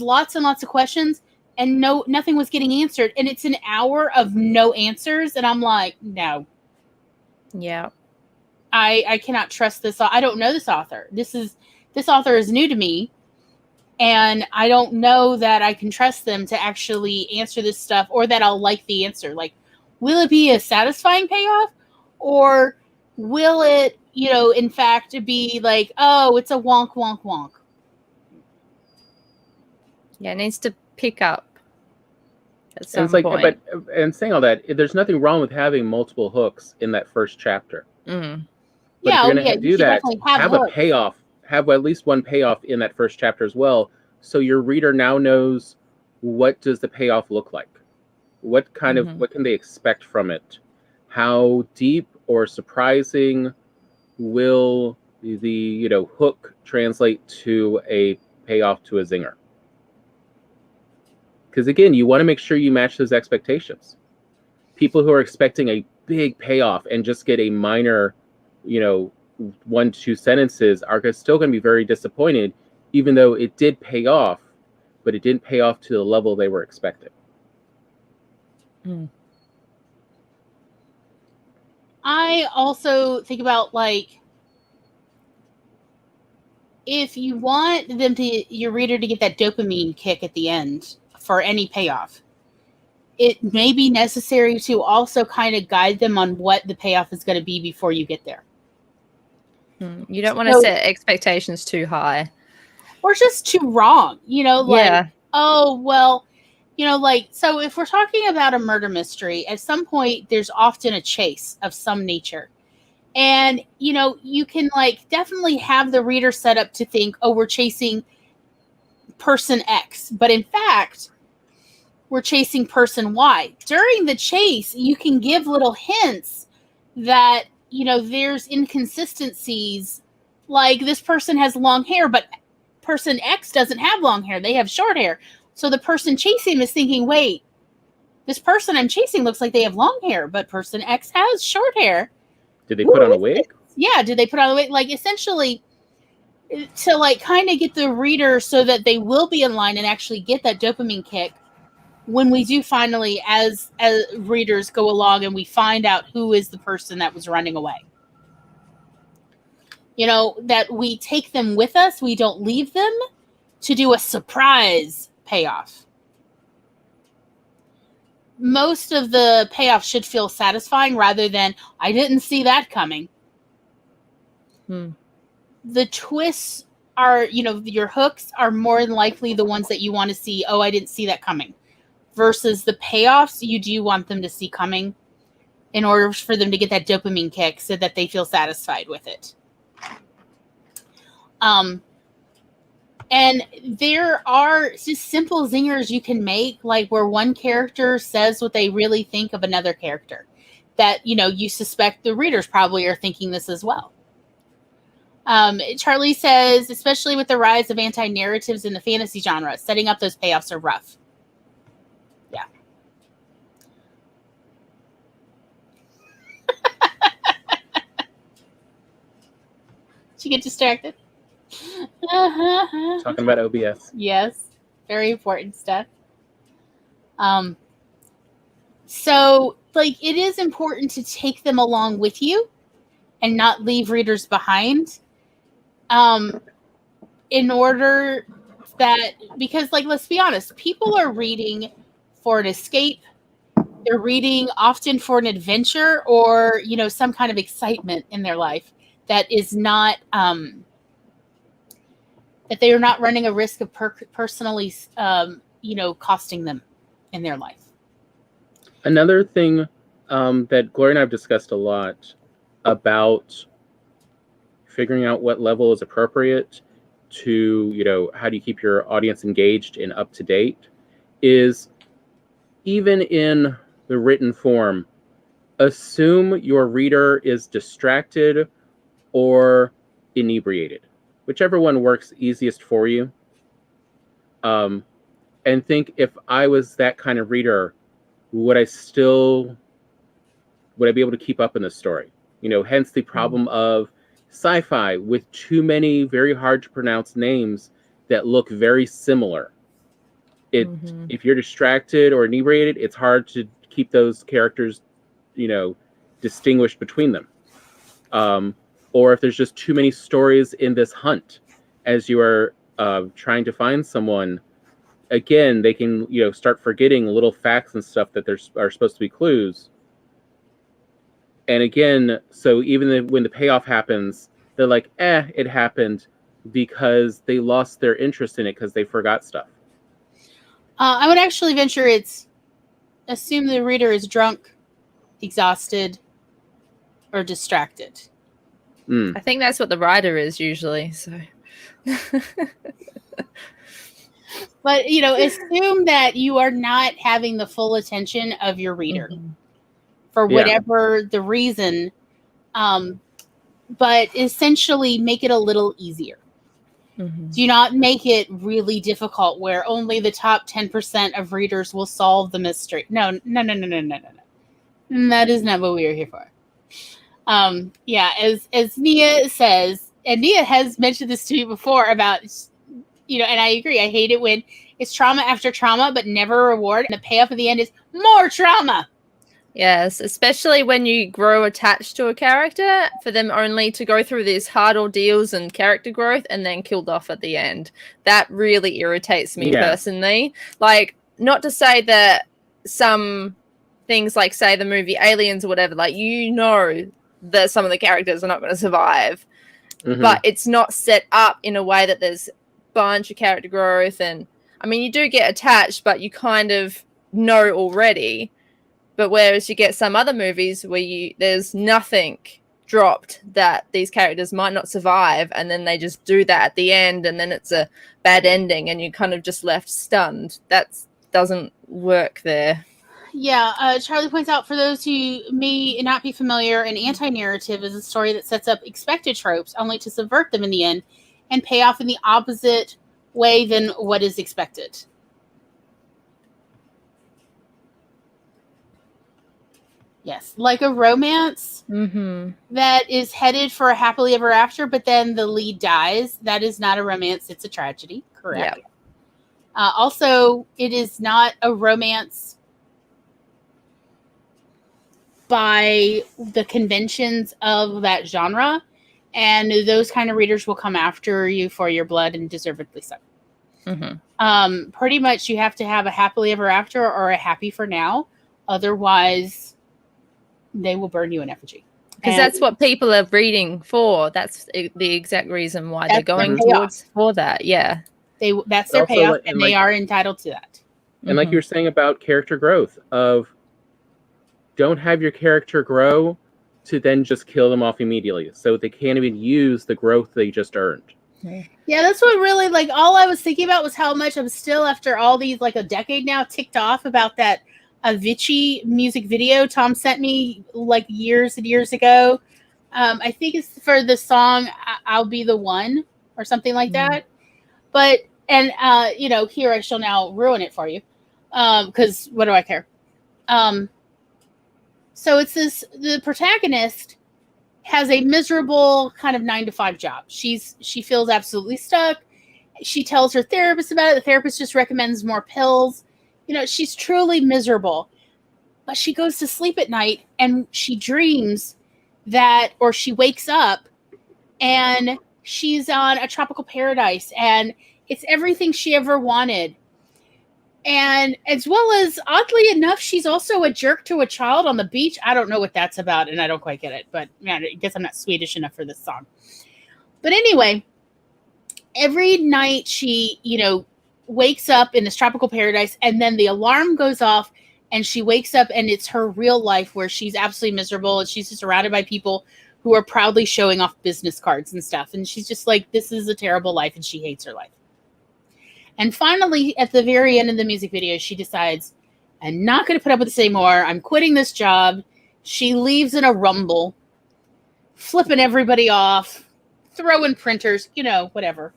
lots and lots of questions, and nothing was getting answered. And it's an hour of no answers. And I'm like, no. Yeah. I cannot trust this. I don't know this author. This author is new to me. And I don't know that I can trust them to actually answer this stuff, or that I'll like the answer. Like, will it be a satisfying payoff? Or will it, in fact, be like, oh, it's a wonk, wonk, wonk? Yeah, it needs to pick up at some And it's like, point. and saying all that, there's nothing wrong with having multiple hooks in that first chapter. Mm. But if you're going to you do should that, definitely have have hooks. a payoff. Have at least one payoff in that first chapter as well, so your reader now knows, what does the payoff look like? What kind of, what can they expect from it? How deep or surprising will the hook translate to a payoff to a zinger? Because again, you want to make sure you match those expectations. People who are expecting a big payoff and just get a minor, 1-2 sentences are still going to be very disappointed, even though it did pay off, but it didn't pay off to the level they were expecting. I also think about, like, if you want your reader to get that dopamine kick at the end for any payoff, it may be necessary to also kind of guide them on what the payoff is going to be before you get there. You don't want to set expectations too high. Or just too wrong, oh, well, so if we're talking about a murder mystery, at some point there's often a chase of some nature. And, you can definitely have the reader set up to think, oh, we're chasing person X. But in fact, we're chasing person Y. During the chase, you can give little hints that, there's inconsistencies. Like, this person has long hair, but person X doesn't have long hair. They have short hair. So the person chasing him is thinking, wait, this person I'm chasing looks like they have long hair, but person X has short hair. Did they put on a wig? Yeah, did they put on a wig? Like, essentially, to kind of get the reader so that they will be in line and actually get that dopamine kick when we do finally, as readers go along, and we find out who is the person that was running away. That we take them with us. We don't leave them to do a surprise payoff. Most of the payoff should feel satisfying rather than, I didn't see that coming. The twists are, your hooks are more than likely the ones that you want to see. Oh, I didn't see that coming. Versus the payoffs you do want them to see coming in order for them to get that dopamine kick so that they feel satisfied with it. And there are just simple zingers you can make, like where one character says what they really think of another character. That, you suspect the readers probably are thinking this as well. Charlie says, especially with the rise of anti-narratives in the fantasy genre, setting up those payoffs are rough. Yeah. Did you get distracted? Talking about OBS. Yes. Very important stuff. So like it is important to take them along with you and not leave readers behind. In order that, because like, let's be honest, people are reading for an escape. They're reading often for an adventure or, you know, some kind of excitement in their life that is not, that they are not running a risk of personally, you know, costing them in their life. Another thing that Gloria and I have discussed a lot about figuring out what level is appropriate to, you know, how do you keep your audience engaged and up to date, is even in the written form, assume your reader is distracted or inebriated, whichever one works easiest for you. And think, if I was that kind of reader, would I be able to keep up in the story? You know, hence the problem of sci-fi with too many very hard to pronounce names that look very similar. If you're distracted or inebriated, it's hard to keep those characters, you know, distinguished between them. Or if there's just too many stories in this hunt as you are trying to find someone, again, they can, you know, start forgetting little facts and stuff that are supposed to be clues. And again, so even when the payoff happens, they're like, it happened, because they lost their interest in it because they forgot stuff. I would actually venture assume the reader is drunk, exhausted, or distracted. I think that's what the writer is usually. So, but you know, assume that you are not having the full attention of your reader for whatever the reason. But essentially, make it a little easier. Do not make it really difficult where only the top 10% of readers will solve the mystery. No. That is not what we are here for. Yeah, as Nia says, and Nia has mentioned this to me before about, you know, and I agree. I hate it when it's trauma after trauma, but never a reward. And the payoff at the end is more trauma. Yes, especially when you grow attached to a character, for them only to go through these hard ordeals and character growth and then killed off at the end. That really irritates me personally. Like, not to say that some things like, say, the movie Aliens or whatever, like, you know that some of the characters are not going to survive, but it's not set up in a way that there's a bunch of character growth. And, I mean, you do get attached, but you kind of know already. But whereas you get some other movies where there's nothing dropped that these characters might not survive, and then they just do that at the end, and then it's a bad ending, and you're kind of just left stunned. That doesn't work there. Yeah, Charlie points out, for those who may not be familiar, an anti-narrative is a story that sets up expected tropes only to subvert them in the end and pay off in the opposite way than what is expected. Yes, like a romance that is headed for a happily ever after, but then the lead dies. That is not a romance, it's a tragedy. Correct. Yep. Also, it is not a romance by the conventions of that genre, and those kind of readers will come after you for your blood, and deservedly so. Pretty much you have to have a happily ever after or a happy for now. Otherwise, they will burn you in effigy. Because that's what people are reading for. That's the exact reason why they're going towards for that. Yeah. That's their payoff, and they are entitled to that. And like you were saying about character growth, don't have your character grow to then just kill them off immediately, so they can't even use the growth they just earned. Yeah, that's what really, like, all I was thinking about was how much I'm still, after all these, like a decade now, ticked off about that Avicii music video Tom sent me like years and years ago. I think it's for the song I'll Be the One or something like that. But, and, you know, here I shall now ruin it for you. Because what do I care? So it's the protagonist has a miserable kind of 9-to-5 job. She feels absolutely stuck. She tells her therapist about it. The therapist just recommends more pills. You know, she's truly miserable. but she goes to sleep at night and she dreams that, or she wakes up and she's on a tropical paradise and it's everything she ever wanted. And as well as, oddly enough, she's also a jerk to a child on the beach. I don't know what that's about, and I don't quite get it. But man, I guess I'm not Swedish enough for this song. But anyway, every night she, wakes up in this tropical paradise, and then the alarm goes off, and she wakes up, and it's her real life where she's absolutely miserable, and she's surrounded by people who are proudly showing off business cards and stuff. And she's just like, this is a terrible life, and she hates her life. And finally, at the very end of the music video, she decides, I'm not going to put up with this anymore. I'm quitting this job. She leaves in a rumble, flipping everybody off, throwing printers, whatever.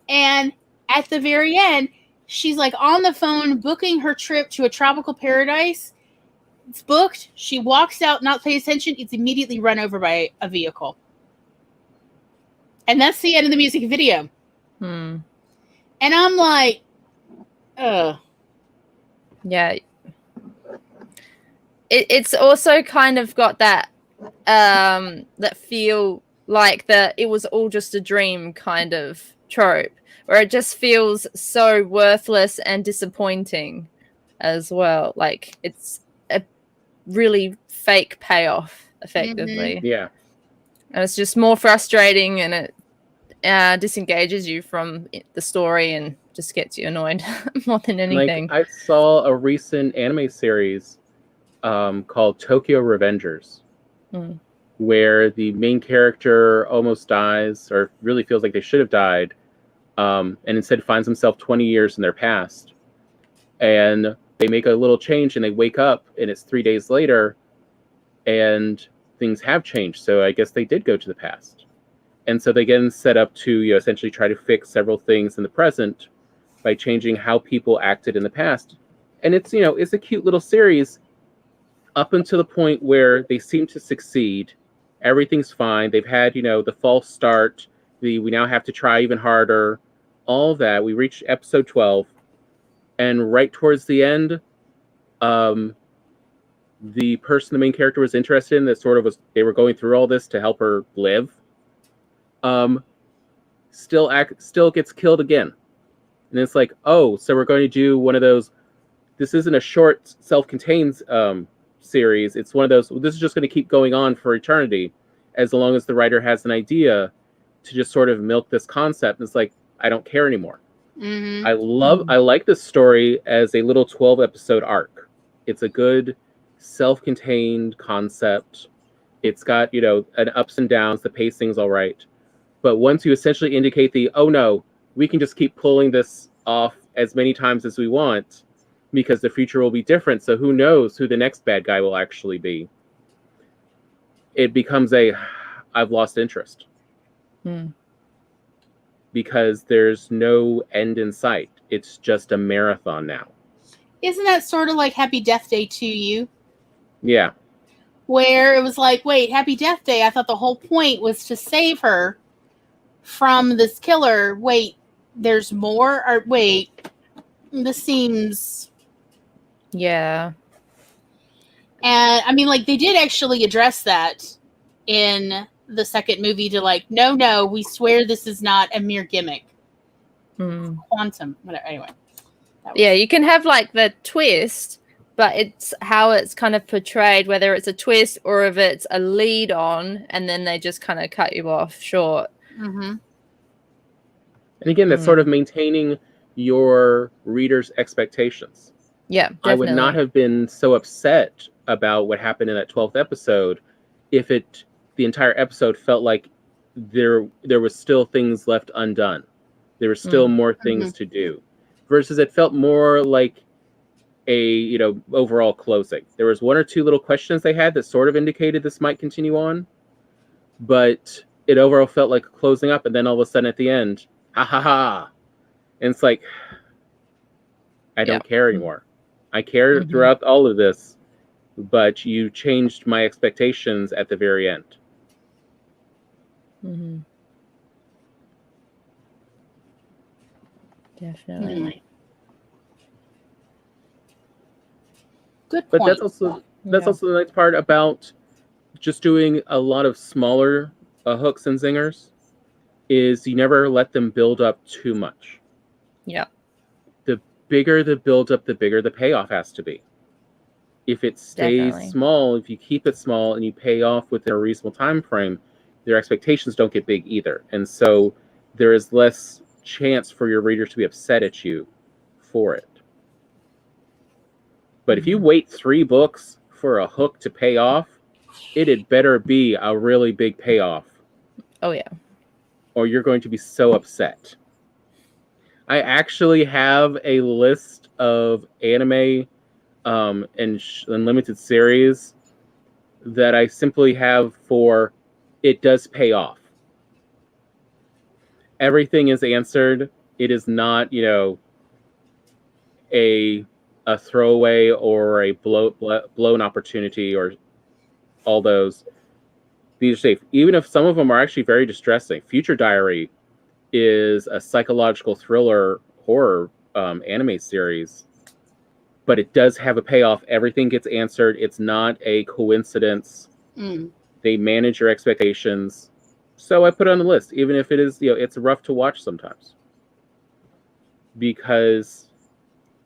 And at the very end, she's like on the phone booking her trip to a tropical paradise. It's booked. She walks out, not paying attention. It's immediately run over by a vehicle. And that's the end of the music video. And I'm like, ugh. Yeah. It's also kind of got that that feel like that it was all just a dream kind of trope, where it just feels so worthless and disappointing as well. Like it's a really fake payoff, effectively. Yeah. And it's just more frustrating, and it disengages you from the story and just gets you annoyed more than anything. Like, I saw a recent anime series called Tokyo Revengers, where the main character almost dies, or really feels like they should have died, and instead finds himself 20 years in their past. And they make a little change, and they wake up, and it's 3 days later, and things have changed. So I guess they did go to the past. And so they get set up to essentially try to fix several things in the present by changing how people acted in the past. And it's it's a cute little series up until the point where they seem to succeed. Everything's fine. They've had the false start. We now have to try even harder. All that. We reached episode 12, and right towards the end, the person the main character was interested in, that sort of they were going through all this to help her live, still gets killed again. And it's like, oh, so we're going to do one of those. This isn't a short self-contained series. It's one of those, this is just going to keep going on for eternity, as long as the writer has an idea to just sort of milk this concept. And it's like, I don't care anymore. I like this story as a little 12 episode arc. It's a good self-contained concept. It's got an ups and downs. The pacing's all right. But once you essentially indicate oh no, we can just keep pulling this off as many times as we want, because the future will be different. So who knows who the next bad guy will actually be? It becomes I've lost interest. Because there's no end in sight. It's just a marathon now. Isn't that sort of like Happy Death Day to you? Yeah. Where it was like, wait, Happy Death Day, I thought the whole point was to save her from this killer. Wait, there's more? Or wait, this seems... Yeah. And I mean, like, they did actually address that in the second movie, to like, no, we swear this is not a mere gimmick. Quantum, whatever. Anyway. Yeah, you can have like the twist, but it's how it's kind of portrayed, whether it's a twist or if it's a lead on, and then they just kind of cut you off short. And again, that's sort of maintaining your reader's expectations. Yeah, definitely. I would not have been so upset about what happened in that 12th episode if the entire episode felt like there was still things left undone. There were still more things to do. Versus it felt more like a, overall closing. There was one or two little questions they had that sort of indicated this might continue on, but it overall felt like closing up, and then all of a sudden at the end, ha ha ha. And it's like, I don't care anymore. I cared throughout all of this, but you changed my expectations at the very end. Definitely. Good But point. that's also the nice part about just doing a lot of smaller hooks and zingers is you never let them build up too much. Yeah. The bigger the build up, the bigger the payoff has to be. If it stays Definitely. small, if you keep it small and you pay off within a reasonable time frame, their expectations don't get big either. And so there is less chance for your readers to be upset at you for it. But if you wait 3 books for a hook to pay off, it had better be a really big payoff. Oh, yeah. Or you're going to be so upset. I actually have a list of anime and limited series that I simply have for it does pay off. Everything is answered. It is not, a throwaway or a blown opportunity or all those. These are safe. Even if some of them are actually very distressing. Future Diary is a psychological thriller horror anime series, but it does have a payoff. Everything gets answered. It's not a coincidence. They manage your expectations. So I put it on the list, even if it is, it's rough to watch sometimes. Because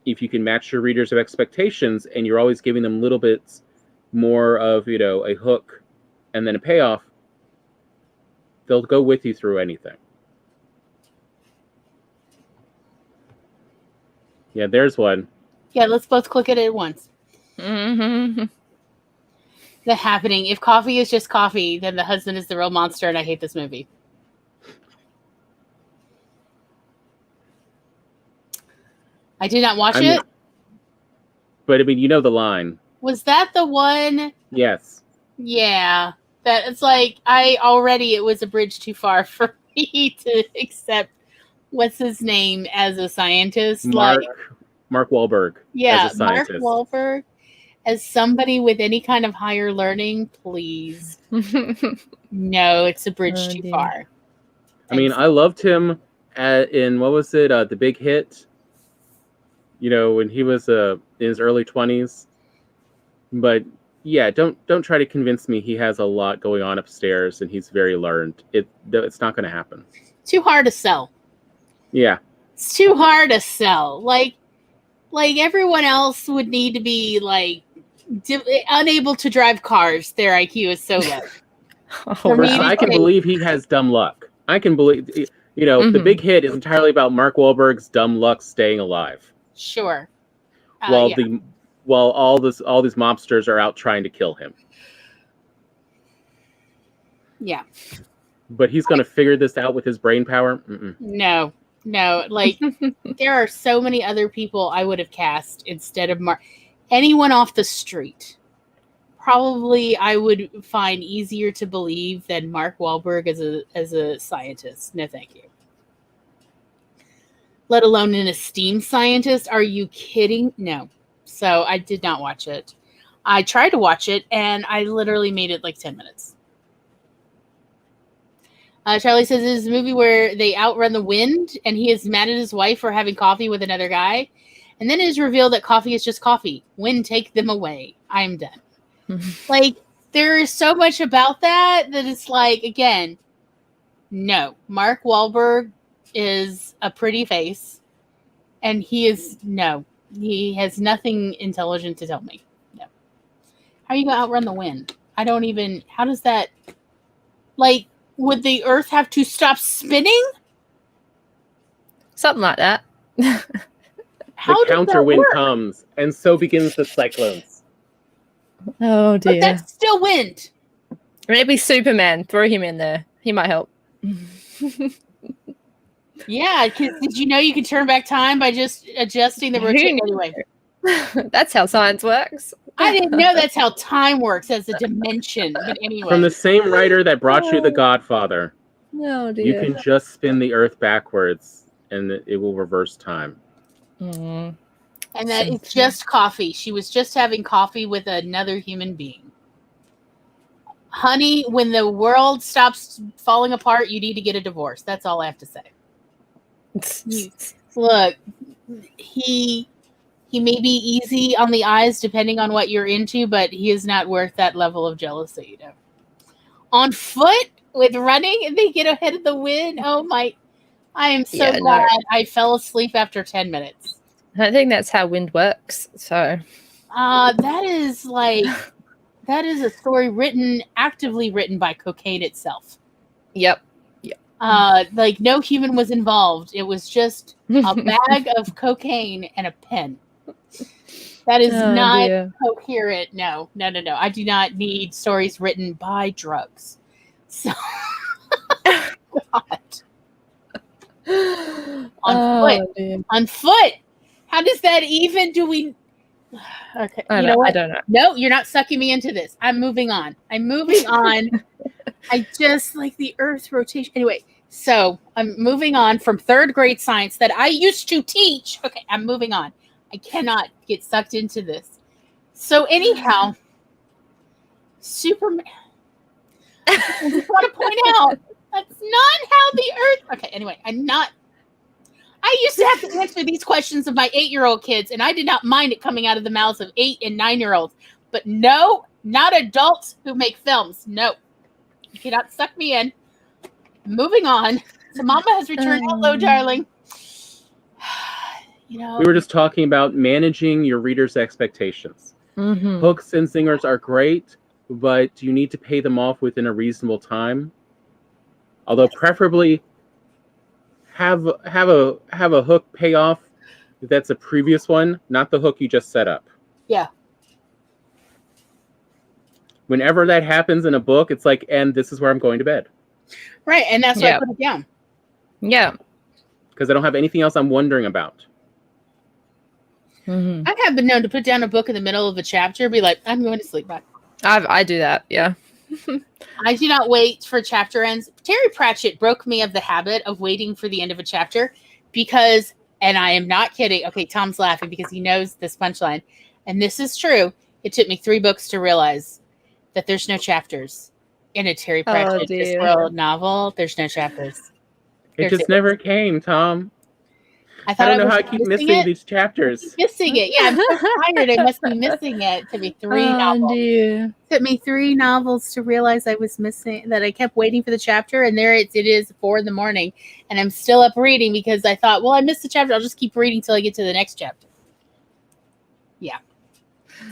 if you can match your readers' expectations and you're always giving them little bits more of, a hook and then a payoff, they'll go with you through anything. Yeah, there's one. Yeah, let's both click it at once. Mm-hmm. The Happening. If coffee is just coffee, then the husband is the real monster, and I hate this movie. I did not watch it. But you know the line. Was that the one? Yes. Yeah. That it's like it was a bridge too far for me to accept what's his name as a scientist. Mark Wahlberg. Yeah, as a scientist. Mark Wahlberg as somebody with any kind of higher learning, please. No, it's a bridge too far. I loved him in what was it? The Big Hit. When he was in his early 20s. But yeah, don't try to convince me he has a lot going on upstairs and he's very learned. It's not going to happen. Too hard to sell. Yeah. It's too hard to sell. Like everyone else would need to be unable to drive cars. Their IQ is so low. I can believe he has dumb luck. I can believe, The Big Hit is entirely about Mark Wahlberg's dumb luck staying alive. Sure. While all these mobsters are out trying to kill him. Yeah. But he's going to figure this out with his brain power? Mm-mm. No. There are so many other people I would have cast instead of Mark. Anyone off the street. Probably I would find easier to believe than Mark Wahlberg as a scientist. No, thank you. Let alone an esteemed scientist. Are you kidding? No. So I did not watch it. I tried to watch it, and I literally made it like 10 minutes. Charlie says it is a movie where they outrun the wind, and he is mad at his wife for having coffee with another guy. And then it is revealed that coffee is just coffee. Wind, take them away. I'm done. There is so much about that it's again, no. Mark Wahlberg is a pretty face, and he has nothing intelligent to tell me. No. How are you going to outrun the wind? How does that, would the earth have to stop spinning? Something like that. The counter wind comes, and so begins the cyclones. Oh, dear. But that's still wind. Maybe Superman. Throw him in there. He might help. Yeah, because did you know you can turn back time by just adjusting the rotation? Anyway, that's how science works. I didn't know that's how time works as a dimension. But anyway, from the same writer that brought you The Godfather, oh, dear. You can just spin the Earth backwards, and it will reverse time. Mm. And that it's just coffee. She was just having coffee with another human being. Honey, when the world stops falling apart, you need to get a divorce. That's all I have to say. Look, he He may be easy on the eyes depending on what you're into, but he is not worth that level of jealousy, you know. On foot with running and they get ahead of the wind. Oh my, I am so glad I fell asleep after 10 minutes. I think that's how wind works. So that is a story actively written by cocaine itself. Yep. Like no human was involved. It was just a bag of cocaine and a pen. That is not coherent. No. I do not need stories written by drugs. So, God. On foot. How does that even? Do we? Okay. I don't know. No, you're not sucking me into this. I'm moving on. I just like the Earth rotation. Anyway, so I'm moving on from third grade science that I used to teach. Okay, I'm moving on. I cannot get sucked into this. So anyhow, Superman. I just want to point out that's not how the Earth. Okay, anyway, I used to have to answer these questions of my 8-year-old kids, and I did not mind it coming out of the mouths of 8 and 9-year-olds. But no, not adults who make films. No. You cannot suck me in. Moving on. So Mama has returned. Hello, darling. You know, we were just talking about managing your readers' expectations. Mm-hmm. Hooks and zingers are great, but you need to pay them off within a reasonable time. Although preferably have a hook pay off that's a previous one, not the hook you just set up. Yeah. Whenever that happens in a book, it's like, and this is where I'm going to bed. Right, and that's why I put it down. Yeah. Because I don't have anything else I'm wondering about. Mm-hmm. I have been known to put down a book in the middle of a chapter, be like, I'm going to sleep. Bye. I do that, yeah. I do not wait for chapter ends. Terry Pratchett broke me of the habit of waiting for the end of a chapter because, and I am not kidding. Okay, Tom's laughing because he knows this punchline. And this is true. It took me 3 books to realize that there's no chapters in a Terry Pratchett Discworld novel. There's no chapters. It just never came, Tom. I don't know how I keep missing these chapters. Missing it. Yeah, I'm so tired. I must be missing it. It took me 3 novels. Dear. It took me 3 novels to realize I was missing, that I kept waiting for the chapter, and there it is 4 in the morning, and I'm still up reading because I thought, well, I missed the chapter. I'll just keep reading till I get to the next chapter. Yeah.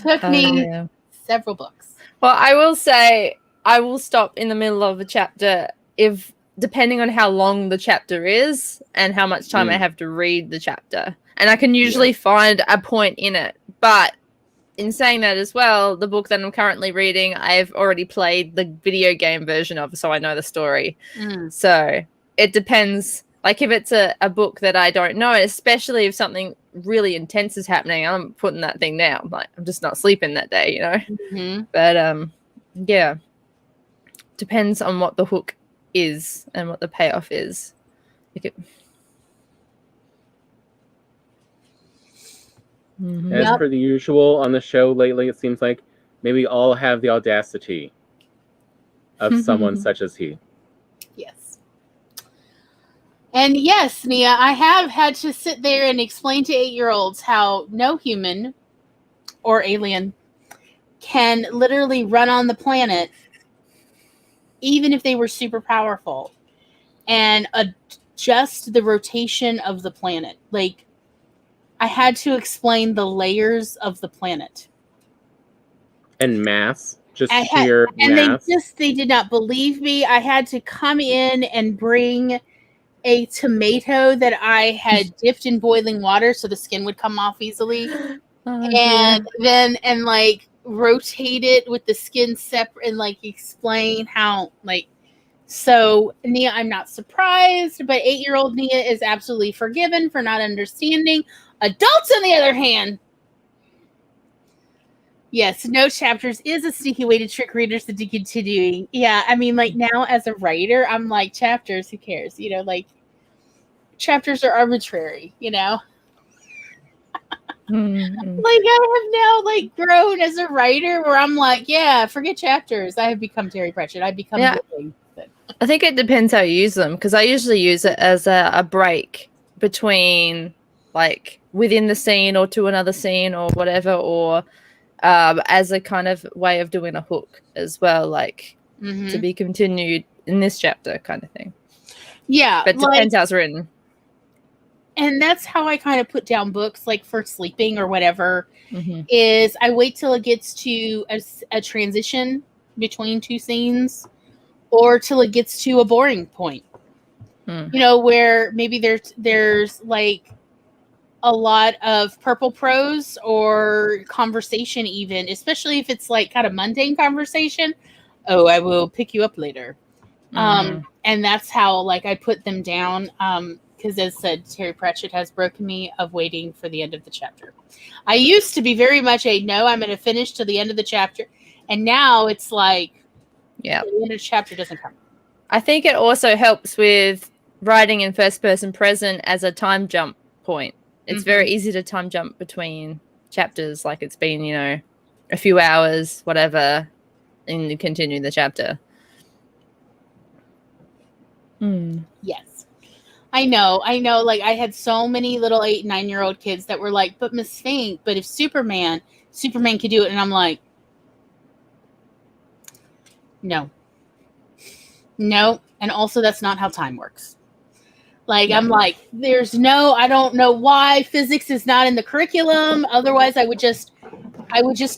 Took me several books. Well, I will say I will stop in the middle of a chapter if depending on how long the chapter is and how much time I have to read the chapter. And I can usually find a point in it. But in saying that as well, the book that I'm currently reading, I've already played the video game version of, so I know the story. So it depends. Like if it's a book that I don't know, especially if something really intense is happening, I'm putting that thing down. Like I'm just not sleeping that day, you know? Mm-hmm. But yeah, depends on what the hook is and what the payoff is. As per the usual on the show lately, it seems like maybe we all have the audacity of someone such as he. Yes. And yes, Nia, I have had to sit there and explain to 8-year-olds how no human or alien can literally run on the planet even if they were super powerful, and adjust the rotation of the planet. Like, I had to explain the layers of the planet. And mass. Just sheer mass. And they did not believe me. I had to come in and bring a tomato that I had dipped in boiling water so the skin would come off easily. And then rotate it with the skin separate and explain how so Nia, I'm not surprised, but 8-year-old Nia is absolutely forgiven for not understanding. Adults, on the other hand, yes, no chapters is a sneaky way to trick readers into continuing. Yeah, I mean, now as a writer, I'm like, chapters, who cares? You know, chapters are arbitrary, you know? I have now grown as a writer where I'm like, yeah, forget chapters. I have become Terry Pratchett. I've become living. I think it depends how you use them, because I usually use it as a break between like within the scene or to another scene or whatever, or as a kind of way of doing a hook as well, like to be continued in this chapter kind of thing. Yeah. But depends how it's written. And that's how I kind of put down books, like for sleeping or whatever, is I wait till it gets to a transition between two scenes, or till it gets to a boring point. You know, where maybe there's like a lot of purple prose or conversation, even, especially if it's like kind of mundane conversation. Oh, I will pick you up later. And that's how like I put them down. Because as said, Terry Pratchett has broken me of waiting for the end of the chapter. I used to be very much a no, I'm going to finish to the end of the chapter. And now it's like, the end of the chapter doesn't come. I think it also helps with writing in first person present as a time jump point. It's very easy to time jump between chapters, like it's been, you know, a few hours, whatever, and you continue the chapter. Yes. I know. Like, I had so many little 8 and 9-year-old kids that were like, but Miss Fink, but if Superman could do it. And I'm like, no. And also that's not how time works. Like, I'm like, I don't know why physics is not in the curriculum. Otherwise I would just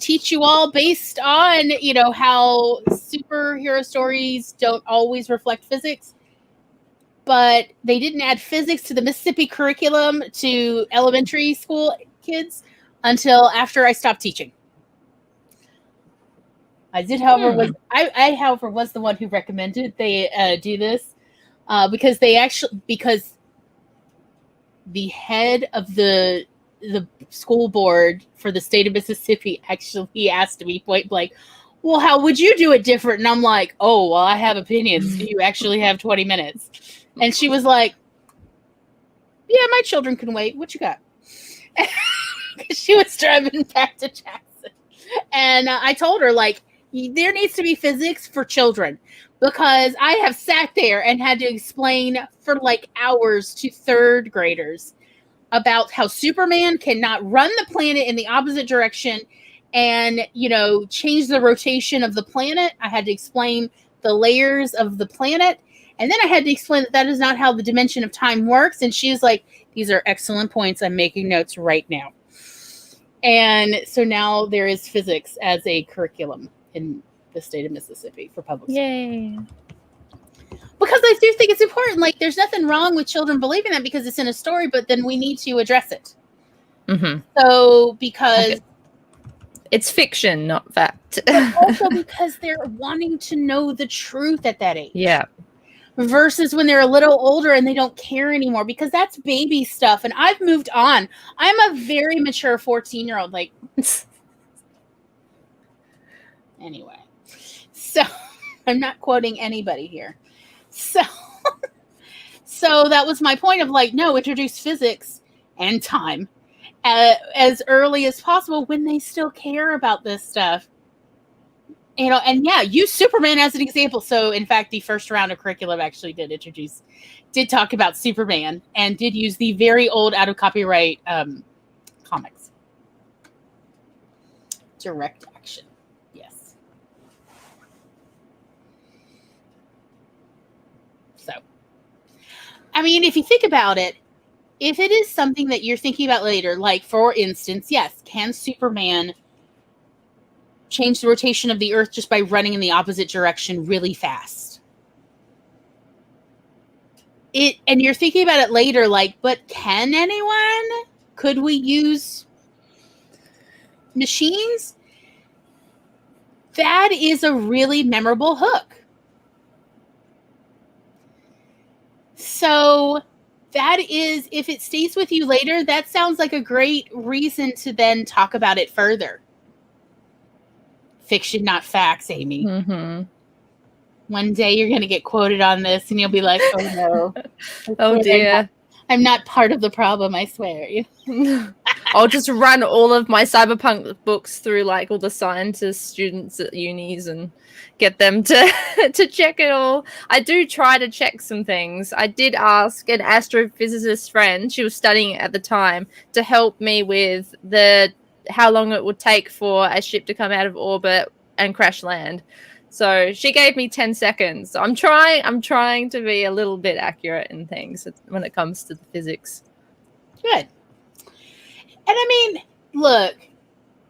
teach you all based on, you know, how superhero stories don't always reflect physics. But they didn't add physics to the Mississippi curriculum to elementary school kids until after I stopped teaching. I did, however, however, was the one who recommended they do this because the head of the school board for the state of Mississippi actually asked me point blank, well, how would you do it different? And I'm like, oh, well, I have opinions. Do you actually have 20 minutes? And she was like, yeah, my children can wait. What you got? She was driving back to Jackson. And I told her, like, there needs to be physics for children, because I have sat there and had to explain for like hours to 3rd graders about how Superman cannot run the planet in the opposite direction and, you know, change the rotation of the planet. I had to explain the layers of the planet. And then I had to explain that is not how the dimension of time works. And she was like, these are excellent points. I'm making notes right now. And so now there is physics as a curriculum in the state of Mississippi for public school. Yay. Because I do think it's important. Like, there's nothing wrong with children believing that because it's in a story, but then we need to address it. So, because... It's fiction, not fact. But also because they're wanting to know the truth at that age. Yeah. Versus when they're a little older and they don't care anymore, because that's baby stuff. And I've moved on. I'm a very mature 14-year-old. Like, anyway. So, I'm not quoting anybody here. So that was my point of like, no, introduce physics and time as early as possible when they still care about this stuff. You know, and yeah, use Superman as an example. So, in fact, the first round of curriculum actually did talk about Superman and did use the very old out of copyright comics. Direct action. Yes. So, I mean, if you think about it, if it is something that you're thinking about later, like, for instance, yes, can Superman change the rotation of the Earth just by running in the opposite direction really fast? And you're thinking about it later, like, but can anyone? Could we use machines? That is a really memorable hook. So that is, if it stays with you later, that sounds like a great reason to then talk about it further. Fiction, not facts, Amy. One day you're going to get quoted on this and you'll be like, oh no. Oh dear. I'm not part of the problem, I swear. I'll just run all of my cyberpunk books through like all the scientist students at unis and get them to to check it all. I do try to check some things. I did ask an astrophysicist friend, she was studying it at the time, to help me with how long it would take for a ship to come out of orbit and crash land. So she gave me 10 seconds. I'm trying to be a little bit accurate in things when it comes to the physics. Good. And I mean, look,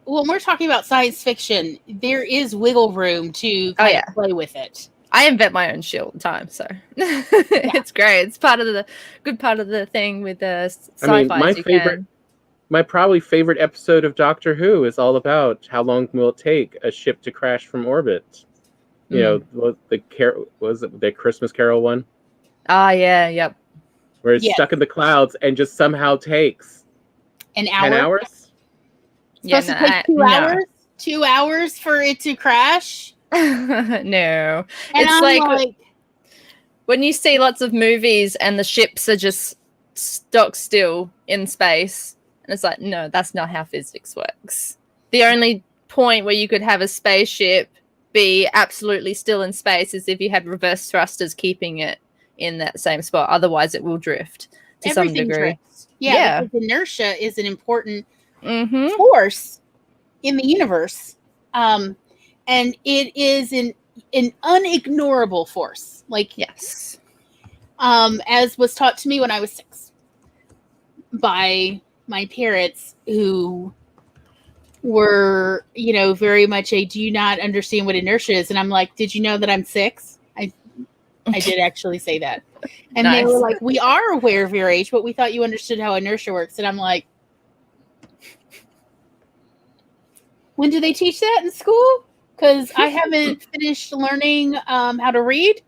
when we're talking about science fiction, there is wiggle room to kind of play with it. I invent my own shit all the time, so it's great. It's part of the good part of the thing with the sci-fi. My probably favorite episode of Doctor Who is all about how long will it take a ship to crash from orbit. You know, was it the Christmas Carol one? Ah, yeah, yep. Where it's stuck in the clouds and just somehow takes an hour. 10 hours? Yeah, supposed to take 2 hours? 2 hours for it to crash? No. And it's like when you see lots of movies and the ships are just stuck still in space. And it's like, no, that's not how physics works. The only point where you could have a spaceship be absolutely still in space is if you had reverse thrusters keeping it in that same spot. Otherwise, it will drift to some degree. Drifts. Yeah, because inertia is an important force in the universe. And it is an unignorable force. Like, yes. As was taught to me when I was 6 by my parents, who were, you know, very much do you not understand what inertia is? And I'm like, did you know that I'm 6? I did actually say that. And they were like, we are aware of your age, but we thought you understood how inertia works. And I'm like, when do they teach that in school? Because I haven't finished learning how to read.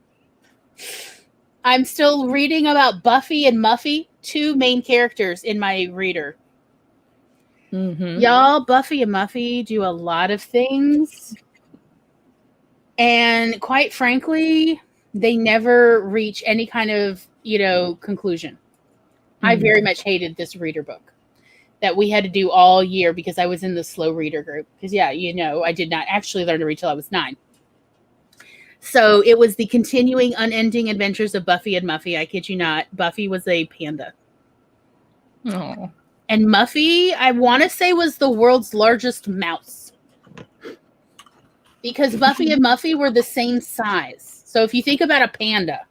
I'm still reading about Buffy and Muffy, 2 main characters in my reader. Y'all, Buffy and Muffy do a lot of things. And quite frankly, they never reach any kind of, conclusion. I very much hated this reader book that we had to do all year because I was in the slow reader group. Because, I did not actually learn to read till I was 9. So it was the continuing, unending adventures of Buffy and Muffy. I kid you not. Buffy was a panda. Oh. And Muffy, I want to say, was the world's largest mouse. Because Buffy and Muffy were the same size. So if you think about a panda,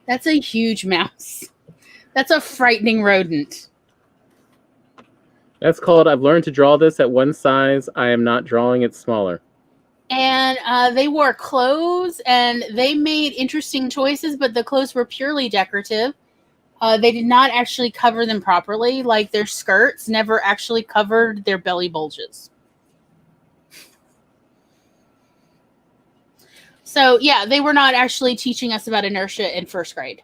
that's a huge mouse. That's a frightening rodent. That's called, I've learned to draw this at one size. I am not drawing it smaller. And they wore clothes, and they made interesting choices, but the clothes were purely decorative. They did not actually cover them properly. Like, their skirts never actually covered their belly bulges. So, yeah, they were not actually teaching us about inertia in 1st grade.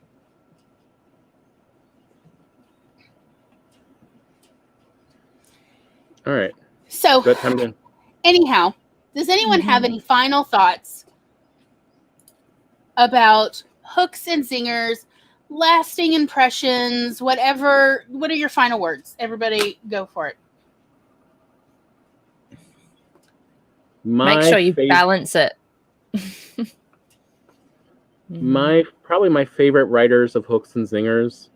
All right. So, anyhow, does anyone have any final thoughts about hooks and zingers, lasting impressions, whatever? What are your final words? Everybody go for it. Make sure you balance it. Probably my favorite writers of hooks and zingers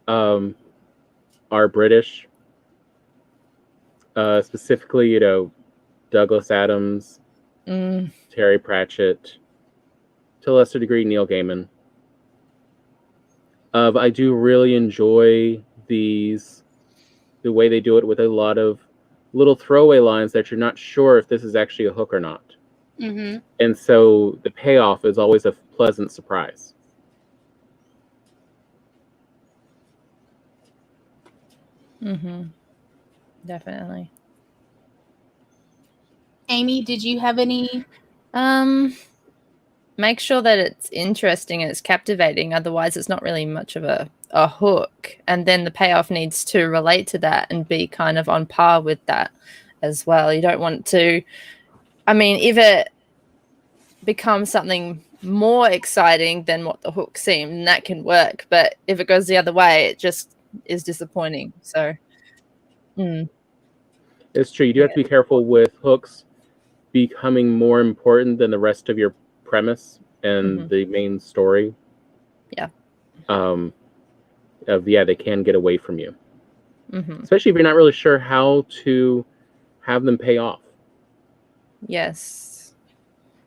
are British. Specifically, Douglas Adams, Terry Pratchett, to a lesser degree, Neil Gaiman. I do really enjoy the way they do it with a lot of little throwaway lines that you're not sure if this is actually a hook or not. Mm-hmm. And so the payoff is always a pleasant surprise. Definitely. Amy, did you have any? Make sure that it's interesting and it's captivating. Otherwise, it's not really much of a hook. And then the payoff needs to relate to that and be kind of on par with that as well. You don't want to... if it becomes something more exciting than what the hook seemed, that can work. But if it goes the other way, it just is disappointing. So Mm. It's true. You do have to be careful with hooks becoming more important than the rest of your premise and the main story. Yeah. They can get away from you, especially if you're not really sure how to have them pay off. Yes.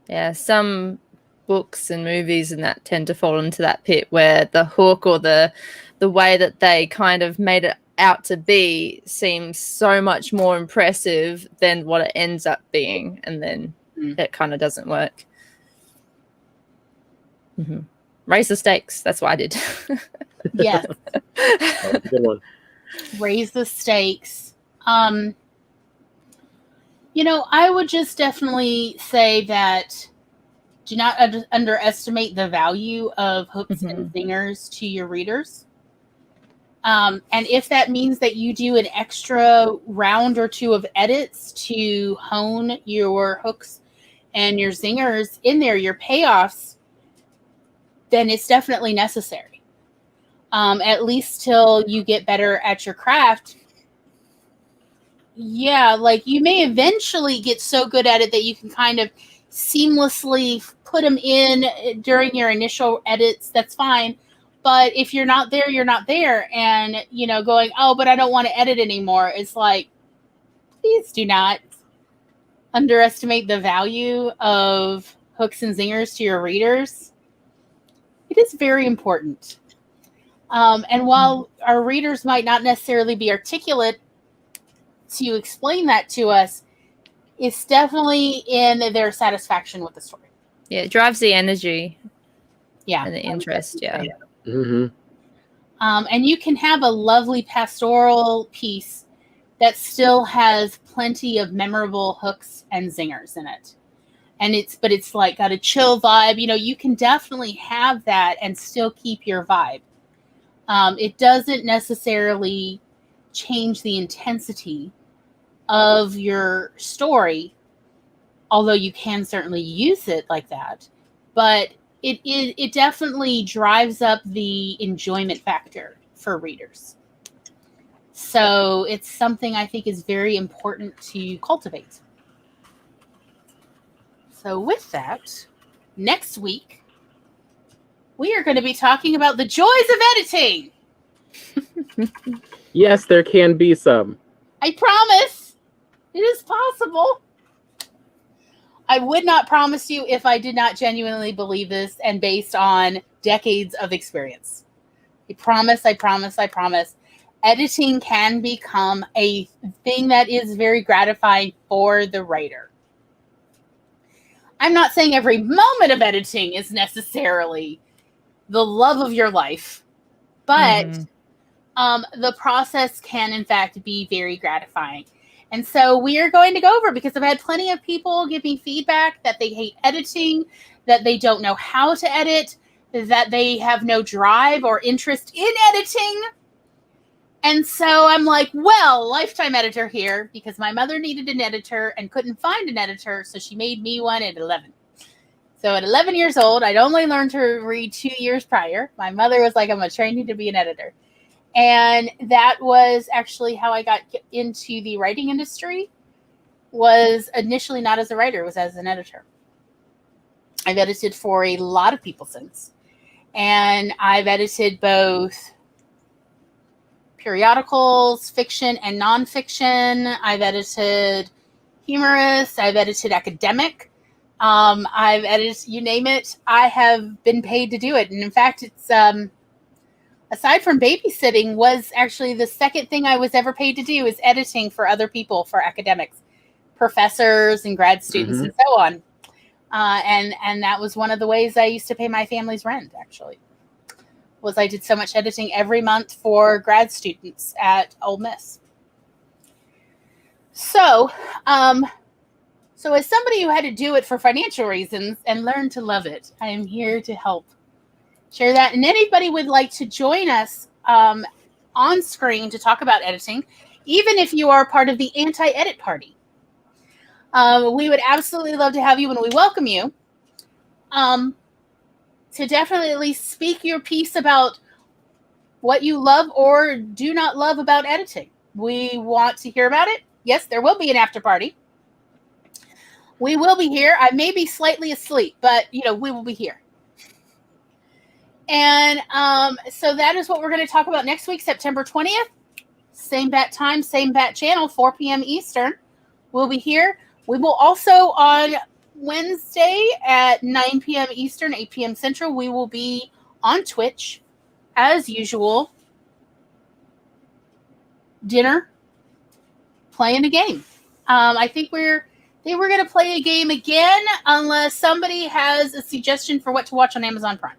Yeah, some books and movies and that tend to fall into that pit where the hook or the way that they kind of made it out to be seems so much more impressive than what it ends up being, and then it kind of doesn't work. Raise the stakes. That's what I did. Yes. That's a good one. Raise the stakes. I would just definitely say that do not underestimate the value of hooks and zingers to your readers. And if that means that you do an extra round or two of edits to hone your hooks and your zingers in there, your payoffs, then it's definitely necessary. At least till you get better at your craft. Yeah, like you may eventually get so good at it that you can kind of seamlessly put them in during your initial edits. That's fine. But if you're not there, you're not there. And, going, oh, but I don't want to edit anymore. It's like, please do not underestimate the value of hooks and zingers to your readers. It is very important. And while our readers might not necessarily be articulate to explain that to us, it's definitely in their satisfaction with the story. Yeah, it drives the energy. Yeah. And the interest, yeah. And you can have a lovely pastoral piece that still has plenty of memorable hooks and zingers in it. And it's like got a chill vibe. You can definitely have that and still keep your vibe. It doesn't necessarily change the intensity of your story, although you can certainly use it like that. But it definitely drives up the enjoyment factor for readers. So it's something I think is very important to cultivate. So with that, next week, we are going to be talking about the joys of editing. Yes, there can be some. I promise. It is possible. I would not promise you if I did not genuinely believe this and based on decades of experience. I promise. Editing can become a thing that is very gratifying for the writer. I'm not saying every moment of editing is necessarily the love of your life, but the process can, in fact, be very gratifying. And so we are going to go over, because I've had plenty of people give me feedback that they hate editing, that they don't know how to edit, that they have no drive or interest in editing. And so I'm like, well, lifetime editor here, because my mother needed an editor and couldn't find an editor, so she made me one at 11. So at 11 years old, I'd only learned to read 2 years prior. My mother was like, I'm going to train you to be an editor. And that was actually how I got into the writing industry, was initially not as a writer, was as an editor. I've edited for a lot of people since. And I've edited both periodicals, fiction and nonfiction. I've edited humorous. I've edited academic. I've edited, you name it. I have been paid to do it. And in fact, it's... aside from babysitting, was actually the second thing I was ever paid to do is editing for other people, for academics, professors and grad students and so on. And that was one of the ways I used to pay my family's rent, actually, was I did so much editing every month for grad students at Ole Miss. So as somebody who had to do it for financial reasons and learn to love it, I am here to help share that. And anybody would like to join us on screen to talk about editing, even if you are part of the anti-edit party. We would absolutely love to have you, and we welcome you to definitely at least speak your piece about what you love or do not love about editing. we want to hear about it. Yes, there will be an after party. We will be here. I may be slightly asleep, but we will be here. And so that is what we're going to talk about next week, September 20th. Same bat time, same bat channel, 4 p.m. Eastern. We'll be here. We will also on Wednesday at 9 p.m. Eastern, 8 p.m. Central, we will be on Twitch as usual. Dinner, playing a game. I think we're going to play a game again unless somebody has a suggestion for what to watch on Amazon Prime.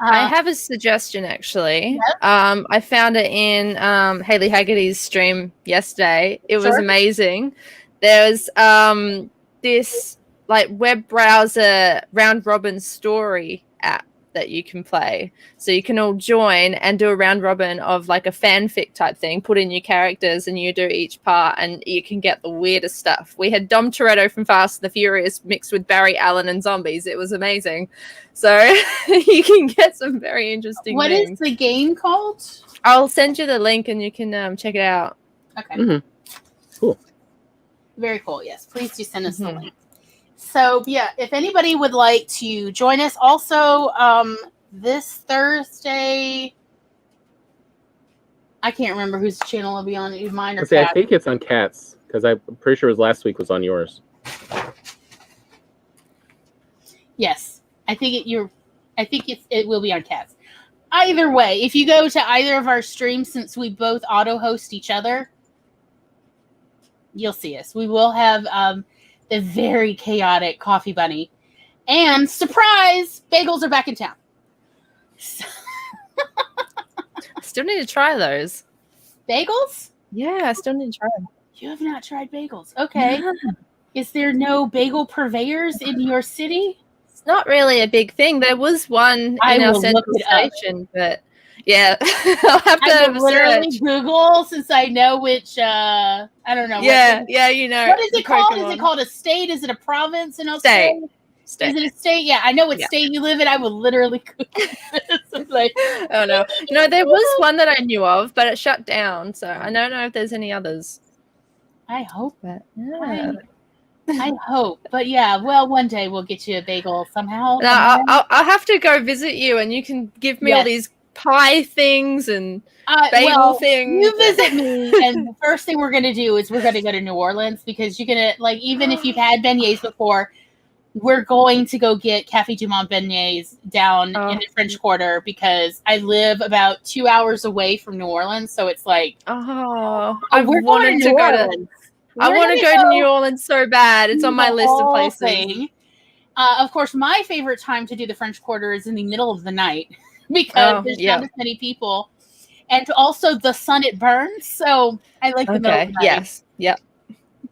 I have a suggestion, actually. Yes? I found it in Haley Haggerty's stream yesterday. It was amazing. There's this like web browser round robin story app that you can play. So you can all join and do a round robin of like a fanfic type thing, put in your characters and you do each part and you can get the weirdest stuff. We had Dom Toretto from Fast and the Furious mixed with Barry Allen and zombies. It was amazing. So you can get some very interesting What things. is the game called? I'll send you the link and you can check it out. Okay. Mm-hmm. Cool. Very cool. Yes. Please do send us the link. So, yeah, if anybody would like to join us, also this Thursday, I can't remember whose channel will be on. Mine or Kat? I think it's on Kat's because I'm pretty sure it was last week was on yours. Yes, I think it will be on Kat's. Either way, if you go to either of our streams, since we both auto host each other, you'll see us. We will have the very chaotic Coffee Bunny. And surprise, bagels are back in town. So I still need to try those. Bagels? Yeah, I still need to try them. You have not tried bagels. Okay. No. Is there no bagel purveyors in your city? It's not really a big thing. There was one in our central station, but yeah, I'll have to I will literally search. Google since I know which. I don't know. Yeah, you know. What is it called? Is it called a state? Is it a province in Australia? State. Is it a state? Yeah, I know what state you live in. I will literally Google this. Like, oh no, there was one that I knew of, but it shut down. So I don't know if there's any others. I hope. But yeah. I hope, but yeah. Well, one day we'll get you a bagel somehow. No, I'll have to go visit you, and you can give me all these pie things and bagel things. You visit me, and the first thing we're going to do is we're going to go to New Orleans because you're going to even if you've had beignets before, we're going to go get Café du Monde beignets down in the French Quarter because I live about 2 hours away from New Orleans, so it's like I we're wanted to go to. I want to go to New Orleans so bad. It's on my list of places. Of course, my favorite time to do the French Quarter is in the middle of the night because there's not as many people. And also the sun, it burns. So I like the middle of the night. Yes. Yep.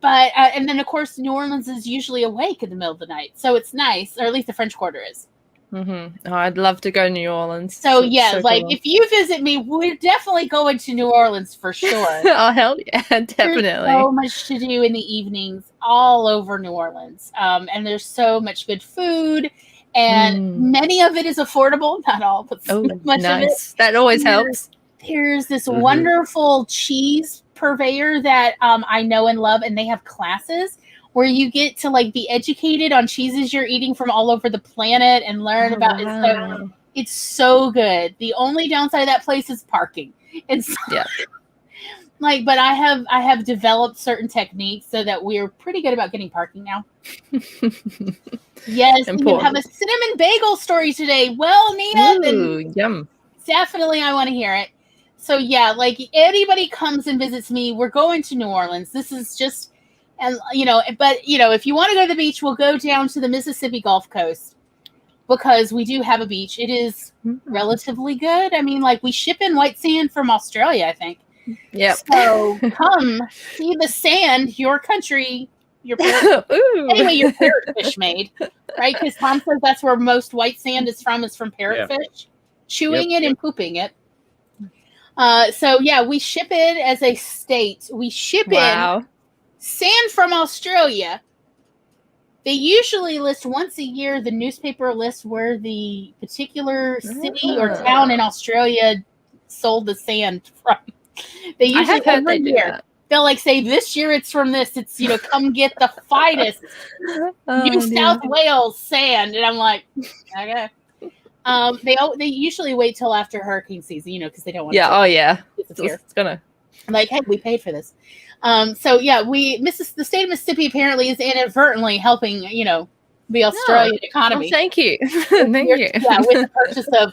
But, and then of course, New Orleans is usually awake in the middle of the night. So it's nice, or at least the French Quarter is. Mm-hmm. Oh, I'd love to go to New Orleans. So cool. If you visit me, we're definitely going to New Orleans for sure. Oh, hell yeah, definitely. There's so much to do in the evenings all over New Orleans. And there's so much good food. And many of it is affordable. Not all, but so much of it. That always helps. There's this wonderful cheese purveyor that I know and love, and they have classes where you get to be educated on cheeses you're eating from all over the planet and learn about it. So it's so good. The only downside of that place is parking. It's but I have developed certain techniques so that we're pretty good about getting parking now. Yes, and you have a cinnamon bagel story today. Well, Nina, yum. Definitely I want to hear it. So anybody comes and visits me, we're going to New Orleans. This is just but if you want to go to the beach, we'll go down to the Mississippi Gulf Coast because we do have a beach. It is relatively good. I mean, we ship in white sand from Australia, I think. Yep. So come see the sand, your country, your parrot. Anyway, your parrotfish made, right? Because Tom says that's where most white sand is from parrotfish, chewing it and pooping it. We ship it as a state. We ship in sand from Australia. They usually list once a year. The newspaper lists where the particular city or town in Australia sold the sand from. They I usually have heard every they do year that. they'll like say this year it's from this. It's come get the finest New South Wales sand, and I'm like, okay. They usually wait till after hurricane season, because they don't want to disappear. It's gonna. Like, hey, we paid for this. So yeah, the state of Mississippi apparently is inadvertently helping, the Australian economy. Thank you. Thank you. Yeah, with the purchase of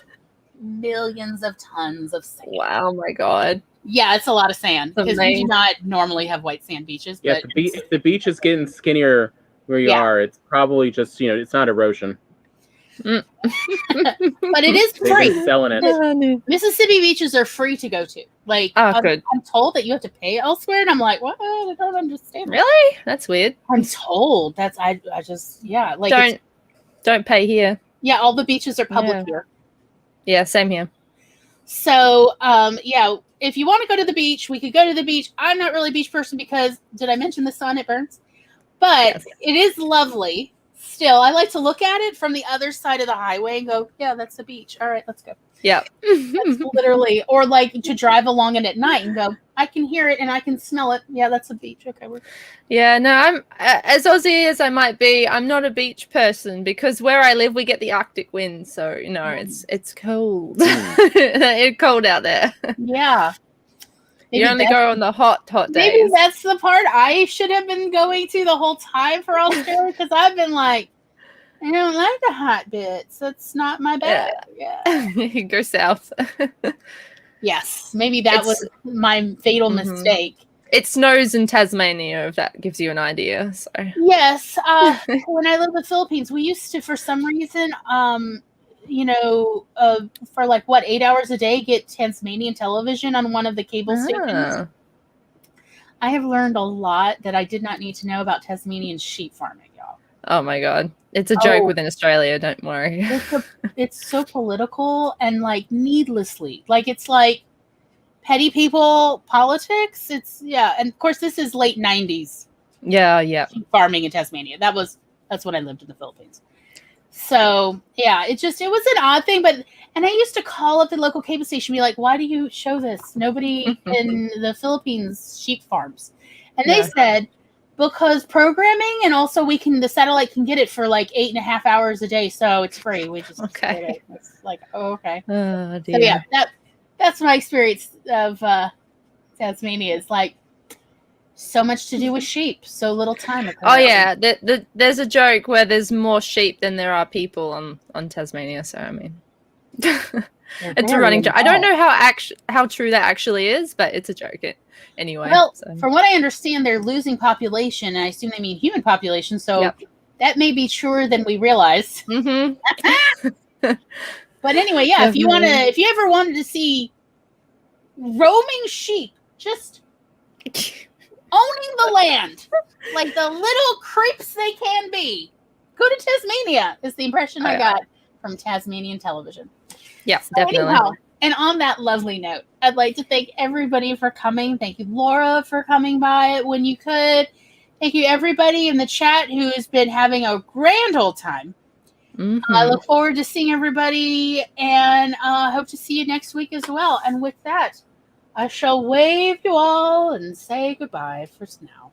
millions of tons of sand. Wow, my God. Yeah, it's a lot of sand because we do Amazing. not normally have white sand beaches. Yeah, But if the beach is getting skinnier where you are, it's probably just, it's not erosion. But it is They've free. been selling it. Mississippi beaches are free to go to. Like, good. I'm told that you have to pay elsewhere, and I'm like, what? I don't understand. Really? That's weird. I'm told. I just like don't pay here. Yeah, all the beaches are public here. Yeah, same here. So, if you want to go to the beach, we could go to the beach. I'm not really a beach person because, did I mention the sun? It burns. But It is lovely. Still, I like to look at it from the other side of the highway and go, yeah, that's the beach. All right, let's go. Yeah. That's literally, or like to drive along it at night and go, I can hear it and I can smell it. Yeah, that's a beach. Okay. Yeah, no, I'm as Aussie as I might be, I'm not a beach person because where I live, we get the Arctic wind. So, it's cold. It's cold out there. Yeah. You only go on the hot days. Maybe that's the part I should have been going to the whole time for Australia because I've been like, I don't like the hot bits. That's not my bag. Yeah. You go south. Yes. Maybe that was my fatal mistake. It snows in Tasmania, if that gives you an idea. So yes. When I lived in the Philippines, we used to, for some reason, for like 8 hours a day, get Tasmanian television on one of the cable stations. I have learned a lot that I did not need to know about Tasmanian sheep farming, y'all. Oh my God. It's a joke within Australia, don't worry. It's so political and like needlessly. Like it's like petty people politics. And of course this is late 90s. Yeah. Sheep farming in Tasmania. That's when I lived in the Philippines. So yeah, it was an odd thing, and I used to call up the local cable station and be like, why do you show this? Nobody in the Philippines sheep farms. And they said, because programming, and also the satellite can get it for like 8.5 hours a day, so it's free. We just get it. It's like, okay. Oh, dear. So yeah, that's my experience of Tasmania. Is like so much to do with sheep, so little time. Oh yeah, there's a joke where there's more sheep than there are people on Tasmania. So I mean, it's a running joke. I don't know how true that actually is, but it's a joke. Anyway, well, from what I understand, they're losing population, and I assume they mean human population. So that may be truer than we realize. But anyway, yeah. If you ever wanted to see roaming sheep, just owning the land, like the little creeps they can be, go to Tasmania. Is the impression I got from Tasmanian television. Yeah, so definitely. Anyhow, and on that lovely note, I'd like to thank everybody for coming. Thank you, Laura, for coming by when you could. Thank you, everybody in the chat who has been having a grand old time. I look forward to seeing everybody, and hope to see you next week as well. And with that, I shall wave you all and say goodbye for now.